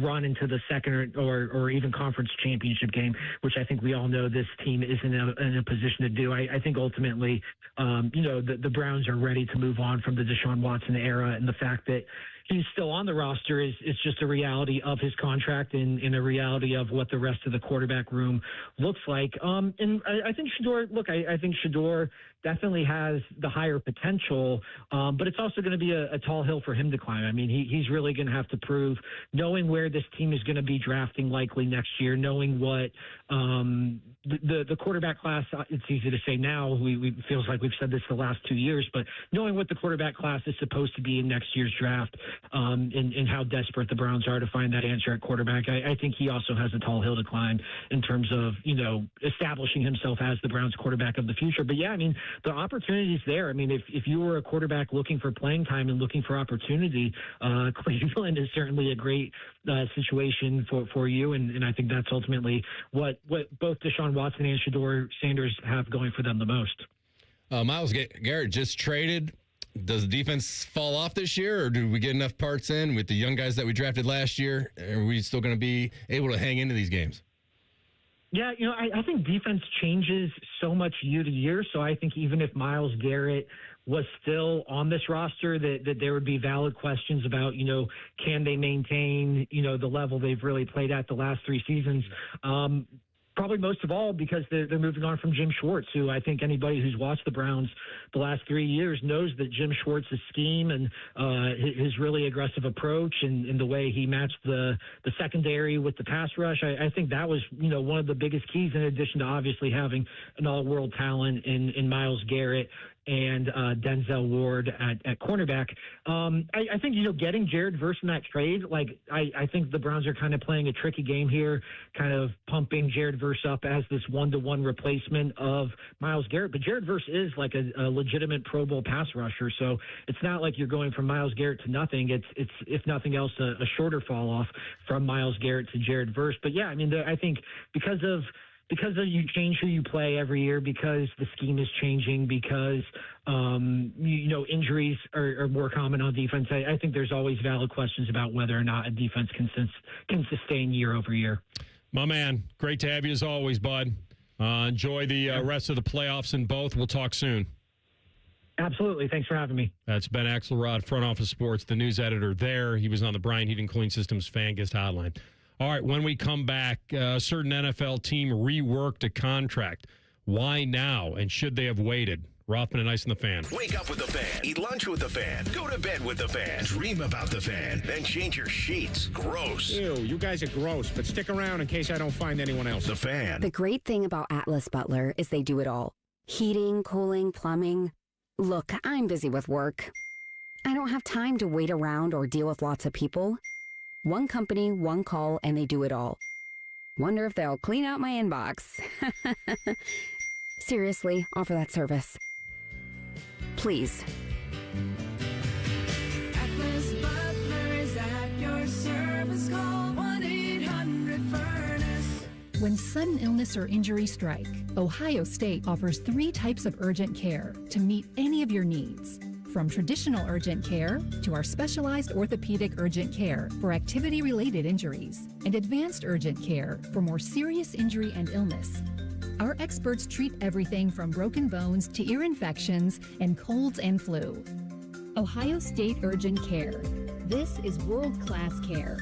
run into the second or even conference championship game, which I think we all know this team isn't in a position to do. I think ultimately, the Browns are ready to move on from the Deshaun Watson era, and the fact that he's still on the roster is just a reality of his contract and a reality of what the rest of the quarterback room looks like. And I think Shedeur, I think Shedeur definitely has the higher potential, but it's also going to be a tall hill for him to climb. I mean, he's really going to have to prove, knowing where this team is going to be drafting likely next year, knowing what the quarterback class, it's easy to say now, we feels like we've said this the last 2 years, but knowing what the quarterback class is supposed to be in next year's draft, and how desperate the Browns are to find that answer at quarterback, I think he also has a tall hill to climb in terms of, establishing himself as the Browns quarterback of the future. But yeah, I mean, the opportunity's there. I mean, if you were a quarterback looking for playing time and looking for opportunity, Cleveland is certainly a great situation for you. And I think that's ultimately what both Deshaun Watson and Shedeur Sanders have going for them the most. Myles Garrett just traded. Does the defense fall off this year, or do we get enough parts in with the young guys that we drafted last year? Are we still going to be able to hang into these games? Yeah, I think defense changes so much year to year. So I think even if Myles Garrett was still on this roster, that there would be valid questions about, can they maintain, the level they've really played at the last 3 seasons. Probably most of all because they're moving on from Jim Schwartz, who I think anybody who's watched the Browns the last 3 years knows that Jim Schwartz's scheme and his really aggressive approach and the way he matched the secondary with the pass rush, I think that was, one of the biggest keys, in addition to obviously having an all-world talent in Myles Garrett and Denzel Ward at cornerback. I think, getting Jared Verse in that trade, I think the Browns are kind of playing a tricky game here, kind of pumping Jared Verse up as this one-to-one replacement of Myles Garrett. But Jared Verse is like a legitimate Pro Bowl pass rusher, so it's not like you're going from Myles Garrett to nothing. It's if nothing else, a shorter fall off from Myles Garrett to Jared Verse. But yeah, I mean, I think because of you change who you play every year, because the scheme is changing, because injuries are more common on defense, I think there's always valid questions about whether or not a defense can sustain year over year. My man, great to have you as always, bud. Enjoy the rest of the playoffs in both. We'll talk soon. Absolutely. Thanks for having me. That's Ben Axelrod, Front Office Sports, the news editor there. He was on the Brian Heating Cooling Systems Fan Guest Hotline. All right, when we come back, a certain NFL team reworked a contract. Why now, and should they have waited? Rothman Ice and the Fan. Wake up with the Fan. Eat lunch with the Fan. Go to bed with the Fan. Dream about the Fan. Then change your sheets. Gross. Ew, you guys are gross, but stick around in case I don't find anyone else. The Fan. The great thing about Atlas Butler is they do it all. Heating, cooling, plumbing. Look, I'm busy with work. I don't have time to wait around or deal with lots of people. One company, one call, and they do it all. Wonder if they'll clean out my inbox. Seriously, offer that service. Please. Atlas Butler is at your service. Call 1-800-FURNACE. When sudden illness or injury strike, Ohio State offers 3 types of urgent care to meet any of your needs. From traditional urgent care to our specialized orthopedic urgent care for activity-related injuries and advanced urgent care for more serious injury and illness. Our experts treat everything from broken bones to ear infections and colds and flu. Ohio State Urgent Care. This is world-class care.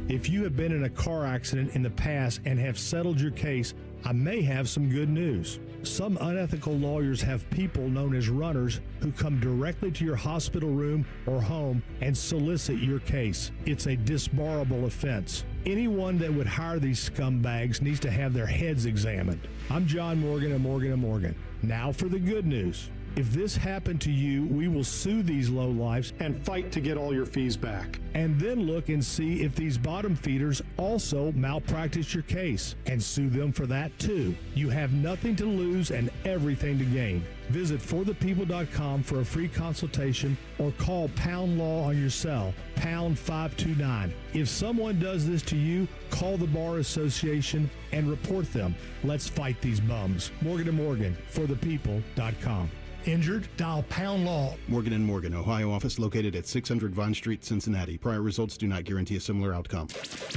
If you have been in a car accident in the past and have settled your case, I may have some good news. Some unethical lawyers have people known as runners who come directly to your hospital room or home and solicit your case. It's a disbarable offense. Anyone that would hire these scumbags needs to have their heads examined. I'm John Morgan of Morgan & Morgan. Now for the good news. If this happened to you, we will sue these lowlifes and fight to get all your fees back. And then look and see if these bottom feeders also malpractice your case and sue them for that too. You have nothing to lose and everything to gain. Visit forthepeople.com for a free consultation or call Pound Law on your cell, pound 529. If someone does this to you, call the Bar Association and report them. Let's fight these bums. Morgan & Morgan, forthepeople.com. Injured? Dial Pound Law. Morgan & Morgan, Ohio office located at 600 Vine Street, Cincinnati. Prior results do not guarantee a similar outcome.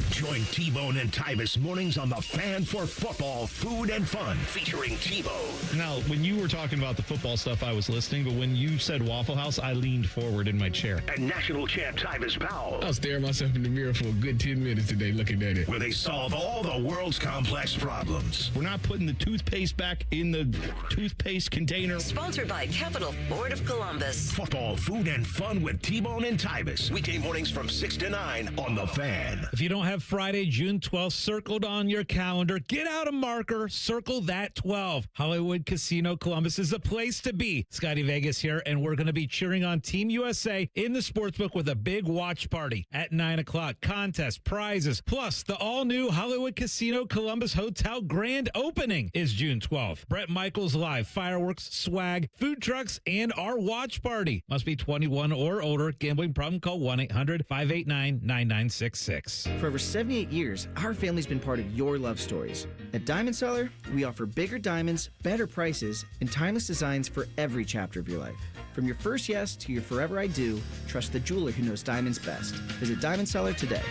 Join T-Bone and Tybus mornings on The Fan for football, food, and fun, featuring T-Bone. Now, when you were talking about the football stuff, I was listening, but when you said Waffle House, I leaned forward in my chair. And national champ Tybus Powell. I was staring myself in the mirror for a good 10 minutes today looking at it. Where they solve all the world's complex problems. We're not putting the toothpaste back in the toothpaste container. Sponsored by Capital Ford of Columbus. Football, food, and fun with T-Bone and Tybus. Weekday mornings from 6 to 9 on The Fan. If you don't have Friday, June 12th circled on your calendar, get out a marker, circle that 12. Hollywood Casino Columbus is the place to be. Scotty Vegas here, and we're going to be cheering on Team USA in the sportsbook with a big watch party at 9 o'clock. Contest, prizes, plus the all-new Hollywood Casino Columbus Hotel grand opening is June 12th. Brett Michaels live, fireworks, swag, food trucks, and our watch party. Must be 21 or older. Gambling problem? Call 1-800-589-9966. For over 78 years, our family's been part of your love stories. At Diamond Seller, we offer bigger diamonds, better prices, and timeless designs for every chapter of your life. From your first yes to your forever I do, trust the jeweler who knows diamonds best. Visit Diamond Seller today.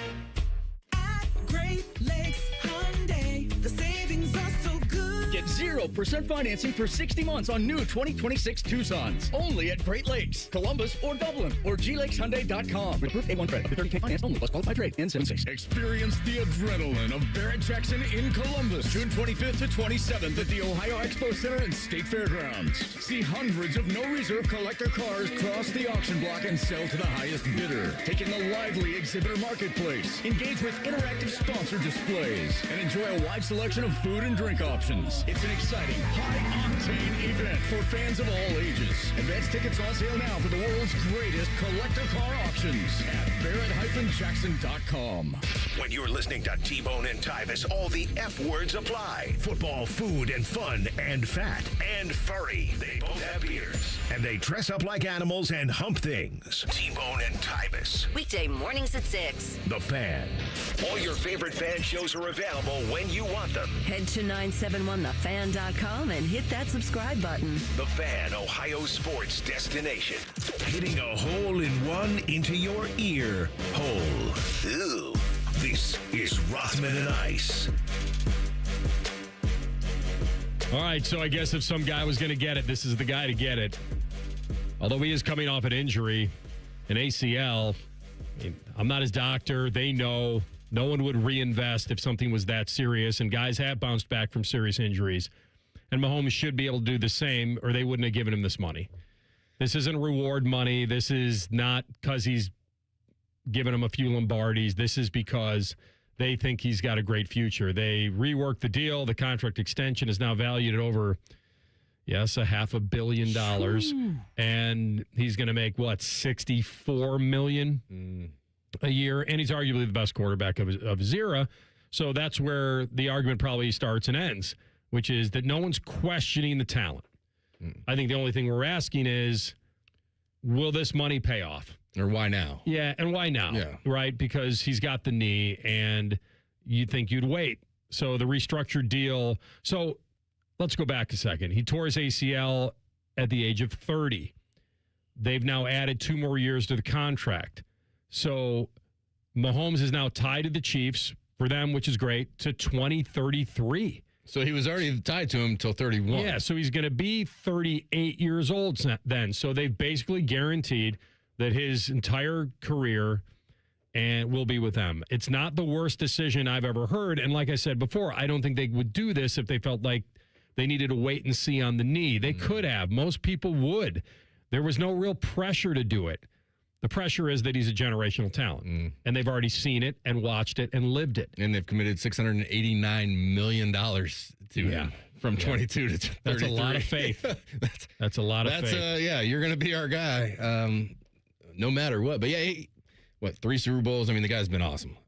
Great Lakes Hyundai, the savings are so good. Get 0% financing for 60 months on new 2026 Tucsons. Only at Great Lakes, Columbus, or Dublin, or glakeshyundai.com. Approved A1 credit. Up to 30K finance only. Plus qualified trade. N76. Experience the adrenaline of Barrett Jackson in Columbus, June 25th to 27th at the Ohio Expo Center and State Fairgrounds. See hundreds of no-reserve collector cars cross the auction block and sell to the highest bidder. Take in the lively exhibitor marketplace. Engage with interactive sponsor displays and enjoy a wide selection of food and drink options. It's an exciting, high-octane event for fans of all ages. Advance tickets on sale now for the world's greatest collector car auctions at barrett-jackson.com. When you're listening to T-Bone and Tybus, all the F words apply. Football, food, and fun, and fat, and furry. They both have ears. And they dress up like animals and hump things. T-Bone and Tybus. Weekday mornings at 6. The Fan. All your favorite fan shows are available when you want them. Head to 971thefan.com and hit that subscribe button. The Fan, Ohio sports destination. Hitting a hole in one into your ear hole. Ew. This is Rothman and Ice. All right, so I guess if some guy was going to get it, this is the guy to get it. Although he is coming off an injury, an ACL. I'm not his doctor. They know. No one would reinvest if something was that serious, and guys have bounced back from serious injuries. And Mahomes should be able to do the same, or they wouldn't have given him this money. This isn't reward money. This is not because he's given him a few Lombardis. This is because they think he's got a great future. They reworked the deal. The contract extension is now valued at over, $500 million. And he's going to make, $64 million a year. And he's arguably the best quarterback of his era. So that's where the argument probably starts and ends, which is that no one's questioning the talent. I think the only thing we're asking is, will this money pay off? Or why now? Yeah, and why now? Yeah. Right? Because he's got the knee, and you'd think you'd wait. So the restructured deal. So let's go back a second. He tore his ACL at the age of 30. They've now added 2 more years to the contract. So Mahomes is now tied to the Chiefs, for them, which is great, to 2033. So he was already tied to him until 31. Yeah, so he's going to be 38 years old then. So they've basically guaranteed that his entire career and will be with them. It's not the worst decision I've ever heard. And like I said before, I don't think they would do this if they felt like they needed to wait and see on the knee. They could have. Most people would. There was no real pressure to do it. The pressure is that he's a generational talent. And they've already seen it and watched it and lived it. And they've committed $689 million to him from 22 to 33. That's a lot of faith. That's a lot of faith. Yeah, you're going to be our guy no matter what. But, yeah, 3 Super Bowls? I mean, the guy's been awesome.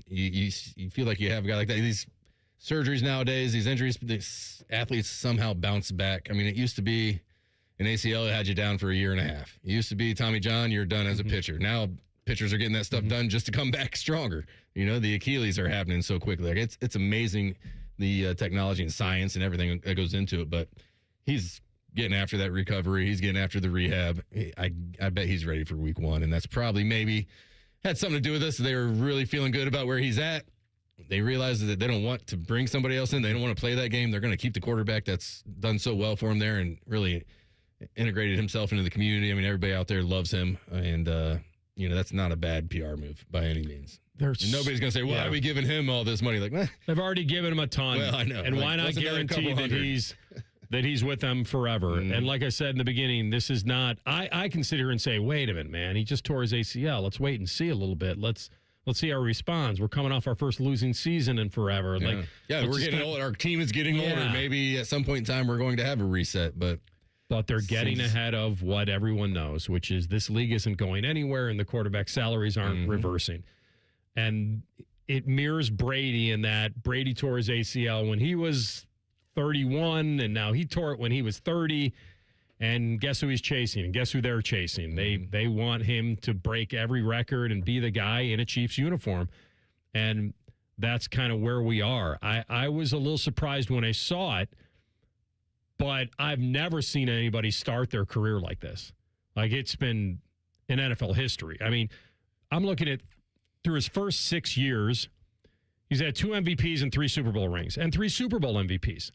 You feel like you have a guy like that. These surgeries nowadays, these injuries, these athletes somehow bounce back. I mean, it used to be an ACL had you down for a year and a half. It used to be Tommy John, you're done as a pitcher. Now pitchers are getting that stuff done just to come back stronger. You know, the Achilles are happening so quickly. Like it's amazing, the technology and science and everything that goes into it. But he's getting after that recovery. He's getting after the rehab. I bet he's ready for week 1, and that's probably maybe had something to do with this. They were really feeling good about where he's at. They realized that they don't want to bring somebody else in. They don't want to play that game. They're going to keep the quarterback that's done so well for him there and really integrated himself into the community. I mean, everybody out there loves him, and that's not a bad PR move by any means. Nobody's going to say, why are we giving him all this money? Like, they've already given him a ton. Well, I know. And why not guarantee that he's with them forever? And like I said in the beginning, this is not. I can sit here and say, wait a minute, man, he just tore his ACL. Let's wait and see a little bit. Let's see how he responds. We're coming off our first losing season in forever. We're getting old. Our team is getting older. Maybe at some point in time we're going to have a reset, but they're getting ahead of what everyone knows, which is this league isn't going anywhere and the quarterback salaries aren't reversing. And it mirrors Brady in that Brady tore his ACL when he was 31, and now he tore it when he was 30. And guess who he's chasing? And guess who they're chasing? They want him to break every record and be the guy in a Chiefs uniform. And that's kind of where we are. I was a little surprised when I saw it, but I've never seen anybody start their career like this. Like, it's been in NFL history. I mean, I'm looking at through his first 6 years, he's had 2 MVPs and 3 Super Bowl rings and 3 Super Bowl MVPs.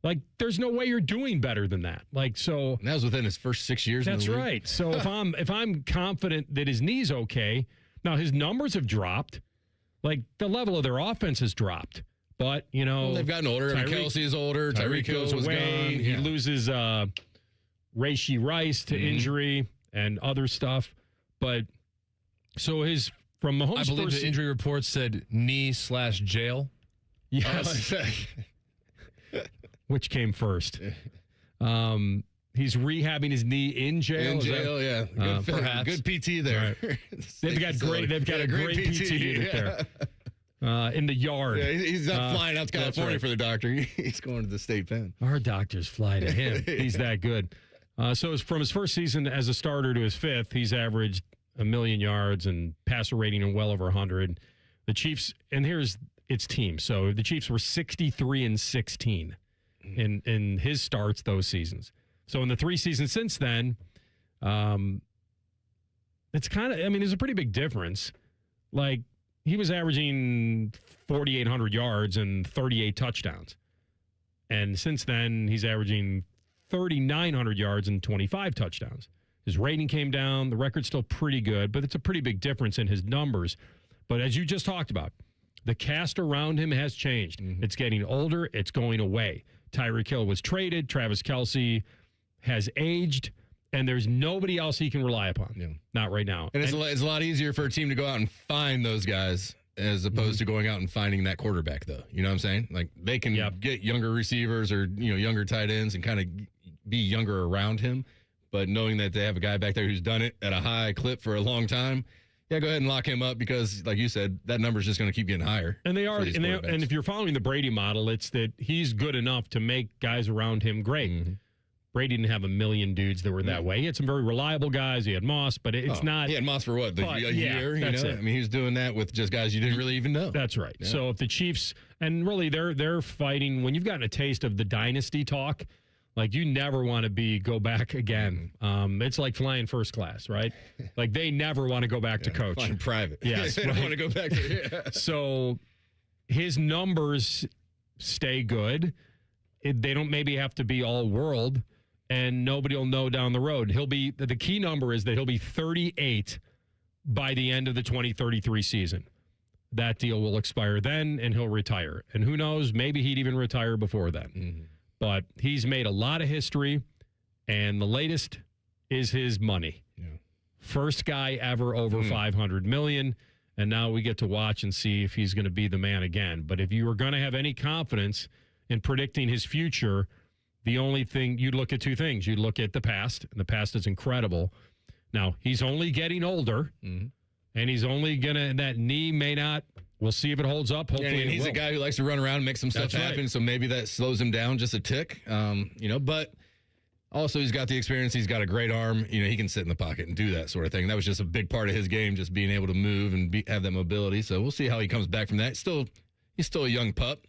Like, there's no way you're doing better than that. Like, so and that was within his first 6 years. That's in the league. right. So if I'm confident that his knee's okay, now his numbers have dropped. Like, the level of their offense has dropped. But, they've gotten older. Kelsey is older. Tyreek goes was away. gone. He loses Rashee Rice to injury and other stuff. But so from Mahomes' I believe first the injury report said knee/jail. Yes. Which came first? He's rehabbing his knee in jail. In jail, yeah. Good, perhaps. Good PT there. Right. They've got a great PT unit there. In the yard. Yeah, he's not flying out to California for the doctor. He's going to the state pen. Our doctors fly to him. He's that good. So from his first season as a starter to his 5th, he's averaged 1 million yards and passer rating of well over 100. The Chiefs, and here's its team. So the Chiefs were 63-16 in his starts those seasons. So in the 3 seasons since then, it's kind of, there's a pretty big difference. Like, he was averaging 4,800 yards and 38 touchdowns. And since then, he's averaging 3,900 yards and 25 touchdowns. His rating came down. The record's still pretty good, but it's a pretty big difference in his numbers. But as you just talked about, the cast around him has changed. It's getting older. It's going away. Tyreek Hill was traded. Travis Kelce has aged. And there's nobody else he can rely upon. Yeah. Not right now. And it's a lot easier for a team to go out and find those guys as opposed to going out and finding that quarterback, though. You know what I'm saying? Like, they can get younger receivers or, younger tight ends and kind of be younger around him. But knowing that they have a guy back there who's done it at a high clip for a long time, go ahead and lock him up because, like you said, that number's just going to keep getting higher. And they are. And if you're following the Brady model, it's that he's good enough to make guys around him great. Brady didn't have a million dudes that were that way. He had some very reliable guys. He had Moss, but it's not. He had Moss for what? A year? That's it. He was doing that with just guys you didn't really even know. That's right. Yeah. So if the Chiefs, and really they're fighting, when you've gotten a taste of the dynasty talk, like, you never want to go back again. It's like flying first class, right? Like, they never want to go back to coach. Flying private. Yes. They don't want to go back to So his numbers stay good. They don't maybe have to be all world. And nobody will know down the road. The key number is that he'll be 38 by the end of the 2033 season. That deal will expire then, and he'll retire. And who knows, maybe he'd even retire before then. But he's made a lot of history, and the latest is his money. Yeah. First guy ever over $500 million, and now we get to watch and see if he's going to be the man again. But if you are going to have any confidence in predicting his future, the only thing you'd look at two things. You'd look at the past, and the past is incredible. Now, he's only getting older, and he's only going to, that knee may not, we'll see if it holds up. Hopefully, and he's a guy who likes to run around and make some stuff happen, so maybe that slows him down just a tick, but also he's got the experience. He's got a great arm. He can sit in the pocket and do that sort of thing. That was just a big part of his game, just being able to move and have that mobility. So we'll see how he comes back from that. He's still a young pup,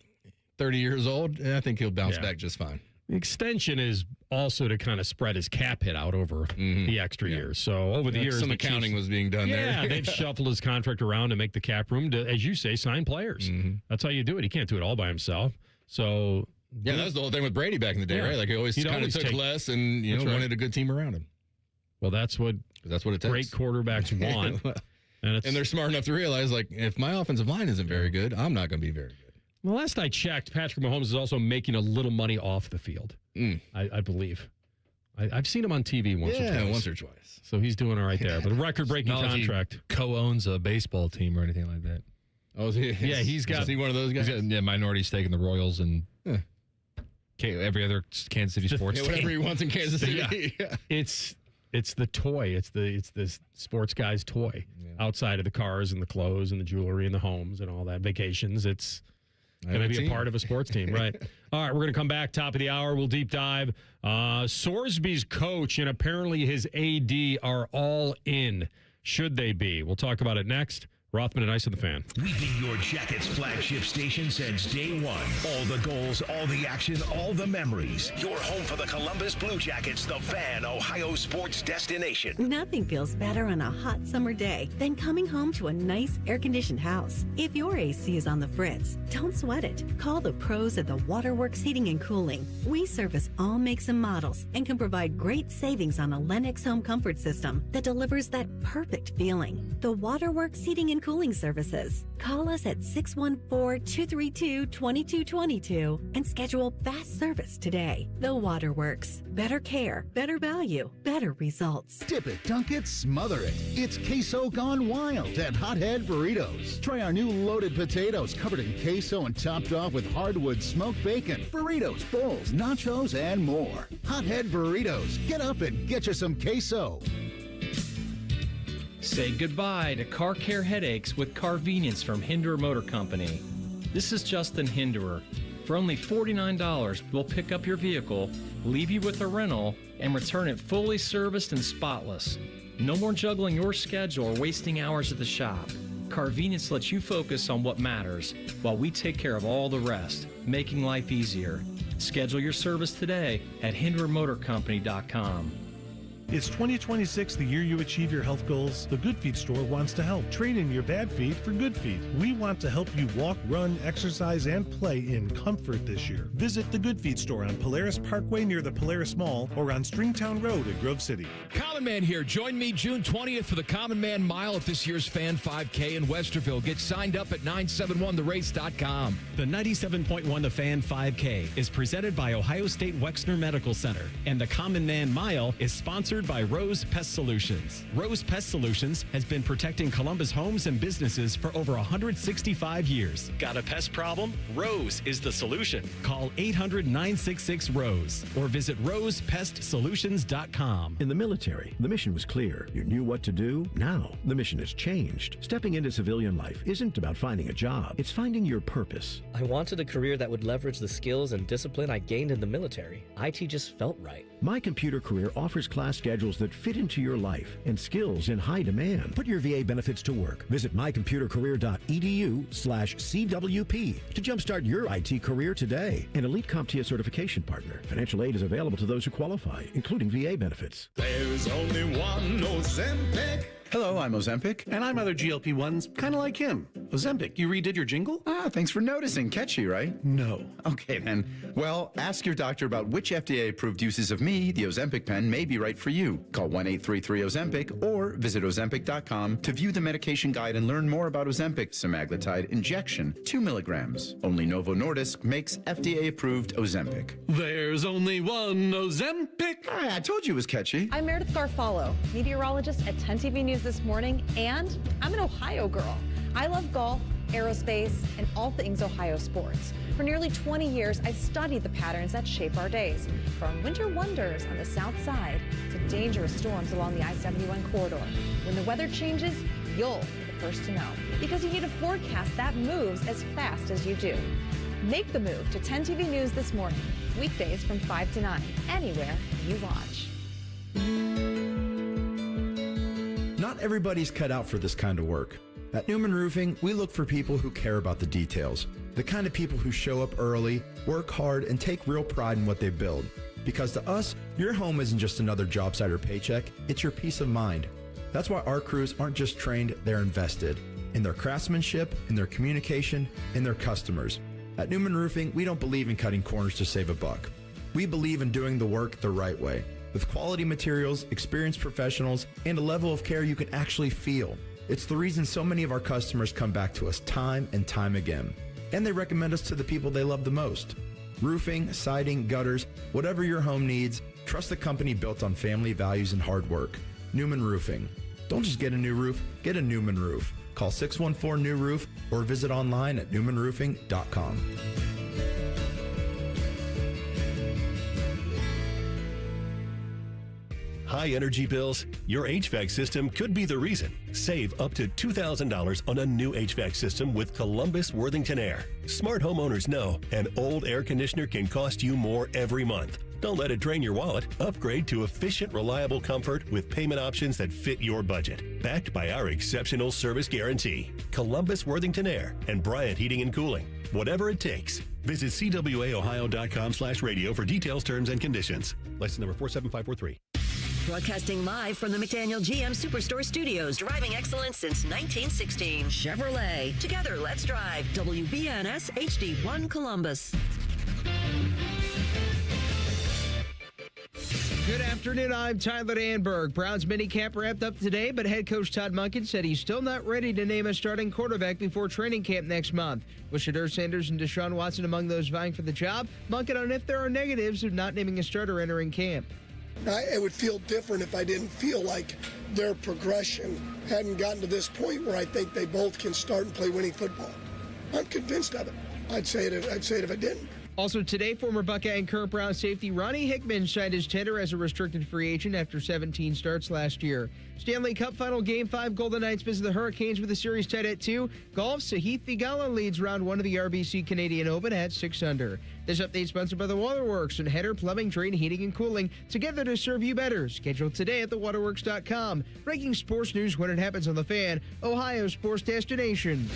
30 years old, and I think he'll bounce back just fine. The extension is also to kind of spread his cap hit out over the extra years. So over the years, some accounting was being done there. Yeah, they've shuffled his contract around to make the cap room to, as you say, sign players. That's how you do it. He can't do it all by himself. So yeah, that was the whole thing with Brady back in the day, right? Like he always kind of took less and wanted a good team around him. Well, that's what it takes. Great quarterbacks want. and they're smart enough to realize, like, if my offensive line isn't very good, I'm not going to be very good. Well, last I checked, Patrick Mahomes is also making a little money off the field. I believe. I've seen him on TV once or twice. So he's doing all right there. But a record-breaking contract. He co-owns a baseball team or anything like that. Oh, is he? Yeah, he's got. Is he one of those guys? He's got minority stake in the Royals and every other Kansas City sports team. Whatever he wants in Kansas City. Yeah. It's the toy. It's the sports guy's toy. Outside of the cars and the clothes and the jewelry and the homes and all that vacations. It's going to be a part of a sports team, right? All right, we're going to come back, top of the hour. We'll deep dive. Sorsby's coach and apparently his AD are all in. Should they be? We'll talk about it next. Rothman and Ice on the Fan. We've been your Jackets flagship station since day one. All the goals, all the action, all the memories. Your home for the Columbus Blue Jackets, the Fan, Ohio sports destination. Nothing feels better on a hot summer day than coming home to a nice air-conditioned house. If your AC is on the fritz, don't sweat it. Call the pros at the Waterworks Heating and Cooling. We service all makes and models and can provide great savings on a Lennox home comfort system that delivers that perfect feeling. The Waterworks Heating and Cooling Services. Call us at 614-232-2222 and schedule fast service today. The Waterworks. Better care, better value, better results. Dip it, dunk it, smother it. It's queso gone wild at Hothead Burritos. Try our new loaded potatoes covered in queso and topped off with hardwood smoked bacon, burritos, bowls, nachos, and more. Hothead Burritos. Get up and get you some queso. Say goodbye to car care headaches with Carvenience from Hinderer Motor Company. This is Justin Hinderer. For only $49, we'll pick up your vehicle, leave you with a rental, and return it fully serviced and spotless. No more juggling your schedule or wasting hours at the shop. Carvenience lets you focus on what matters while we take care of all the rest, making life easier. Schedule your service today at HindererMotorCompany.com. It's 2026, the year you achieve your health goals. The Good Feet store wants to help. Trade in your bad feet for good feet. We want to help you walk, run, exercise, and play in comfort this year. Visit the Good Feet store on Polaris Parkway near the Polaris Mall or on Stringtown Road in Grove City. Common Man here. Join me June 20th for the Common Man Mile at this year's Fan 5K in Westerville. Get signed up at 971therace.com. The 97.1 The Fan 5K is presented by Ohio State Wexner Medical Center, and the Common Man Mile is sponsored by Rose Pest Solutions. Rose Pest Solutions has been protecting Columbus homes and businesses for over 165 years. Got a pest problem? Rose is the solution. Call 800-966-ROSE or visit rosepestsolutions.com. In the military, the mission was clear. You knew what to do. Now, the mission has changed. Stepping into civilian life isn't about finding a job. It's finding your purpose. I wanted a career that would leverage the skills and discipline I gained in the military. IT just felt right. My Computer Career offers class schedules that fit into your life and skills in high demand. Put your VA benefits to work. Visit mycomputercareer.edu/CWP to jumpstart your IT career today. An elite CompTIA certification partner. Financial aid is available to those who qualify, including VA benefits. There's only one Ozempic. Hello, I'm Ozempic, and I'm other GLP-1s, kind of like him. Ozempic, you redid your jingle? Ah, thanks for noticing. Catchy, right? No. Okay, then. Well, ask your doctor about which FDA-approved uses of me, the Ozempic pen, may be right for you. Call 1-833-OZEMPIC or visit Ozempic.com to view the medication guide and learn more about Ozempic semaglutide injection, 2 milligrams. Only Novo Nordisk makes FDA-approved Ozempic. There's only one Ozempic. I told you it was catchy. I'm Meredith Garfalo, meteorologist at 10 TV News This Morning, and I'm an Ohio girl. I love golf, aerospace, and all things Ohio sports. For nearly 20 years, I've studied the patterns that shape our days, from winter wonders on the south side to dangerous storms along the I-71 corridor. When the weather changes, you'll be the first to know, because you need a forecast that moves as fast as you do. Make the move to 10 TV News this morning, weekdays from 5 to 9, anywhere you watch. Not everybody's cut out for this kind of work. At Newman Roofing, we look for people who care about the details. The kind of people who show up early, work hard, and take real pride in what they build. Because to us, your home isn't just another job site or paycheck, it's your peace of mind. That's why our crews aren't just trained, they're invested. In their craftsmanship, in their communication, in their customers. At Newman Roofing, we don't believe in cutting corners to save a buck. We believe in doing the work the right way, with quality materials, experienced professionals, and a level of care you can actually feel. It's the reason so many of our customers come back to us time and time again. And they recommend us to the people they love the most. Roofing, siding, gutters, whatever your home needs, trust the company built on family values and hard work. Newman Roofing. Don't just get a new roof, get a Newman roof. Call 614-NEW-ROOF or visit online at newmanroofing.com. High energy bills? Your HVAC system could be the reason. Save up to $2,000 on a new HVAC system with Columbus Worthington Air. Smart homeowners know an old air conditioner can cost you more every month. Don't let it drain your wallet. Upgrade to efficient, reliable comfort with payment options that fit your budget. Backed by our exceptional service guarantee. Columbus Worthington Air and Bryant Heating and Cooling. Whatever it takes. Visit cwaohio.com/radio for details, terms, and conditions. License number 47543. Broadcasting live from the McDaniel GM Superstore Studios. Driving excellence since 1916. Chevrolet. Together, let's drive. WBNS HD1 Columbus. Good afternoon, I'm Tyler Danberg. Browns minicamp wrapped up today, but head coach Todd Monken said he's still not ready to name a starting quarterback before training camp next month. With Shedeur Sanders and Deshaun Watson among those vying for the job, Monken on if there are negatives of not naming a starter entering camp. It would feel different if I didn't feel like their progression hadn't gotten to this point where I think they both can start and play winning football. I'm convinced of it. I'd say it if I didn't. Also today, former Buckeye and current Brown safety Ronnie Hickman signed his tender as a restricted free agent after 17 starts last year. Stanley Cup Final Game 5, Golden Knights visit the Hurricanes with the series tied at 2. Golf, Sahith Theegala leads round 1 of the RBC Canadian Open at 6 under. This update sponsored by the Waterworks and Header Plumbing, Drain, Heating, and Cooling, together to serve you better. Scheduled today at thewaterworks.com. Breaking sports news when it happens on The Fan, Ohio's sports destination.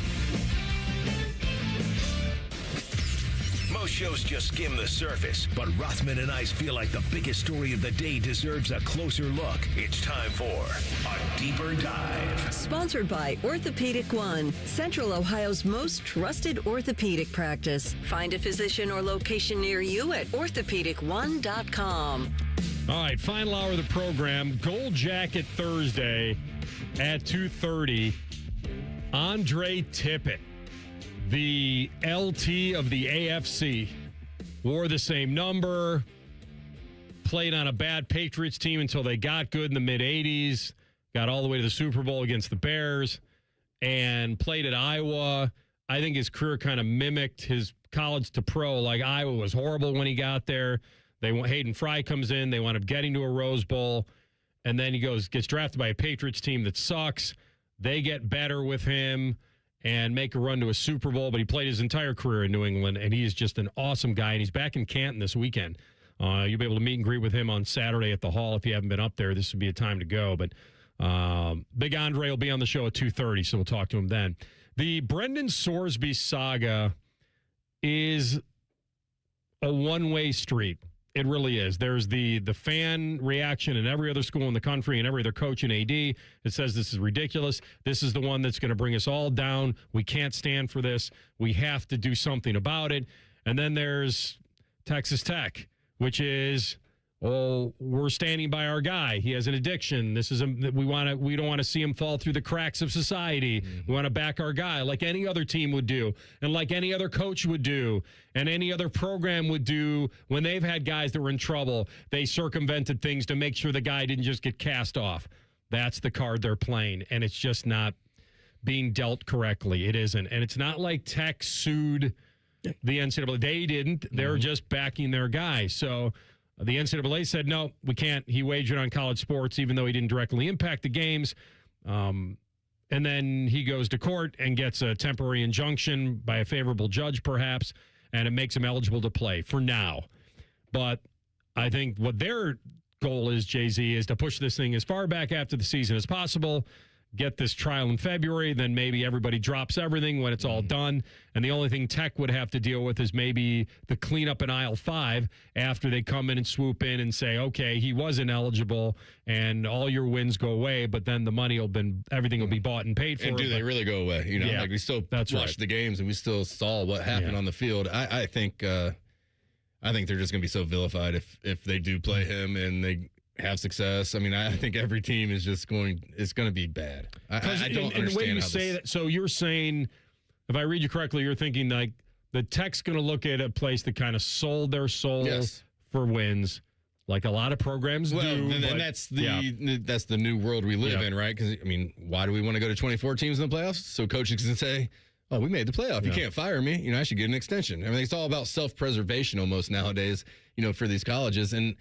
Most shows just skim the surface, but Rothman and Ice feel like the biggest story of the day deserves a closer look. It's time for a deeper dive. Sponsored by Orthopedic One, Central Ohio's most trusted orthopedic practice. Find a physician or location near you at orthopedic1.com. All right, final hour of the program. Gold Jacket Thursday at 2:30. Andre Tippett, the LT of the AFC, wore the same number, played on a bad Patriots team until they got good in the mid-'80s, got all the way to the Super Bowl against the Bears, and played at Iowa. I think his career kind of mimicked his college to pro. Like, Iowa was horrible when he got there. Hayden Fry comes in. They wound up getting to a Rose Bowl, and then he gets drafted by a Patriots team that sucks. They get better with him and make a run to a Super Bowl, but he played his entire career in New England, and he is just an awesome guy, and he's back in Canton this weekend. You'll be able to meet and greet with him on Saturday at the Hall. If you haven't been up there, this would be a time to go, but Big Andre will be on the show at 2:30, so we'll talk to him then. The Brendan Sorsby saga is a one-way street. It really is. There's the fan reaction in every other school in the country and every other coach and AD that says this is ridiculous. This is the one that's going to bring us all down. We can't stand for this. We have to do something about it. And then there's Texas Tech, which is, we're standing by our guy. He has an addiction. We don't want to see him fall through the cracks of society. We want to back our guy like any other team would do, and like any other coach would do, and any other program would do when they've had guys that were in trouble. They circumvented things to make sure the guy didn't just get cast off. That's the card they're playing, and it's just not being dealt correctly. It isn't. And it's not like Tech sued the NCAA. They didn't. They're just backing their guy. So the NCAA said, no, we can't. He wagered on college sports, even though he didn't directly impact the games. And then he goes to court and gets a temporary injunction by a favorable judge, perhaps, and it makes him eligible to play for now. But I think what their goal is, Jay-Z, is to push this thing as far back after the season as possible, get this trial in February, then maybe everybody drops everything when it's all done. And the only thing Tech would have to deal with is maybe the cleanup in aisle 5 after they come in and swoop in and say, okay, he was ineligible and all your wins go away, but then the money everything will be bought and paid for. And do they really go away? You know, like we still watched the games and we still saw what happened on the field. I think they're just going to be so vilified if they do play him and they have success. I mean, I think every team is just going to be bad. I don't understand the way you how say this... that. So you're saying, if I read you correctly, you're thinking like the Tech's going to look at a place that kind of sold their soul for wins, like a lot of programs do. And that's the new world we live in, right? Because, I mean, why do we want to go to 24 teams in the playoffs? So coaches can say, oh, we made the playoff. You can't fire me. You know, I should get an extension. I mean, it's all about self-preservation almost nowadays, you know, for these colleges. And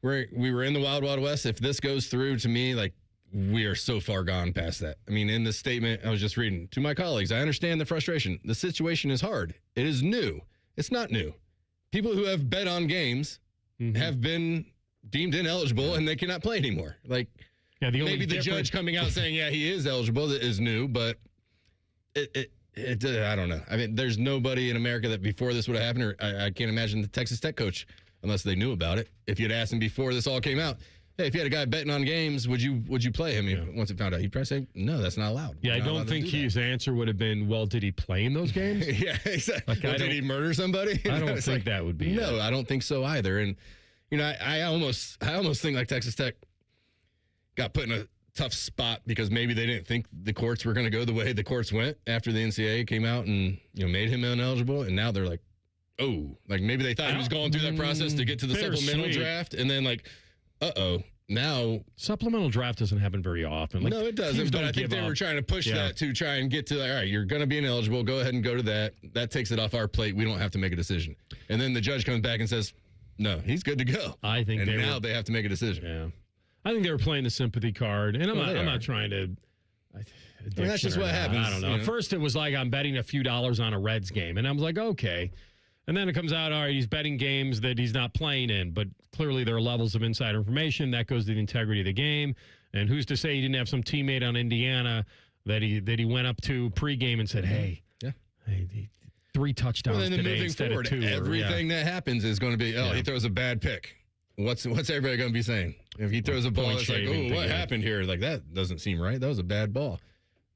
we were in the Wild Wild West. If this goes through, to me, like, we are so far gone past that. I mean, in the statement I was just reading to my colleagues, I understand the frustration. The situation is hard. It is new. It's not new. People who have bet on games have been deemed ineligible and they cannot play anymore. Like, maybe the judge coming out saying, yeah, he is eligible is new, but it I don't know. I mean, there's nobody in America that before this would have happened, or I can't imagine the Texas Tech coach, unless they knew about it. If you'd asked him before this all came out, hey, if you had a guy betting on games, would you play him once it found out? He'd probably say, no, that's not allowed. Yeah, I don't think his answer would have been, well, did he play in those games? Yeah, exactly. Like, did he murder somebody? I don't think that would be No, I don't think so either. And, you know, I almost think like Texas Tech got put in a tough spot because maybe they didn't think the courts were going to go the way the courts went after the NCAA came out and, you know, made him ineligible. And now they're like, oh, like maybe they thought he was going through that process to get to the supplemental draft. And then like, now supplemental draft doesn't happen very often. Like, no, it doesn't. But I think they were trying to push that to try and get to, like, all right, you're going to be ineligible. Go ahead and go to that. That takes it off our plate. We don't have to make a decision. And then the judge comes back and says, no, he's good to go. I think now they have to make a decision. Yeah. I think they were playing the sympathy card. And I'm not trying to. That's just what happens. I don't know. At first, it was like I'm betting a few dollars on a Reds game. And I was like, okay. And then it comes out, all right, he's betting games that he's not playing in. But clearly there are levels of insider information. That goes to the integrity of the game. And who's to say he didn't have some teammate on Indiana that he went up to pregame and said, hey, 3 touchdowns today instead of 2. Everything that happens is going to be, he throws a bad pick. What's everybody going to be saying? If he throws a ball, it's like, oh, what happened here? Like, that doesn't seem right. That was a bad ball.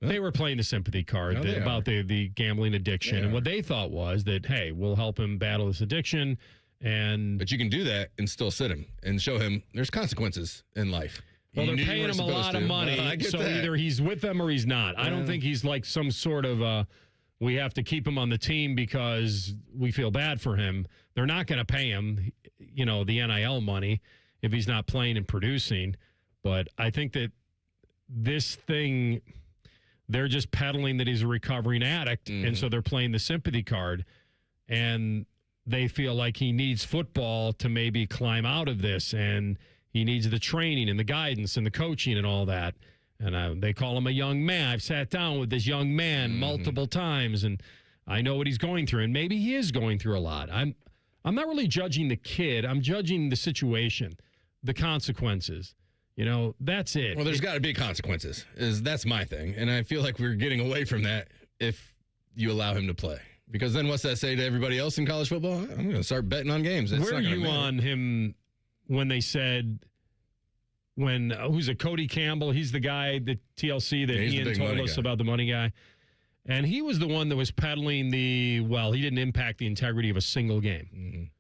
They were playing the sympathy card about the gambling addiction. And what they thought was that, hey, we'll help him battle this addiction. But you can do that and still sit him and show him there's consequences in life. Well, they're paying him a lot of money, so either he's with them or he's not. I don't think he's like some sort of we have to keep him on the team because we feel bad for him. They're not going to pay him, you know, the NIL money if he's not playing and producing. But I think that this thing, they're just peddling that he's a recovering addict, and so they're playing the sympathy card. And they feel like he needs football to maybe climb out of this, and he needs the training and the guidance and the coaching and all that. And they call him a young man. I've sat down with this young man multiple times, and I know what he's going through. And maybe he is going through a lot. I'm not really judging the kid. I'm judging the situation, the consequences. You know, that's it. Well, there's got to be consequences. That's my thing. And I feel like we're getting away from that if you allow him to play. Because then what's that say to everybody else in college football? I'm going to start betting on games. Where are you on him when they said, who's it, Cody Campbell? He's the guy, the TLC that Ian told us about, the money guy. And he was the one that was peddling he didn't impact the integrity of a single game.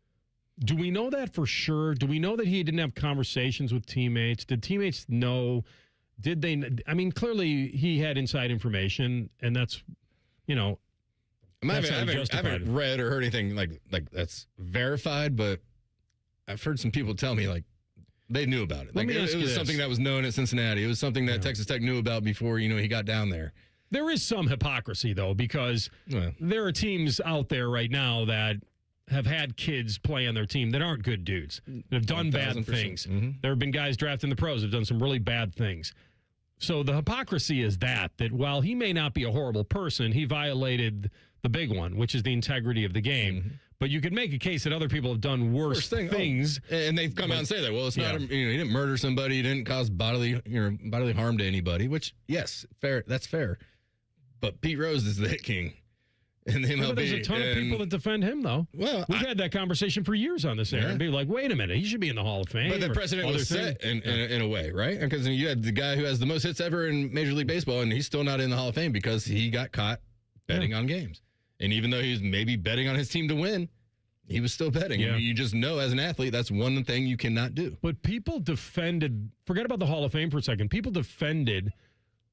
Do we know that for sure? Do we know that he didn't have conversations with teammates? Did teammates know? Did they? I mean, clearly he had inside information, and that's, you know, I haven't read or heard anything like that's verified, but I've heard some people tell me like they knew about it. Like it was something that was known at Cincinnati. It was something that Texas Tech knew about before, you know, he got down there. There is some hypocrisy, though, because there are teams out there right now that have had kids play on their team that aren't good dudes, that have done bad things. Mm-hmm. There have been guys drafted in the pros that have done some really bad things. So the hypocrisy is that while he may not be a horrible person, he violated the big one, which is the integrity of the game. Mm-hmm. But you could make a case that other people have done worse things. And they've come out and say that. Well, it's not, he didn't murder somebody, he didn't cause bodily harm to anybody, which, yes, fair. That's fair. But Pete Rose is the hit king in the MLB. But there's a ton of people that defend him, though. Well, we've had that conversation for years on this air and be like, wait a minute, he should be in the Hall of Fame. But the precedent was set in a way, right? Because you had the guy who has the most hits ever in Major League Baseball, and he's still not in the Hall of Fame because he got caught betting on games. And even though he was maybe betting on his team to win, he was still betting. Yeah. And you just know as an athlete, that's one thing you cannot do. But people defended, forget about the Hall of Fame for a second. People defended,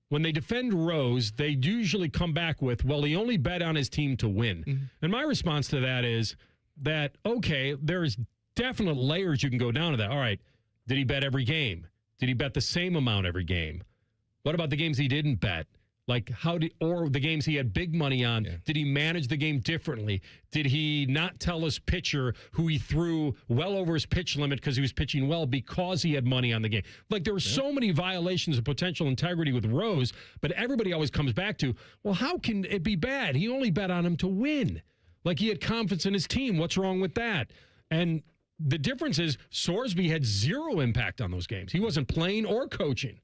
when they defend Rose, they usually come back with, well, he only bet on his team to win. Mm-hmm. And my response to that is that, okay, there's definite layers you can go down to that. All right, did he bet every game? Did he bet the same amount every game? What about the games he didn't bet? Like or the games he had big money on, did he manage the game differently? Did he not tell his pitcher who he threw well over his pitch limit because he was pitching well because he had money on the game? Like there were so many violations of potential integrity with Rose, but everybody always comes back to, well, how can it be bad? He only bet on him to win. Like he had confidence in his team. What's wrong with that? And the difference is Sorsby had zero impact on those games. He wasn't playing or coaching.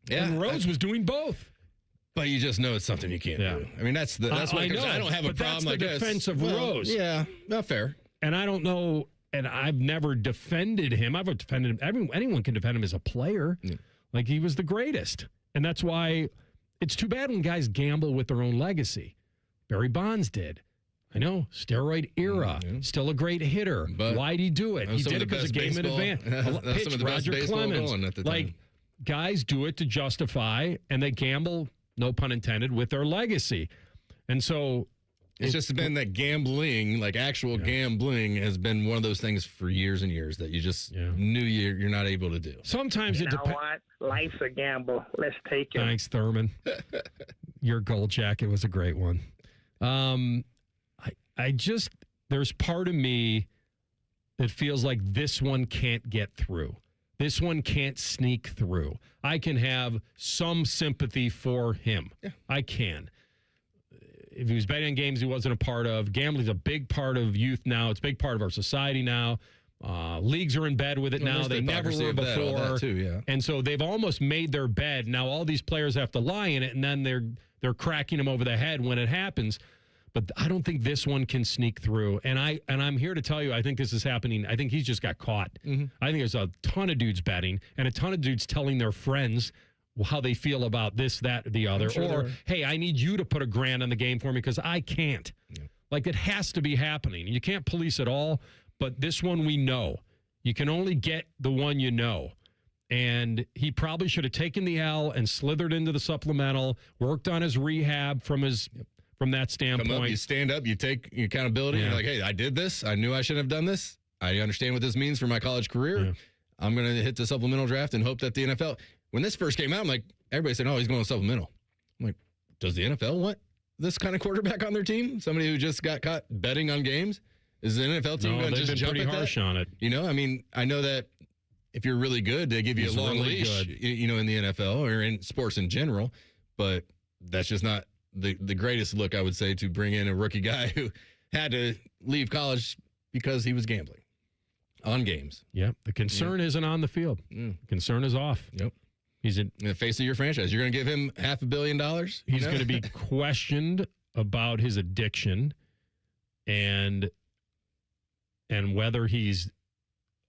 Yeah, and Rose was doing both. But you just know it's something you can't do. I mean, that's why I don't have a problem like this. That's the defense of Rose. Yeah, not fair. And I don't know, and I've never defended him. I've defended him. Anyone can defend him as a player. Yeah. Like he was the greatest. And that's why it's too bad when guys gamble with their own legacy. Barry Bonds did. I know, steroid era, still a great hitter. But why'd he do it? He did it because of game in advance. Some of the best baseball going at the time. Like, guys do it to justify, and they gamble, no pun intended, with their legacy. And so it's just been that gambling, like actual gambling, has been one of those things for years and years that you just knew you're not able to do. Sometimes it depends. What? Life's a gamble. Let's take it. Thanks, Thurman. Your gold jacket was a great one. I just, there's part of me that feels like this one can't get through. This one can't sneak through. I can have some sympathy for him. Yeah. I can. If he was betting on games he wasn't a part of, gambling's a big part of youth now. It's a big part of our society now. Leagues are in bed with it now. They never were before. And so they've almost made their bed. Now all these players have to lie in it, and then they're cracking them over the head when it happens. But I don't think this one can sneak through. And I'm here to tell you, I think this is happening. I think he's just got caught. Mm-hmm. I think there's a ton of dudes betting and a ton of dudes telling their friends how they feel about this, that, or the other. Or, hey, I need you to put $1,000 on the game for me because I can't. Yeah. Like, it has to be happening. You can't police it all, but this one we know. You can only get the one you know. And he probably should have taken the L and slithered into the supplemental, worked on his rehab from that standpoint. Come up, you stand up, you take your accountability. Yeah. You're like, hey, I did this. I knew I shouldn't have done this. I understand what this means for my college career. Yeah. I'm going to hit the supplemental draft and hope that the NFL. When this first came out, I'm like, everybody said, oh, he's going to supplemental. I'm like, does the NFL want this kind of quarterback on their team? Somebody who just got caught betting on games? Is the NFL team going to just jump at that? They've been pretty harsh on it. You know, I mean, I know that if you're really good, they give you a long leash, you know, in the NFL or in sports in general. But that's just not the greatest look, I would say, to bring in a rookie guy who had to leave college because he was gambling on games. Yeah. The concern isn't on the field. The concern is off. Yep. He's in the face of your franchise. You're going to give him $500 million? He's going to be questioned about his addiction and whether he's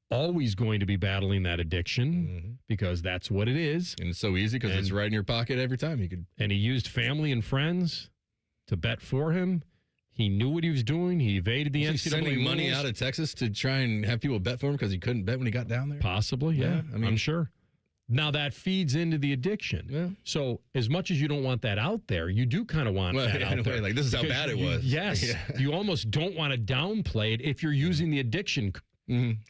always going to be battling that addiction because that's what it is. And it's so easy because it's right in your pocket every time. And he used family and friends to bet for him. He knew what he was doing. He evaded the NCAA rules. Sending money out of Texas to try and have people bet for him because he couldn't bet when he got down there? Possibly, yeah. I mean, I'm sure. Now, that feeds into the addiction. Yeah. So as much as you don't want that out there, you do kind of want that out there. Like, this is how bad it was. Yes. You almost don't want to downplay it if you're using the addiction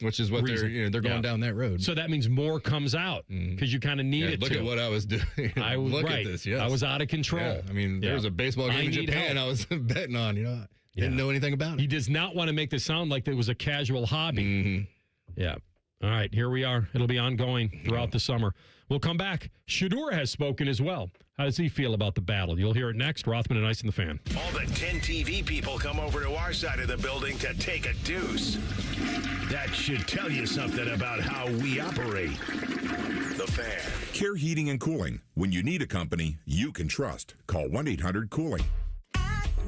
Which is what they're going down that road. So that means more comes out because you kind of need it look to. at what I was doing. Look at this. Yes. I was out of control. Yeah. I mean, there was a baseball game in Japan I was betting on. Didn't know anything about it. He does not want to make this sound like it was a casual hobby. Yeah. All right, here we are. It'll be ongoing throughout the summer. We'll come back. Shedeur has spoken as well. How does he feel about the battle? You'll hear it next. Rothman and Ice and the Fan. All the 10 TV people come over to our side of the building to take a deuce. That should tell you something about how we operate. The Fan. Care Heating and Cooling. When you need a company you can trust, call 1-800-COOLING.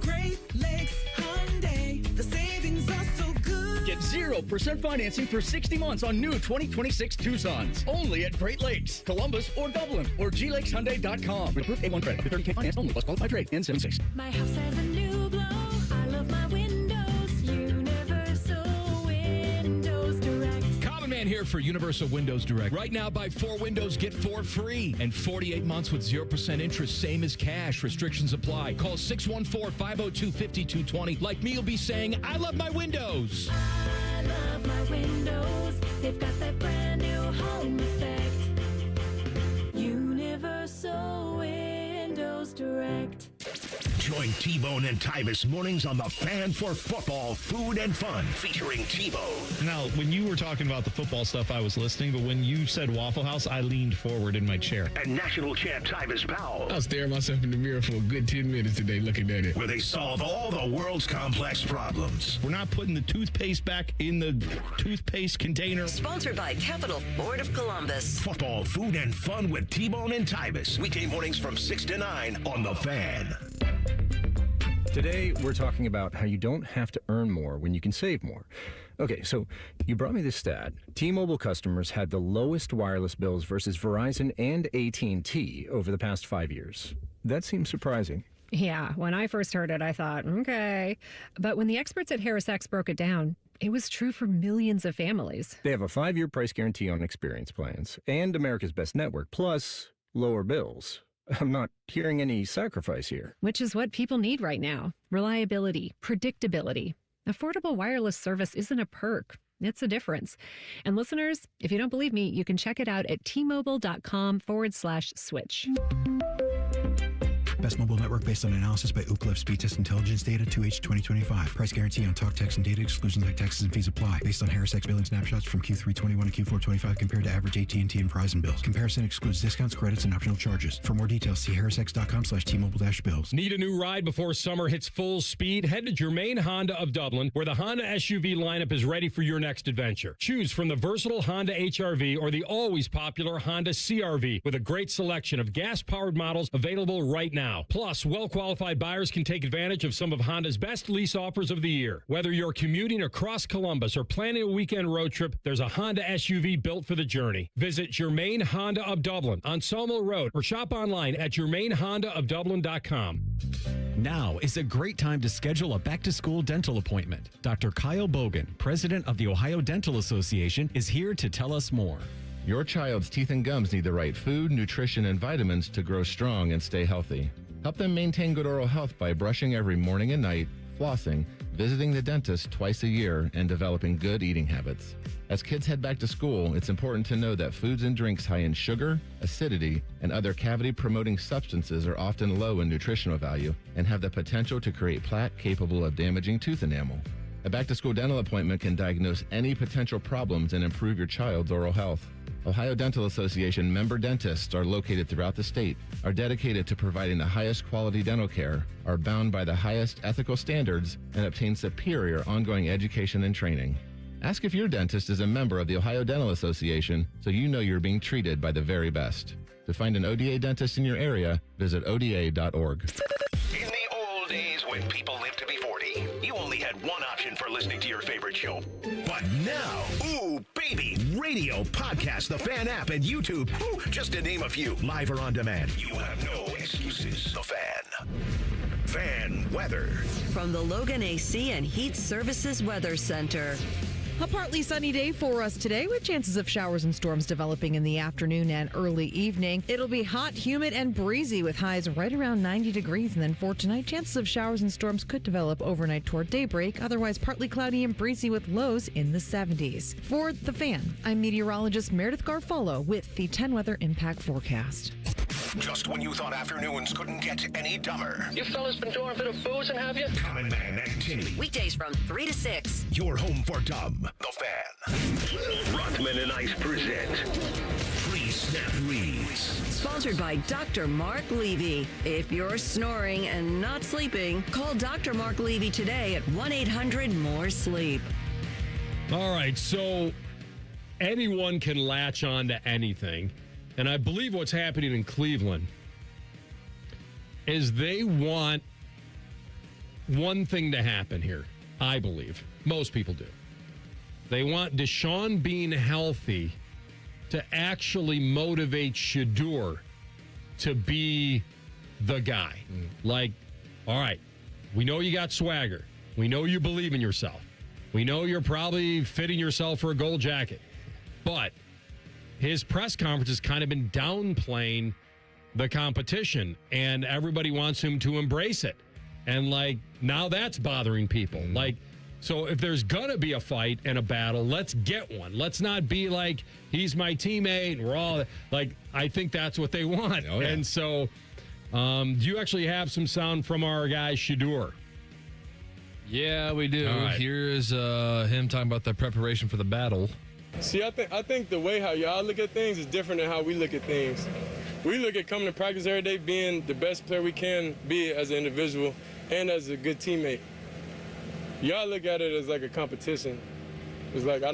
Great Lakes Hyundai. The savings are so good. Get 0% financing for 60 months on new 2026 Tucsons. Only at Great Lakes, Columbus, or Dublin, or glakeshyundai.com. With approved A1 credit. Up to 30K finance only, plus qualified trade. N76. My house has a new glow. I love my windows. Universal Windows Direct. Common Man here for Universal Windows Direct. Right now, buy 4 windows, get 4 free. And 48 months with 0% interest, same as cash. Restrictions apply. Call 614-502-5220. Like me, you'll be saying, I love my windows. I love my windows. They've got that brand new home effect. Universal Windows Direct. Join T-Bone and Tyvis mornings on The Fan for football, food, and fun, featuring T-Bone. Now, when you were talking about the football stuff, I was listening, but when you said Waffle House, I leaned forward in my chair. And national champ Tyvis Powell. I was staring myself in the mirror for a good 10 minutes today looking at it. Where they solve all the world's complex problems. We're not putting the toothpaste back in the toothpaste container. Sponsored by Capital Ford of Columbus. Football, food, and fun with T-Bone and Tyvis. Weekday mornings from 6 to 9 on The Fan. Today, we're talking about how you don't have to earn more when you can save more. Okay, so you brought me this stat. T-Mobile customers had the lowest wireless bills versus Verizon and AT&T over the past 5 years. That seems surprising. Yeah, when I first heard it, I thought, okay. But when the experts at HarrisX broke it down, it was true for millions of families. They have a 5-year price guarantee on experience plans and America's Best Network, plus lower bills. I'm not hearing any sacrifice here. Which is what people need right now. Reliability, predictability. Affordable wireless service isn't a perk. It's a difference. And listeners, if you don't believe me, you can check it out at tmobile.com/switch. Best mobile network based on analysis by Ookla Speed Test Intelligence Data 2H 2025. Price guarantee on talk, text, and data. Exclusions like taxes and fees apply. Based on HarrisX billing snapshots from Q3 21 to Q4 25 compared to average AT&T and Verizon bills. Comparison excludes discounts, credits, and optional charges. For more details, see harrisx.com/T-Mobile-bills. Need a new ride before summer hits full speed? Head to Germain Honda of Dublin, where the Honda SUV lineup is ready for your next adventure. Choose from the versatile Honda HR-V or the always popular Honda CR-V with a great selection of gas-powered models available right now. Plus, well-qualified buyers can take advantage of some of Honda's best lease offers of the year. Whether you're commuting across Columbus or planning a weekend road trip, there's a Honda SUV built for the journey. Visit Germain Honda of Dublin on Sawmill Road or shop online at germainhondaofdublin.com. Now is a great time to schedule a back-to-school dental appointment. Dr. Kyle Bogan, president of the Ohio Dental Association, is here to tell us more. Your child's teeth and gums need the right food, nutrition, and vitamins to grow strong and stay healthy. Help them maintain good oral health by brushing every morning and night, flossing, visiting the dentist twice a year, and developing good eating habits. As kids head back to school, it's important to know that foods and drinks high in sugar, acidity, and other cavity-promoting substances are often low in nutritional value and have the potential to create plaque capable of damaging tooth enamel. A back-to-school dental appointment can diagnose any potential problems and improve your child's oral health. Ohio Dental Association member dentists are located throughout the state, are dedicated to providing the highest quality dental care, are bound by the highest ethical standards, and obtain superior ongoing education and training. Ask if your dentist is a member of the Ohio Dental Association so you know you're being treated by the very best. To find an ODA dentist in your area, visit oda.org. In the old days when people lived to be 40, you only had one option for listening to your favorite show. But now, ooh, baby, radio, podcast, the Fan app, and YouTube, ooh, just to name a few, live or on demand. You have no excuses. The Fan. Fan weather. From the Logan AC and Heat Services Weather Center. A partly sunny day for us today with chances of showers and storms developing in the afternoon and early evening. It'll be hot, humid, and breezy with highs right around 90 degrees. And then for tonight, chances of showers and storms could develop overnight toward daybreak. Otherwise, partly cloudy and breezy with lows in the 70s. For The Fan, I'm meteorologist Meredith Garfolo with the 10 Weather Impact Forecast. Just when you thought afternoons couldn't get any dumber. You fellas been doing a bit of boozing, have you? Common Man and Tinny. Weekdays from 3 to 6. Your home for dumb. The Fan. Rothman and Ice present Pre-Snap Reads. Sponsored by Dr. Mark Levy. If you're snoring and not sleeping, call Dr. Mark Levy today at 1-800-MORE-SLEEP. All right, so anyone can latch on to anything. And I believe what's happening in Cleveland is they want one thing to happen here, I believe. Most people do. They want Deshaun being healthy to actually motivate Shedeur to be the guy. Like, all right, we know you got swagger. We know you believe in yourself. We know you're probably fitting yourself for a gold jacket. But his press conference has kind of been downplaying the competition, and everybody wants him to embrace it. And, like, now that's bothering people. Like, so if there's going to be a fight and a battle, let's get one. Let's not be like, he's my teammate, and we're all, like, I think that's what they want. Oh, yeah. And so, do you actually have some sound from our guy, Shedeur? Yeah, we do. All right. Here's him talking about the preparation for the battle. See, I think the way how y'all look at things is different than how we look at things. We look at coming to practice every day being the best player we can be as an individual and as a good teammate. Y'all look at it as like a competition. It's like that's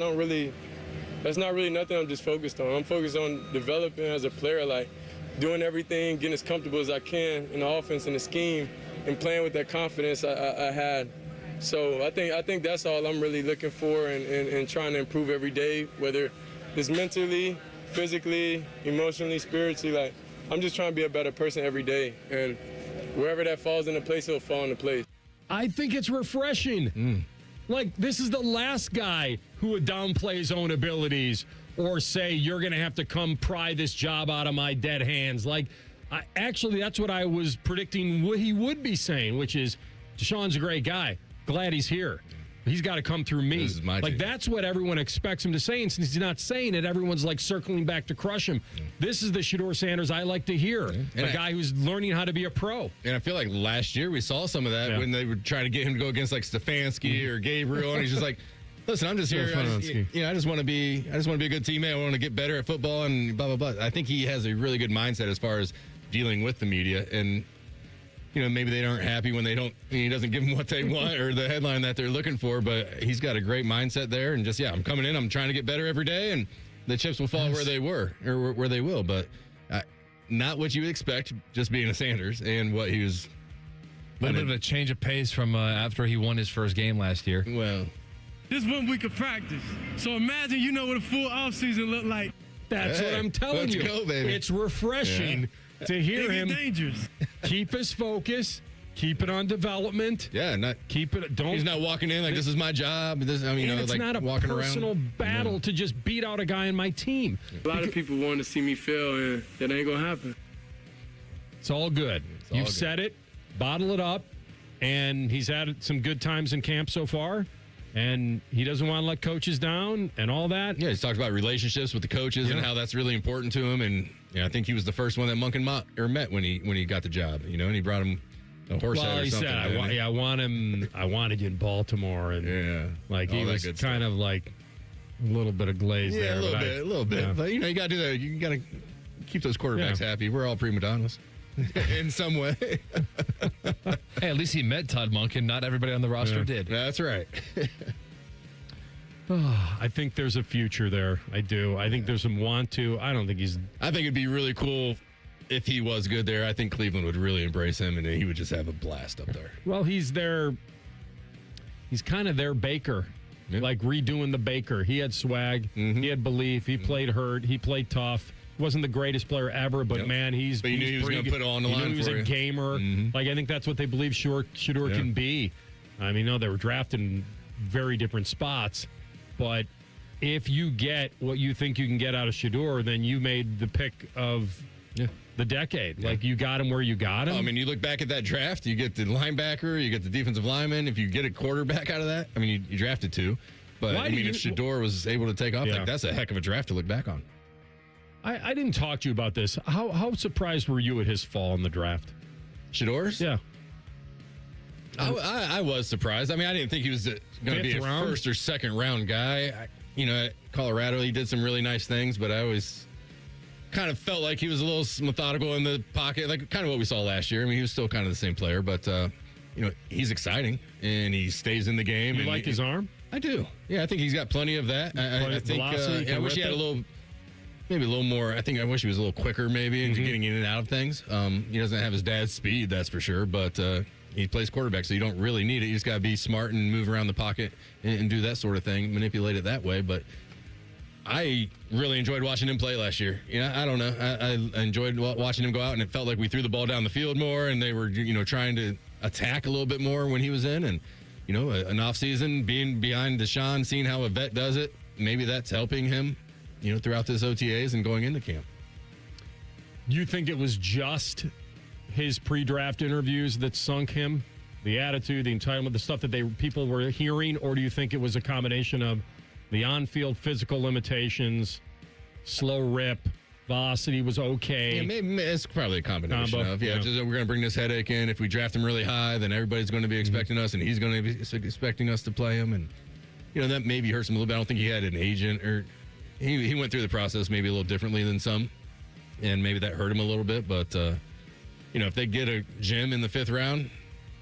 not really nothing I'm just focused on. I'm focused on developing as a player, like doing everything, getting as comfortable as I can in the offense and the scheme and playing with that confidence I had. So I think that's all I'm really looking for and trying to improve every day, whether it's mentally, physically, emotionally, spiritually. Like, I'm just trying to be a better person every day. And wherever that falls into place, it'll fall into place. I think it's refreshing. Like, this is the last guy who would downplay his own abilities or say, you're going to have to come pry this job out of my dead hands. Like, actually, that's what I was predicting what he would be saying, which is, Deshaun's a great guy. Glad he's here. He's got to come through me. This is my like, team. that's what everyone expects him to say. And since he's not saying it, everyone's like circling back to crush him. This is the Shedeur Sanders I like to hear. And a guy who's learning how to be a pro. And I feel like last year we saw some of that when they were trying to get him to go against like Stefanski or Gabriel, and he's just like, "Listen, I'm just here. I just want to be a good teammate. I want to get better at football and blah blah blah." I think he has a really good mindset as far as dealing with the media, and maybe they aren't happy when he doesn't give them what they want or the headline that they're looking for, but he's got a great mindset there. And just, I'm coming in, I'm trying to get better every day, and the chips will fall where they were or where they will. But not what you would expect, just being a Sanders and what he was. A little bit of a change of pace from after he won his first game last year. Well, This 1 week of practice. So imagine what a full offseason look like. That's what I'm telling you. Let's go, baby. It's refreshing to hear him dangerous. keep his focus, keep it on development. Yeah, he's not walking in like this is my job. It's like not a walking personal around. battle to just beat out a guy in my team. A lot of people want to see me fail, and that ain't gonna happen. It's all good. You've said it, bottle it up, and he's had some good times in camp so far. And he doesn't want to let coaches down and all that. Yeah, he's talked about relationships with the coaches and how that's really important to him. And I think he was the first one that Monken met when he got the job. And he brought him a horse head or something. Said, I want him. I wanted you in Baltimore, and he was kind of like a little bit of glaze there. A little bit. Yeah. But you got to do that. You got to keep those quarterbacks happy. We're all prima donnas. In some way. Hey, at least he met Todd Monken. Not everybody on the roster did. That's right. I think there's a future there. I do. I think there's some want to. I don't think he's. I think it'd be really cool if he was good there. I think Cleveland would really embrace him, and he would just have a blast up there. Well, he's kind of their Baker. Like redoing the Baker. He had swag. He had belief. He played hurt. He played tough. Wasn't the greatest player ever, but man, But you knew he was going to put it on the line for you. He was a gamer. Like, I think that's what they believe Shedeur can be. I mean, they were drafted in very different spots, but if you get what you think you can get out of Shedeur, then you made the pick of the decade. Yeah. Like, you got him where you got him. I mean, you look back at that draft, you get the linebacker, you get the defensive lineman. If you get a quarterback out of that, I mean, you drafted 2. But, if Shedeur was able to take off, like, that's a heck of a draft to look back on. I didn't talk to you about this. How surprised were you at his fall in the draft? Shedeur's? Yeah. I was surprised. I mean, I didn't think he was going to be a first or second round guy. At Colorado, he did some really nice things, but I always kind of felt like he was a little methodical in the pocket, like kind of what we saw last year. I mean, he was still kind of the same player, but, he's exciting, and he stays in the game. You like his arm? I do. Yeah, I think he's got plenty of that. I think I wish he had maybe a little more. I wish he was a little quicker maybe in getting in and out of things. He doesn't have his dad's speed, that's for sure, but he plays quarterback, so you don't really need it. You just got to be smart and move around the pocket and do that sort of thing, manipulate it that way. But I really enjoyed watching him play last year. I don't know. I enjoyed watching him go out, and it felt like we threw the ball down the field more, and they were, trying to attack a little bit more when he was in. And, an offseason, being behind Deshaun, seeing how a vet does it, maybe that's helping him, throughout this OTAs and going into camp. You think it was just his pre-draft interviews that sunk him? The attitude, the entitlement, the stuff that people were hearing? Or do you think it was a combination of the on-field physical limitations, slow rip, velocity was okay? Yeah, maybe it's probably a combination of, just, we're going to bring this headache in. If we draft him really high, then everybody's going to be expecting us, and he's going to be expecting us to play him. And, that maybe hurts him a little bit. I don't think he had an agent, or he went through the process maybe a little differently than some, and maybe that hurt him a little bit. But, if they get a gem in the 5th round,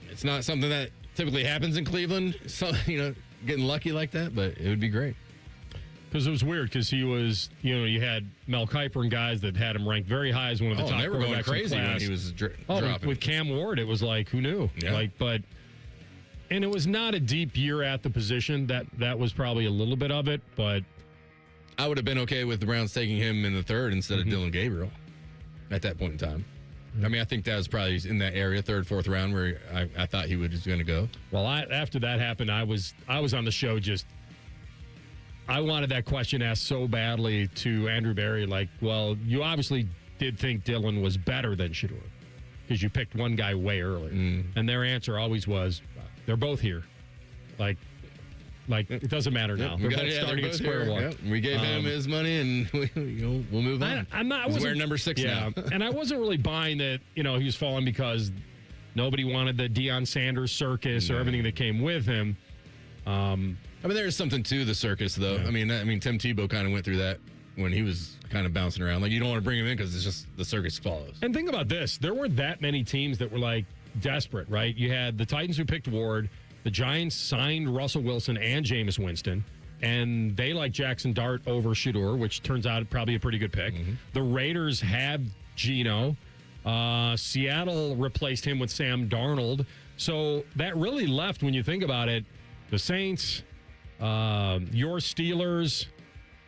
it's not something that typically happens in Cleveland, so, getting lucky like that, but it would be great. Because it was weird, because he was, you had Mel Kiper and guys that had him ranked very high as one of the top they were going quarterbacks crazy in class. when he was dropping. With Cam Ward, it was like, who knew? Yeah. And it was not a deep year at the position. That was probably a little bit of it, but I would have been okay with the Browns taking him in the 3rd instead of Dylan Gabriel at that point in time. I mean, I think that was probably in that area, 3rd, 4th round, where I thought he was going to go. Well, after that happened, I was on the show just. I wanted that question asked so badly to Andrew Berry, like, well, you obviously did think Dylan was better than Shedeur because you picked one guy way early. And their answer always was, they're both here. Like it doesn't matter now. They're both starting at square one. Yep. We gave him his money, and we'll move on. He's wearing number 6 now. And I wasn't really buying that, he was falling because nobody wanted the Deion Sanders circus or everything that came with him. I mean, there is something to the circus, though. Yeah. I mean, Tim Tebow kind of went through that when he was kind of bouncing around. Like, you don't want to bring him in because it's just the circus follows. And think about this. There weren't that many teams that were, desperate, right? You had the Titans who picked Ward. The Giants signed Russell Wilson and Jameis Winston, and they like Jackson Dart over Shedeur, which turns out probably a pretty good pick. The Raiders had Geno. Seattle replaced him with Sam Darnold. So that really left, when you think about it, the Saints, your Steelers,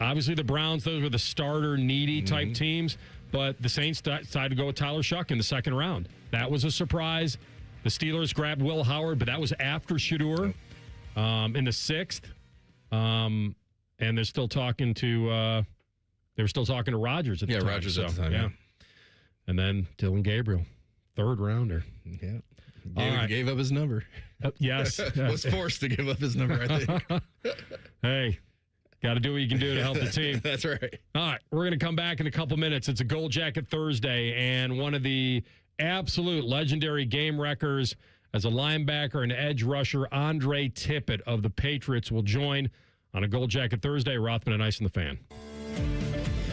obviously the Browns, those were the starter needy type teams, but the Saints decided to go with Tyler Shuck in the 2nd round. That was a surprise. The Steelers grabbed Will Howard, but that was after Shedeur in the 6th. And they're still talking to Rodgers at the time. Yeah, Rodgers at the time. Yeah. And then Dylan Gabriel, 3rd rounder. Yeah. Gave up his number. Yes. Was forced to give up his number, I think. Hey, got to do what you can do to help the team. That's right. All right, we're going to come back in a couple minutes. It's a Gold Jacket Thursday, and one of the absolute legendary game wreckers as a linebacker and edge rusher, Andre Tippett of the Patriots, will join on a Gold Jacket Thursday. Rothman and Ice and the Fan.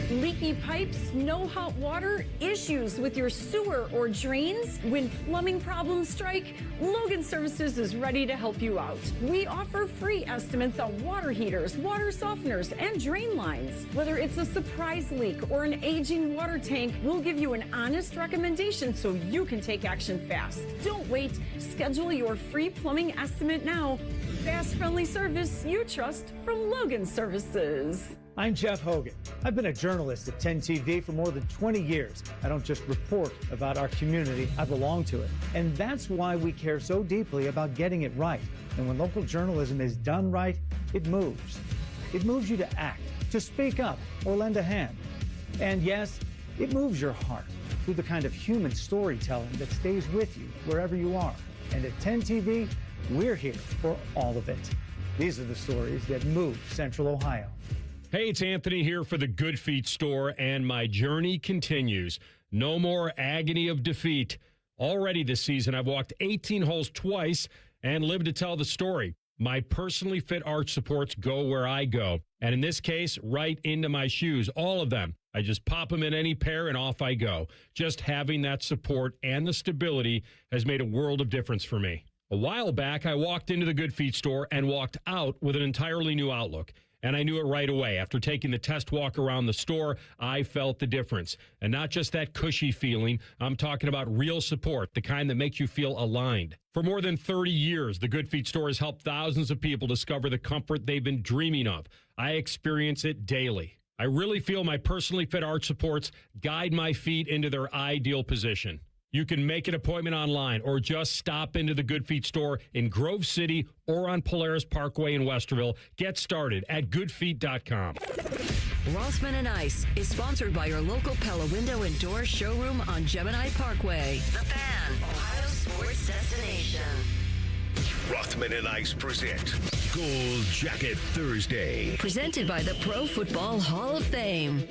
Leaky pipes, no hot water, issues with your sewer or drains? When plumbing problems strike, Logan Services is ready to help you out. We offer free estimates on water heaters, water softeners, and drain lines. Whether it's a surprise leak or an aging water tank, we'll give you an honest recommendation so you can take action fast. Don't wait. Schedule your free plumbing estimate now. Fast, friendly service you trust from Logan Services. I'm Jeff Hogan. I've been a journalist at 10 TV for more than 20 years. I don't just report about our community, I belong to it. And that's why we care so deeply about getting it right. And when local journalism is done right, it moves. It moves you to act, to speak up, or lend a hand. And yes, it moves your heart through the kind of human storytelling that stays with you wherever you are. And at 10 TV, we're here for all of it. These are the stories that move Central Ohio. Hey, it's Anthony here for the Good Feet store, and my journey continues. No more agony of defeat. Already this season, I've walked 18 holes twice and lived to tell the story. My personally fit arch supports go where I go, and in this case, right into my shoes, all of them. I just pop them in any pair and off I go. Just having that support and the stability has made a world of difference for me. A while back, I walked into the Good Feet store and walked out with an entirely new outlook. And I knew it right away. After taking the test walk around the store, I felt the difference. And not just that cushy feeling. I'm talking about real support, the kind that makes you feel aligned. For more than 30 years, the Good Feet store has helped thousands of people discover the comfort they've been dreaming of. I experience it daily. I really feel my personally fit arch supports guide my feet into their ideal position. You can make an appointment online or just stop into the Good Feet store in Grove City or on Polaris Parkway in Westerville. Get started at goodfeet.com. Rothman Ice is sponsored by your local Pella Window and Door showroom on Gemini Parkway. The Fan, Ohio's sports destination. Rothman and Ice present Gold Jacket Thursday. Presented by the Pro Football Hall of Fame.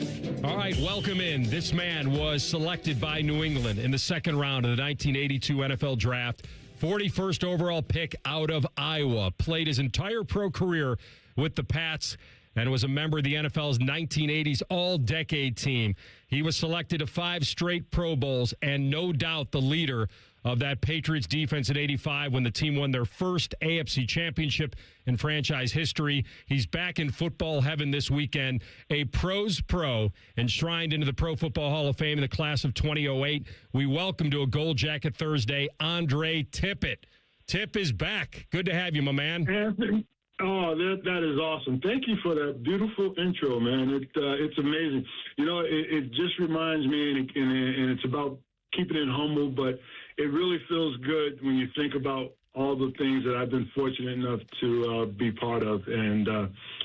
All right, welcome in. This man was selected by New England in the second round of the 1982 NFL Draft. 41st overall pick out of Iowa. Played his entire pro career with the Pats and was a member of the NFL's 1980s All-Decade team. He was selected to 5 straight Pro Bowls and no doubt the leader of that Patriots defense in 85 when the team won their first AFC championship in franchise history. He's back in football heaven this weekend, a pro's pro, enshrined into the Pro Football Hall of Fame in the class of 2008. We welcome to a Gold Jacket Thursday, Andre Tippett. Tip is back. Good to have you, my man. Anthony. Oh, that is awesome. Thank you for that beautiful intro, man. It's amazing. You know, it just reminds me, and it's about keeping it humble, but it really feels good when you think about all the things that I've been fortunate enough to be part of, and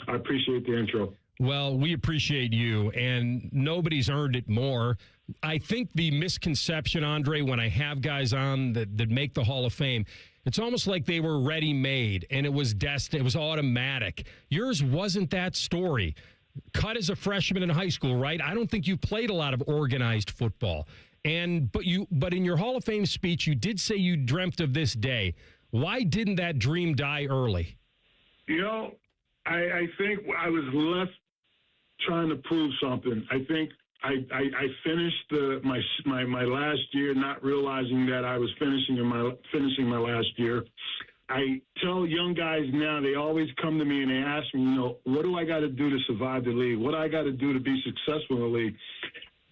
I appreciate the intro. Well, we appreciate you, and nobody's earned it more. I think the misconception, Andre, when I have guys on that make the Hall of Fame, it's almost like they were ready-made, and it was destined, it was automatic. Yours wasn't that story. Cut as a freshman in high school, right? I don't think you played a lot of organized football. But in your Hall of Fame speech, you did say you dreamt of this day. Why didn't that dream die early? You know, I think I was less trying to prove something. I think I finished my last year not realizing that I was finishing my last year. I tell young guys now, they always come to me and they ask me, you know, what do I got to do to survive the league? What do I got to do to be successful in the league?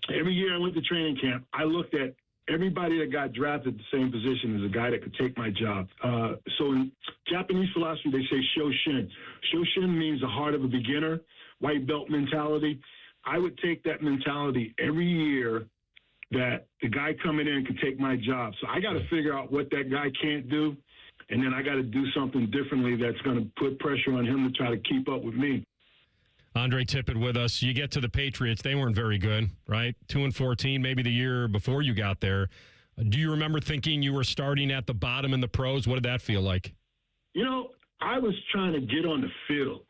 Every year I went to training camp, I looked at everybody that got drafted the same position as a guy that could take my job. So in Japanese philosophy, they say Shoshin. Shoshin means the heart of a beginner, white belt mentality. I would take that mentality every year that the guy coming in could take my job. So I got to figure out what that guy can't do, and then I got to do something differently that's going to put pressure on him to try to keep up with me. Andre Tippett with us. You get to the Patriots. They weren't very good, right? 2-14, maybe the year before you got there. Do you remember thinking you were starting at the bottom in the pros? What did that feel like? You know, I was trying to get on the field.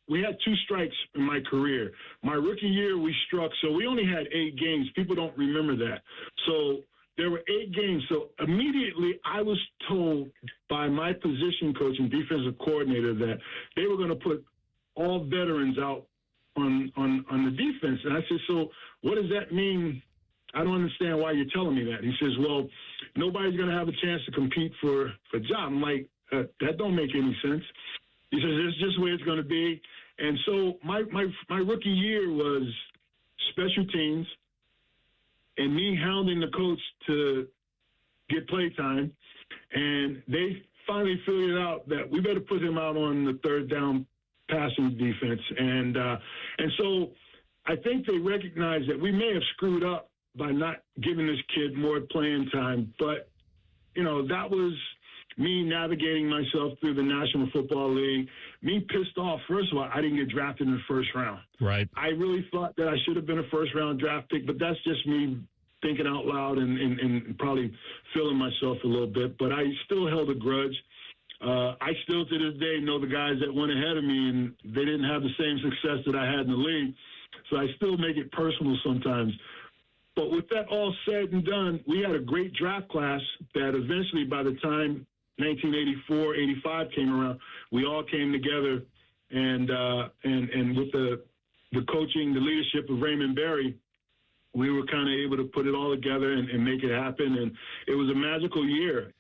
We had 2 strikes in my career. My rookie year, we struck, so we only had 8 games. People don't remember that. So there were 8 games. So immediately I was told by my position coach and defensive coordinator that they were going to put all veterans out on the defense. And I said, so what does that mean? I don't understand why you're telling me that. He says, well, nobody's going to have a chance to compete for a job. I'm like, that don't make any sense. He says, it's just the way it's going to be. And so my rookie year was special teams and me hounding the coach to get play time. And they finally figured out that we better put him out on the third down passing defense. And so I think they recognize that we may have screwed up by not giving this kid more playing time. But, you know, that was me navigating myself through the National Football League, me pissed off. First of all, I didn't get drafted in the first round. Right. I really thought that I should have been a first-round draft pick, but that's just me thinking out loud and probably feeling myself a little bit. But I still held a grudge. I still to this day know the guys that went ahead of me, and they didn't have the same success that I had in the league. So I still make it personal sometimes. But with that all said and done, we had a great draft class that eventually, by the time 1984, 85 came around, we all came together, and with the coaching, the leadership of Raymond Berry, we were kind of able to put it all together and make it happen. And it was a magical year.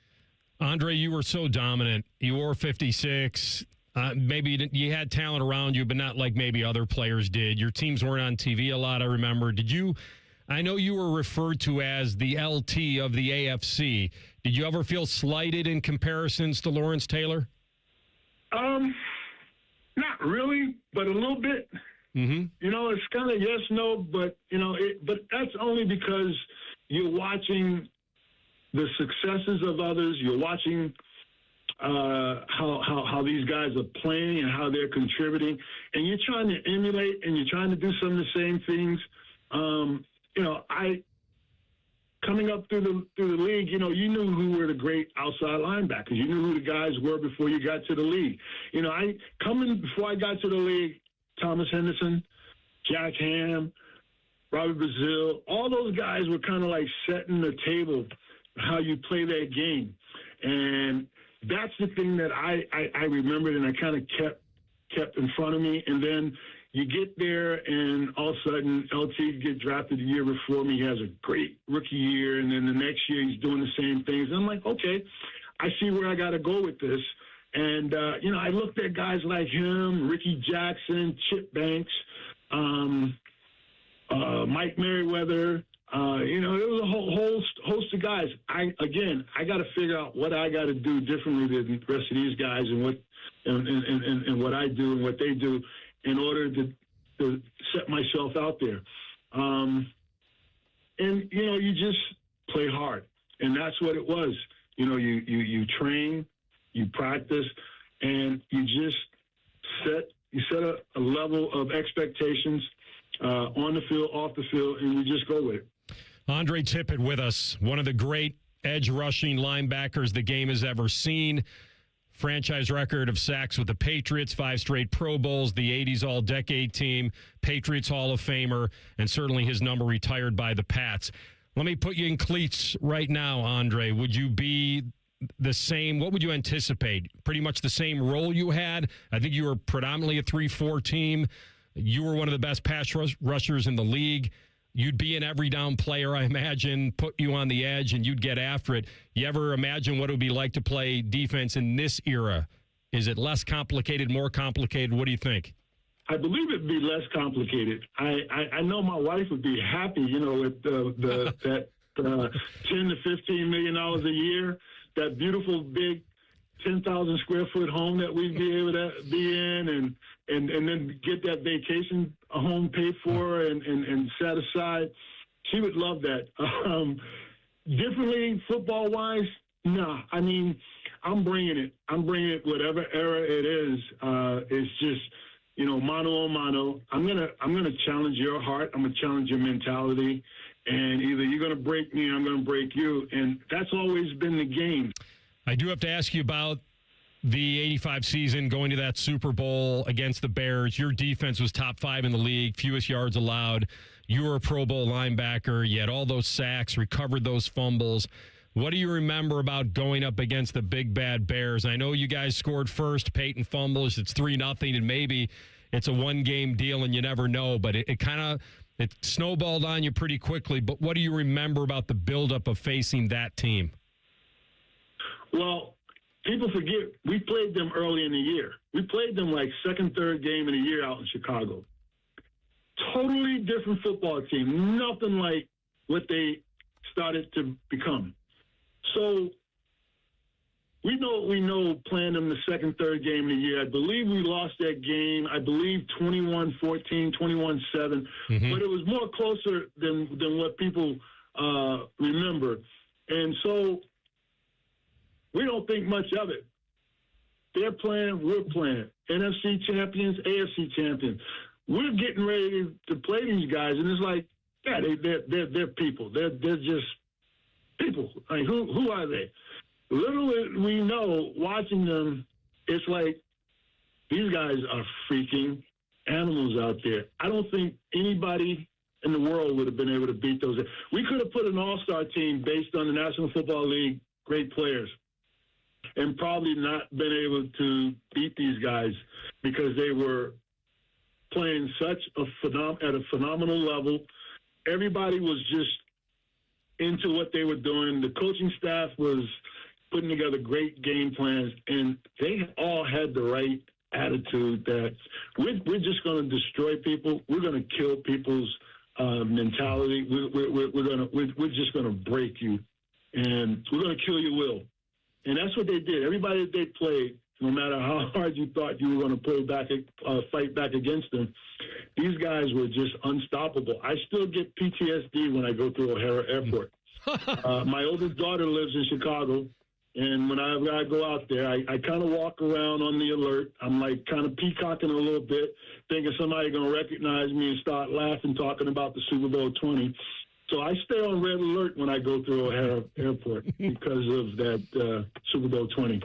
Andre, you were so dominant. You wore 56. Maybe you had talent around you, but not like maybe other players did. Your teams weren't on TV a lot, I remember. I know you were referred to as the LT of the AFC. Did you ever feel slighted in comparisons to Lawrence Taylor? Not really, but a little bit. Mm-hmm. You know, it's kind of yes, no, but, but that's only because you're watching the successes of others. You're watching how these guys are playing and how they're contributing, and you're trying to emulate and you're trying to do some of the same things. Coming up through the league, you knew who were the great outside linebackers. You knew who the guys were before you got to the league. Before I got to the league, Thomas Henderson, Jack Ham, Robert Brazile, all those guys were kind of like setting the table how you play that game. And that's the thing that I remembered and I kind of kept in front of me. And then you get there, and all of a sudden, LT gets drafted the year before me. He has a great rookie year, and then the next year he's doing the same things. And I'm like, okay, I see where I got to go with this. And, I looked at guys like him, Ricky Jackson, Chip Banks, Mike Merriweather. There was a whole host of guys. I got to figure out what I got to do differently than the rest of these guys and what I do and what they do in order to set myself out there. You just play hard. And that's what it was. You train, you practice, and you just set a level of expectations on the field, off the field, and you just go with it. Andre Tippett with us, one of the great edge rushing linebackers the game has ever seen. Franchise record of sacks with the Patriots, 5 straight Pro Bowls, the 80s All-Decade Team, Patriots Hall of Famer, and certainly his number retired by the Pats. Let me put you in cleats right now, Andre. Would you be the same? What would you anticipate? Pretty much the same role you had? I think you were predominantly a 3-4 team. You were one of the best pass rushers in the league. You'd be an every down player, I imagine, put you on the edge, and you'd get after it. You ever imagine what it would be like to play defense in this era? Is it less complicated, more complicated? What do you think? I believe it'd be less complicated. I know my wife would be happy, with that $10 to $15 million a year, that beautiful big 10,000 square foot home that we'd be able to be in, and then get that vacation home paid for and set aside. She would love that. Differently, football wise, nah. I mean, I'm bringing it. I'm bringing it whatever era it is. It's just, mano a mano. I'm gonna challenge your heart. I'm gonna challenge your mentality, and either you're gonna break me or I'm gonna break you. And that's always been the game. I do have to ask you about the 85 season, going to that Super Bowl against the Bears. Your defense was top 5 in the league, fewest yards allowed. You were a Pro Bowl linebacker. You had all those sacks, recovered those fumbles. What do you remember about going up against the big bad Bears? I know you guys scored first. Peyton fumbles. It's 3-0, and maybe it's a one-game deal, and you never know. But it snowballed on you pretty quickly. But what do you remember about the buildup of facing that team? Well, people forget we played them early in the year. We played them like second, third game of the year out in Chicago. Totally different football team. Nothing like what they started to become. So we know playing them the second, third game of the year. I believe we lost that game. I believe 21-14, 21-7. Mm-hmm. But it was more closer than what people remember. And so we don't think much of it. They're playing, we're playing. NFC champions, AFC champions. We're getting ready to play these guys, and it's like, yeah, they're people. They're just people. I mean, who are they? Little we know, watching them, it's like these guys are freaking animals out there. I don't think anybody in the world would have been able to beat those. We could have put an all-star team based on the National Football League, great players, and probably not been able to beat these guys because they were playing at a phenomenal level. Everybody was just into what they were doing. The coaching staff was putting together great game plans, and they all had the right attitude that we're just going to destroy people. We're going to kill people's mentality. We're just going to break you, and we're going to kill your will. And that's what they did. Everybody that they played, no matter how hard you thought you were going to fight back against them, these guys were just unstoppable. I still get PTSD when I go through O'Hare Airport. My oldest daughter lives in Chicago, and when I go out there, I kind of walk around on the alert. I'm like kind of peacocking a little bit, thinking somebody's going to recognize me and start laughing, talking about the Super Bowl 20. So I stay on red alert when I go through O'Hare Airport because of that Super Bowl 20.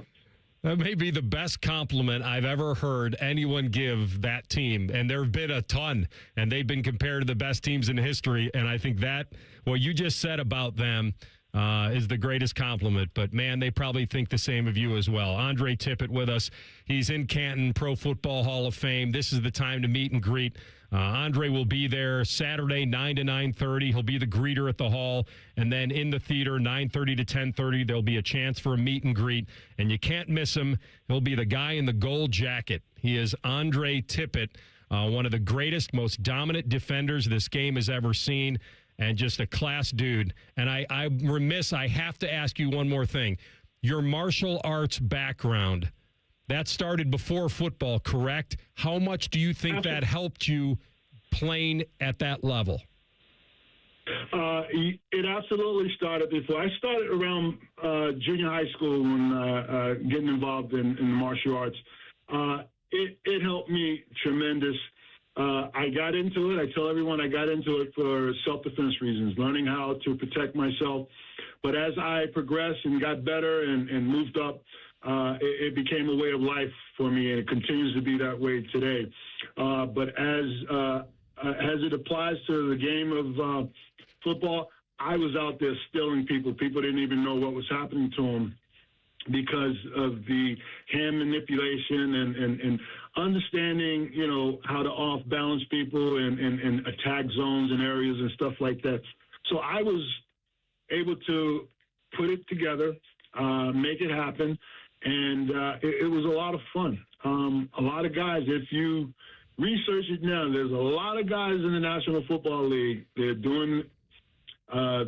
That may be the best compliment I've ever heard anyone give that team. And there have been a ton, and they've been compared to the best teams in history. And I think that what you just said about them is the greatest compliment. But, man, they probably think the same of you as well. Andre Tippett with us. He's in Canton, Pro Football Hall of Fame. This is the time to meet and greet. Andre will be there Saturday, 9 to 9:30. He'll be the greeter at the hall. And then in the theater, 9:30 to 10:30, there'll be a chance for a meet and greet. And you can't miss him. He'll be the guy in the gold jacket. He is Andre Tippett, one of the greatest, most dominant defenders this game has ever seen, and just a class dude. And I'm remiss, I have to ask you one more thing. Your martial arts background, that started before football, correct? How much do you think that helped you playing at that level? It absolutely started before. I started around junior high school when getting involved in the martial arts. It helped me tremendous. I got into it. I tell everyone I got into it for self-defense reasons, learning how to protect myself. But as I progressed and got better and moved up, it became a way of life for me, and it continues to be that way today. But as it applies to the game of football, I was out there stilling people. People didn't even know what was happening to them because of the hand manipulation and understanding, how to off-balance people and attack zones and areas and stuff like that. So I was able to put it together, make it happen, and it was a lot of fun. A lot of guys, if you research it now, there's a lot of guys in the National Football League. They're doing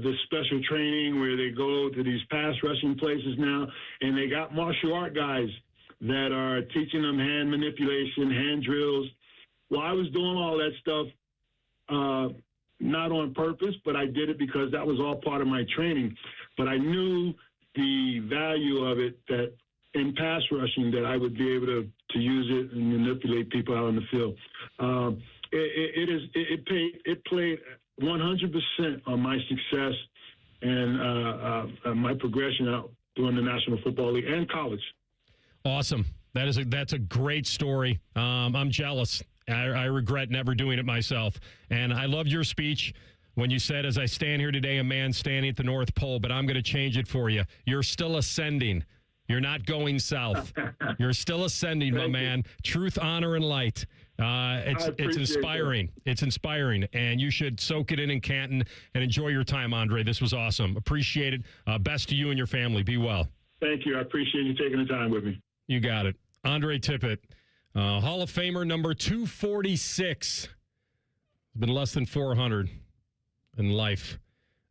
this special training where they go to these pass rushing places now, and they got martial art guys that are teaching them hand manipulation, hand drills. Well, I was doing all that stuff not on purpose, but I did it because that was all part of my training. But I knew the value of it, that in pass rushing, that I would be able to use it and manipulate people out on the field. It played 100% on my success and my progression out during the National Football League and college. Awesome. That's a great story. I'm jealous. I regret never doing it myself. And I loved your speech when you said, as I stand here today, a man standing at the North Pole, but I'm going to change it for you. You're still ascending. You're not going south. You're still ascending, my man. Truth, honor, and light. It's inspiring. That. It's inspiring, and you should soak it in Canton and enjoy your time, Andre. This was awesome. Appreciate it. Best to you and your family. Be well. Thank you. I appreciate you taking the time with me. You got it. Andre Tippett, Hall of Famer number 246. Been less than 400 in life,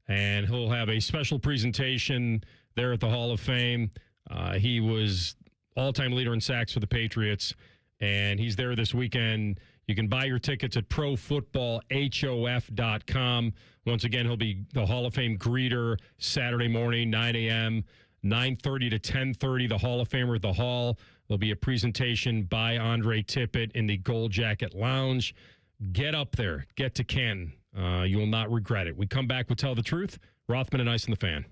and he'll have a special presentation there at the Hall of Fame. He was all-time leader in sacks for the Patriots, and he's there this weekend. You can buy your tickets at profootballhof.com. Once again, he'll be the Hall of Fame greeter Saturday morning, 9 a.m., 9:30 to 10:30, the Hall of Famer at the Hall. There'll be a presentation by Andre Tippett in the Gold Jacket Lounge. Get up there. Get to Canton. You will not regret it. We come back with Tell the Truth. Rothman and Ice and the Fan.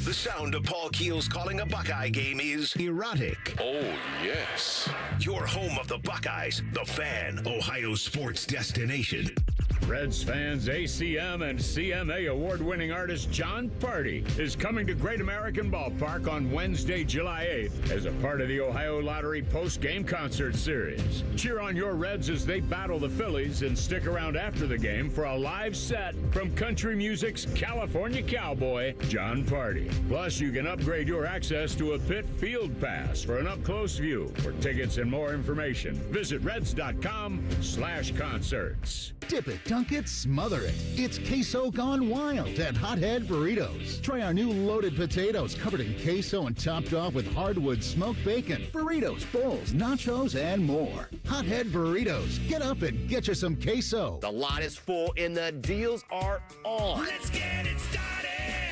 The sound of Paul Keels calling a Buckeye game is erotic. Oh, yes. Your home of the Buckeyes, the Fan, Ohio sports destination. Reds fans, ACM and CMA award-winning artist John Party is coming to Great American Ballpark on Wednesday, July 8th as a part of the Ohio Lottery post-game concert series. Cheer on your Reds as they battle the Phillies and stick around after the game for a live set from country music's California cowboy, John Party. Plus, you can upgrade your access to a pit field pass for an up-close view. For tickets and more information, visit reds.com/concerts. Dip it, dunk it, smother it. It's queso gone wild at Hothead Burritos. Try our new loaded potatoes covered in queso and topped off with hardwood smoked bacon, burritos, bowls, nachos, and more. Hothead Burritos. Get up and get you some queso. The lot is full and the deals are on. Let's get it started.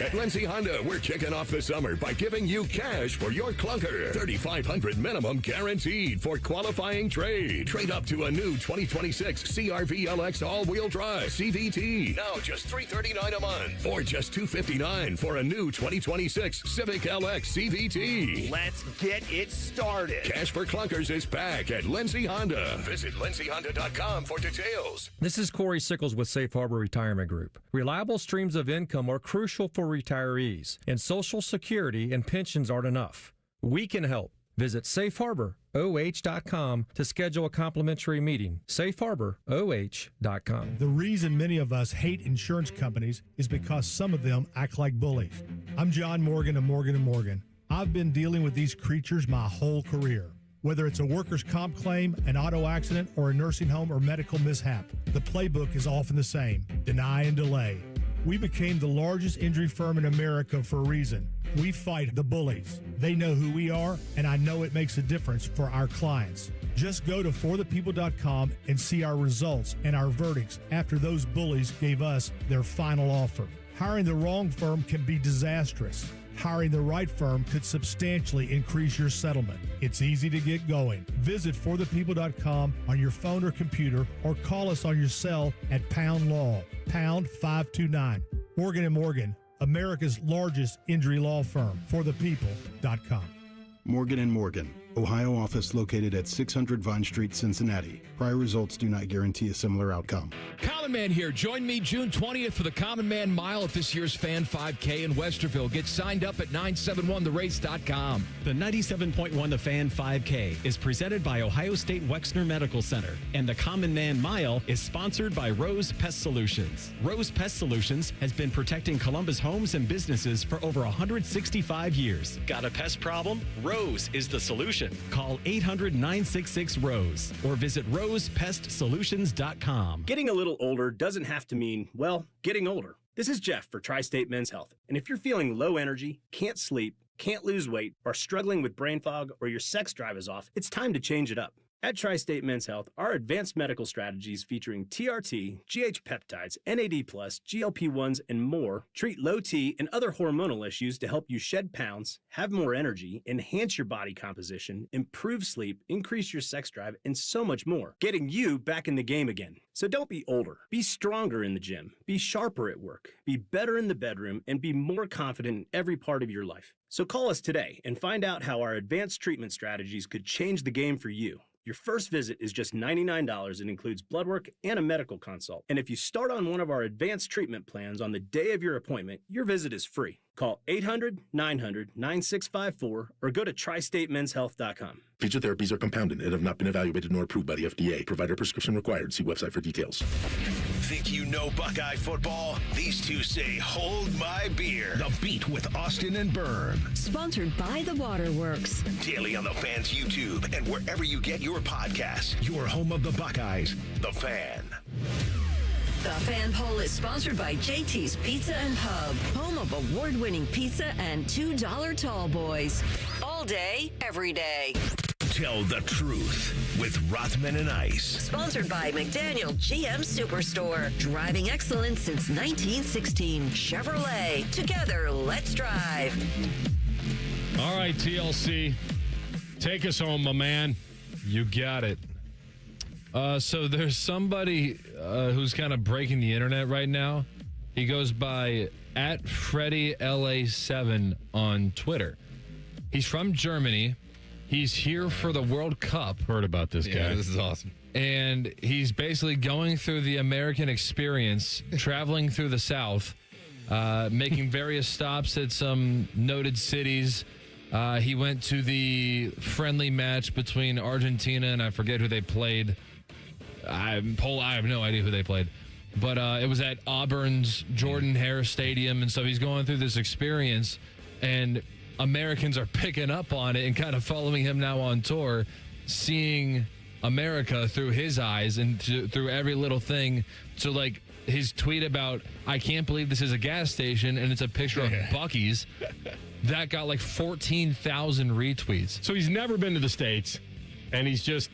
At Lindsay Honda, we're kicking off the summer by giving you cash for your clunker. $3,500 minimum guaranteed for qualifying trade. Trade up to a new 2026 CR-V LX all-wheel drive CVT. Now just $339 a month. Or just $259 for a new 2026 Civic LX CVT. Let's get it started. Cash for clunkers is back at Lindsay Honda. Visit lindsayhonda.com for details. This is Corey Sickles with Safe Harbor Retirement Group. Reliable streams of income are crucial for retirees, and Social Security and pensions aren't enough. We can help. Visit safeharboroh.com to schedule a complimentary meeting. safeharboroh.com. The reason many of us hate insurance companies is because some of them act like bullies. I'm John Morgan of Morgan & Morgan. I've been dealing with these creatures my whole career. Whether it's a workers' comp claim, an auto accident, or a nursing home or medical mishap, the playbook is often the same: deny and delay. We became the largest injury firm in America for a reason. We fight the bullies. They know who we are, and I know it makes a difference for our clients. Just go to forthepeople.com and see our results and our verdicts after those bullies gave us their final offer. Hiring the wrong firm can be disastrous. Hiring the right firm could substantially increase your settlement. It's easy to get going. Visit forthepeople.com on your phone or computer, or call us on your cell at Pound Law, pound 529. Morgan & Morgan, America's largest injury law firm. forthepeople.com. Morgan & Morgan, Ohio office located at 600 Vine Street, Cincinnati. Prior results do not guarantee a similar outcome. Common Man here. Join me June 20th for the Common Man Mile at this year's Fan 5K in Westerville. Get signed up at 971therace.com. The 97.1 The Fan 5K is presented by Ohio State Wexner Medical Center, and the Common Man Mile is sponsored by Rose Pest Solutions. Rose Pest Solutions has been protecting Columbus homes and businesses for over 165 years. Got a pest problem? Rose is the solution. Call 800-966-ROSE or visit rosepestsolutions.com. Getting a little older doesn't have to mean, well, getting older. This is Jeff for Tri-State Men's Health. And if you're feeling low energy, can't sleep, can't lose weight, are struggling with brain fog, or your sex drive is off, it's time to change it up. At Tri-State Men's Health, our advanced medical strategies featuring TRT, GH peptides, NAD+, GLP-1s, and more treat low T and other hormonal issues to help you shed pounds, have more energy, enhance your body composition, improve sleep, increase your sex drive, and so much more, getting you back in the game again. So don't be older. Be stronger in the gym. Be sharper at work. Be better in the bedroom, and be more confident in every part of your life. So call us today and find out how our advanced treatment strategies could change the game for you. Your first visit is just $99 and includes blood work and a medical consult. And if you start on one of our advanced treatment plans on the day of your appointment, your visit is free. Call 800-900-9654 or go to tristatemenshealth.com. Future therapies are compounded and have not been evaluated nor approved by the FDA. Provider prescription required. See website for details. Think you know Buckeye football? These two say, hold my beer. The Beat with Austin and Byrne. Sponsored by the Waterworks. Daily on the Fan's YouTube and wherever you get your podcasts. Your home of the Buckeyes, The Fan. The Fan Poll is sponsored by JT's Pizza and Pub, home of award-winning pizza and $2 tall boys. All day, every day. Tell the Truth with Rothman and Ice. Sponsored by McDaniel GM Superstore. Driving excellence since 1916. Chevrolet. Together, let's drive. All right, TLC. Take us home, my man. You got it. So there's somebody who's kind of breaking the internet right now. He goes by @FreddyLA7 on Twitter. He's from Germany. He's here for the World Cup. Heard about this guy. Yeah, this is awesome. And he's basically going through the American experience, traveling through the South, making various stops at some noted cities. He went to the friendly match between Argentina and I forget who they played. I have no idea who they played. But it was at Auburn's Jordan Hare Stadium. And so he's going through this experience. And Americans are picking up on it and kind of following him now on tour, seeing America through his eyes and through every little thing. So, like, his tweet about, I can't believe this is a gas station, and it's a picture of Buc-ee's. That got like 14,000 retweets. So he's never been to the States, and he's just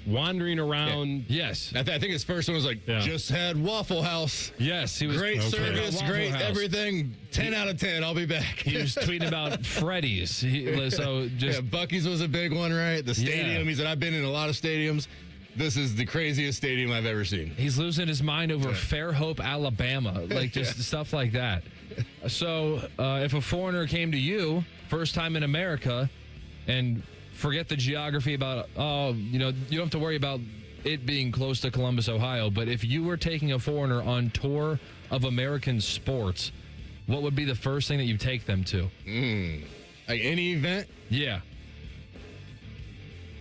wandering around. Yeah. Yes. I think his first one was like, just had Waffle House. Yes. He was great service, great House. Everything. 10 out of 10. I'll be back. He was tweeting about Freddy's. So just Buc-ee's was a big one, right? The stadium. Yeah. He said, I've been in a lot of stadiums. This is the craziest stadium I've ever seen. He's losing his mind over Fairhope, Alabama. Like, just stuff like that. So, if a foreigner came to you, first time in America, and forget the geography about, you don't have to worry about it being close to Columbus, Ohio, but if you were taking a foreigner on tour of American sports, what would be the first thing that you take them to? Like any event? Yeah.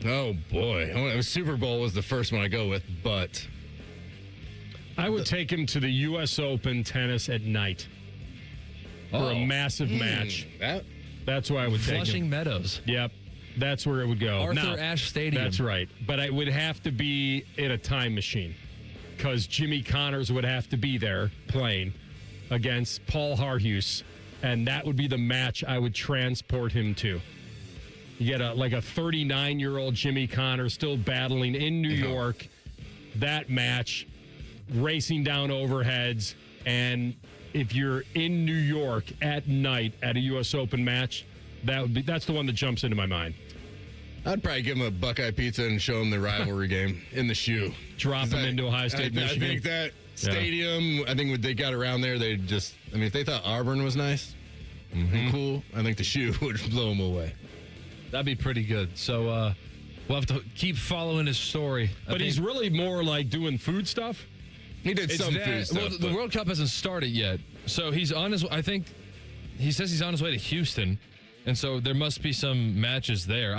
Oh, boy. Super Bowl was the first one I go with, but I would take him to the U.S. Open tennis at night for a massive match. That's where I would take him. Flushing Meadows. Yep. That's where it would go. Arthur Ashe Stadium. That's right. But it would have to be in a time machine because Jimmy Connors would have to be there playing against Paul Harhus, and that would be the match I would transport him to. You get a 39-year-old Jimmy Connors still battling in New York. That match, racing down overheads, and if you're in New York at night at a U.S. Open match, that's the one that jumps into my mind. I'd probably give him a Buckeye pizza and show him the rivalry game in the shoe. Drop him into Ohio State, Michigan. I think that stadium, I think when they got around there, they just, if they thought Auburn was nice and cool, I think the shoe would blow them away. That'd be pretty good. So we'll have to keep following his story. But he's really more like doing food stuff. He did some food stuff. Well, the World Cup hasn't started yet. So he's on his, I think, he says he's on his way to Houston. And so there must be some matches there.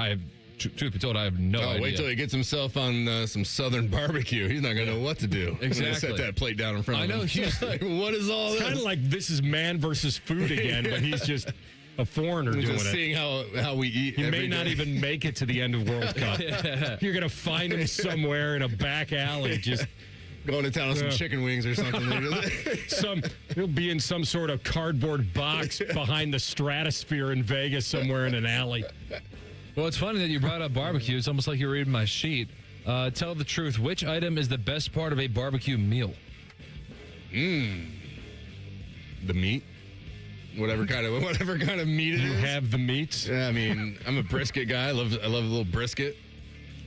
Truth be told, I have no idea. Wait till he gets himself on some Southern barbecue. He's not going to know what to do. Exactly. Set that plate down in front of him. I know. Houston. Like, what is all this? It's kind of like this is man versus food again, but he's just a foreigner doing just it. Seeing how we eat. He may not even make it to the end of World Cup. You're going to find him somewhere in a back alley, just going to town on some chicken wings or something. He'll be in some sort of cardboard box behind the Stratosphere in Vegas somewhere in an alley. Well, it's funny that you brought up barbecue. It's almost like you're reading my sheet. Tell the truth. Which item is the best part of a barbecue meal? The meat. Whatever kind of meat it is. You have the meats? Yeah, I'm a brisket guy. I love a little brisket.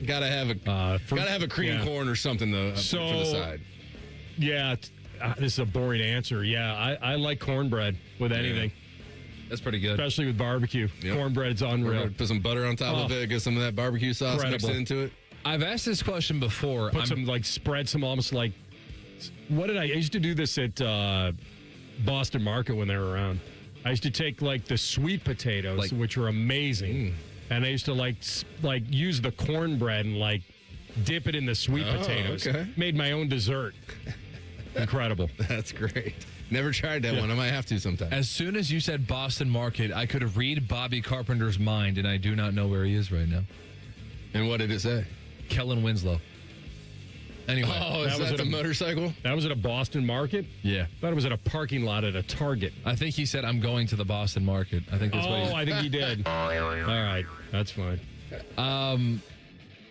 Gotta have a cream corn or something for the side. Yeah, this is a boring answer. Yeah, I like cornbread with anything. That's pretty good. Especially with barbecue. Yep. Cornbread's unreal. Put some butter on top of it, get some of that barbecue sauce mixed into it. I've asked this question before. Spread some almost like, I used to do this at Boston Market when they were around. I used to take the sweet potatoes, which are amazing. And I used to use the cornbread and dip it in the sweet potatoes. Okay. Made my own dessert. Incredible. That's great. Never tried that one. I might have to sometime. As soon as you said Boston Market, I could read Bobby Carpenter's mind, and I do not know where he is right now. And what did it say? Kellen Winslow. Anyway. Oh, is that a motorcycle? That was at a Boston Market? Yeah. I thought it was at a parking lot at a Target. I think he said, I'm going to the Boston Market. I think that's what he I think he did. All right. That's fine.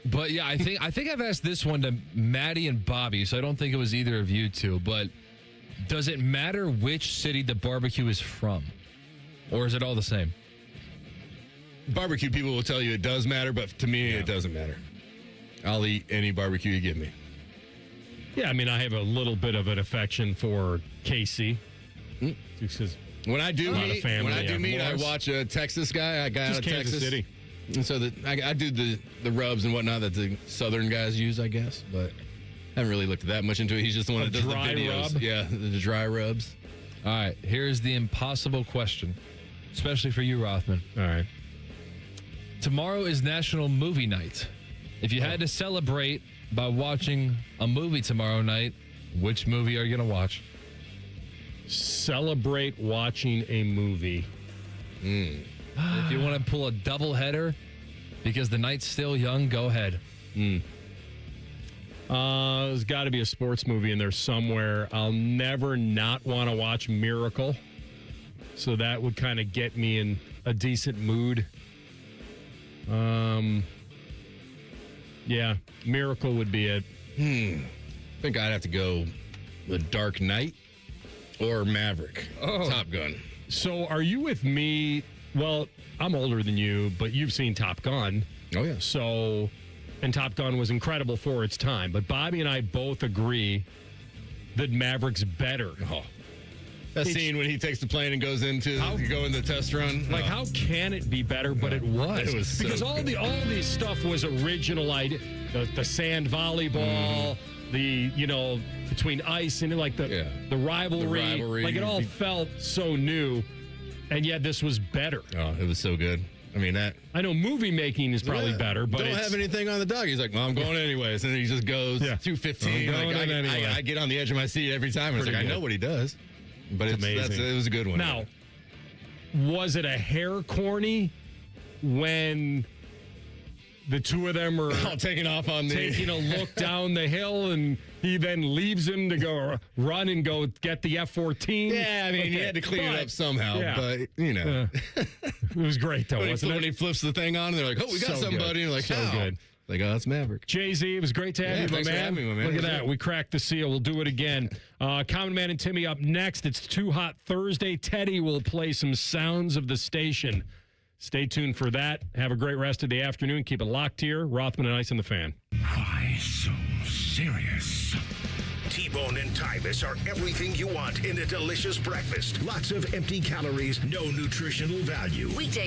But yeah, I think I've asked this one to Maddie and Bobby, so I don't think it was either of you two, but does it matter which city the barbecue is from? Or is it all the same? barbecue people will tell you it does matter, but to me, it doesn't matter. I'll eat any barbecue you give me. Yeah, I mean, I have a little bit of an affection for Casey. Because when I do meet, family, I watch a Texas guy. I got out of Kansas Texas. City. And so I do the rubs and whatnot that the Southern guys use, I guess. But I haven't really looked that much into it. He's just the one that does the videos. Rub? Yeah, the dry rubs. All right, here's the impossible question, especially for you, Rothman. All right. Tomorrow is National Movie Night. If you had to celebrate by watching a movie tomorrow night, which movie are you going to watch? Celebrate watching a movie. If you want to pull a doubleheader because the night's still young, go ahead. There's got to be a sports movie in there somewhere. I'll never not want to watch Miracle. So that would kind of get me in a decent mood. Yeah, Miracle would be it. I think I'd have to go The Dark Knight or Maverick. Top Gun. So are you with me? Well, I'm older than you, but you've seen Top Gun. Oh, yeah. So, and Top Gun was incredible for its time. But Bobby and I both agree that Maverick's better. That scene when he takes the plane and goes into go in the test run. Like, how can it be better? But it was. It was because so all this stuff was original idea. The sand volleyball, between ice and like the rivalry. Like, it all felt so new, and yet this was better. Oh, it was so good. I mean, I know movie making is probably better, but don't have anything on the dog. He's like, well, I'm going anyways. And then he just goes 215. I get on the edge of my seat every time. It's like, I know what he does. But it's amazing. It was a good one. Now, was it a hair corny when the two of them are all taking off on taking a look down the hill, and he then leaves him to go run and go get the F-14? Yeah, I mean, he had to clean it up somehow, but, it was great, though, wasn't it? When he flips the thing on, and they're like, oh, we got somebody. And they're like, so good. Like, oh, that's Maverick. Jay-Z, it was great to have you, my thanks man. for having me, my man. Look at that. We cracked the seal. We'll do it again. Common Man and Timmy up next. It's Too Hot Thursday. Teddy will play some sounds of the station. Stay tuned for that. Have a great rest of the afternoon. Keep it locked here. Rothman and Ice on the Fan. Why so serious? T-Bone and Tyvus are everything you want in a delicious breakfast. Lots of empty calories, no nutritional value. Weekday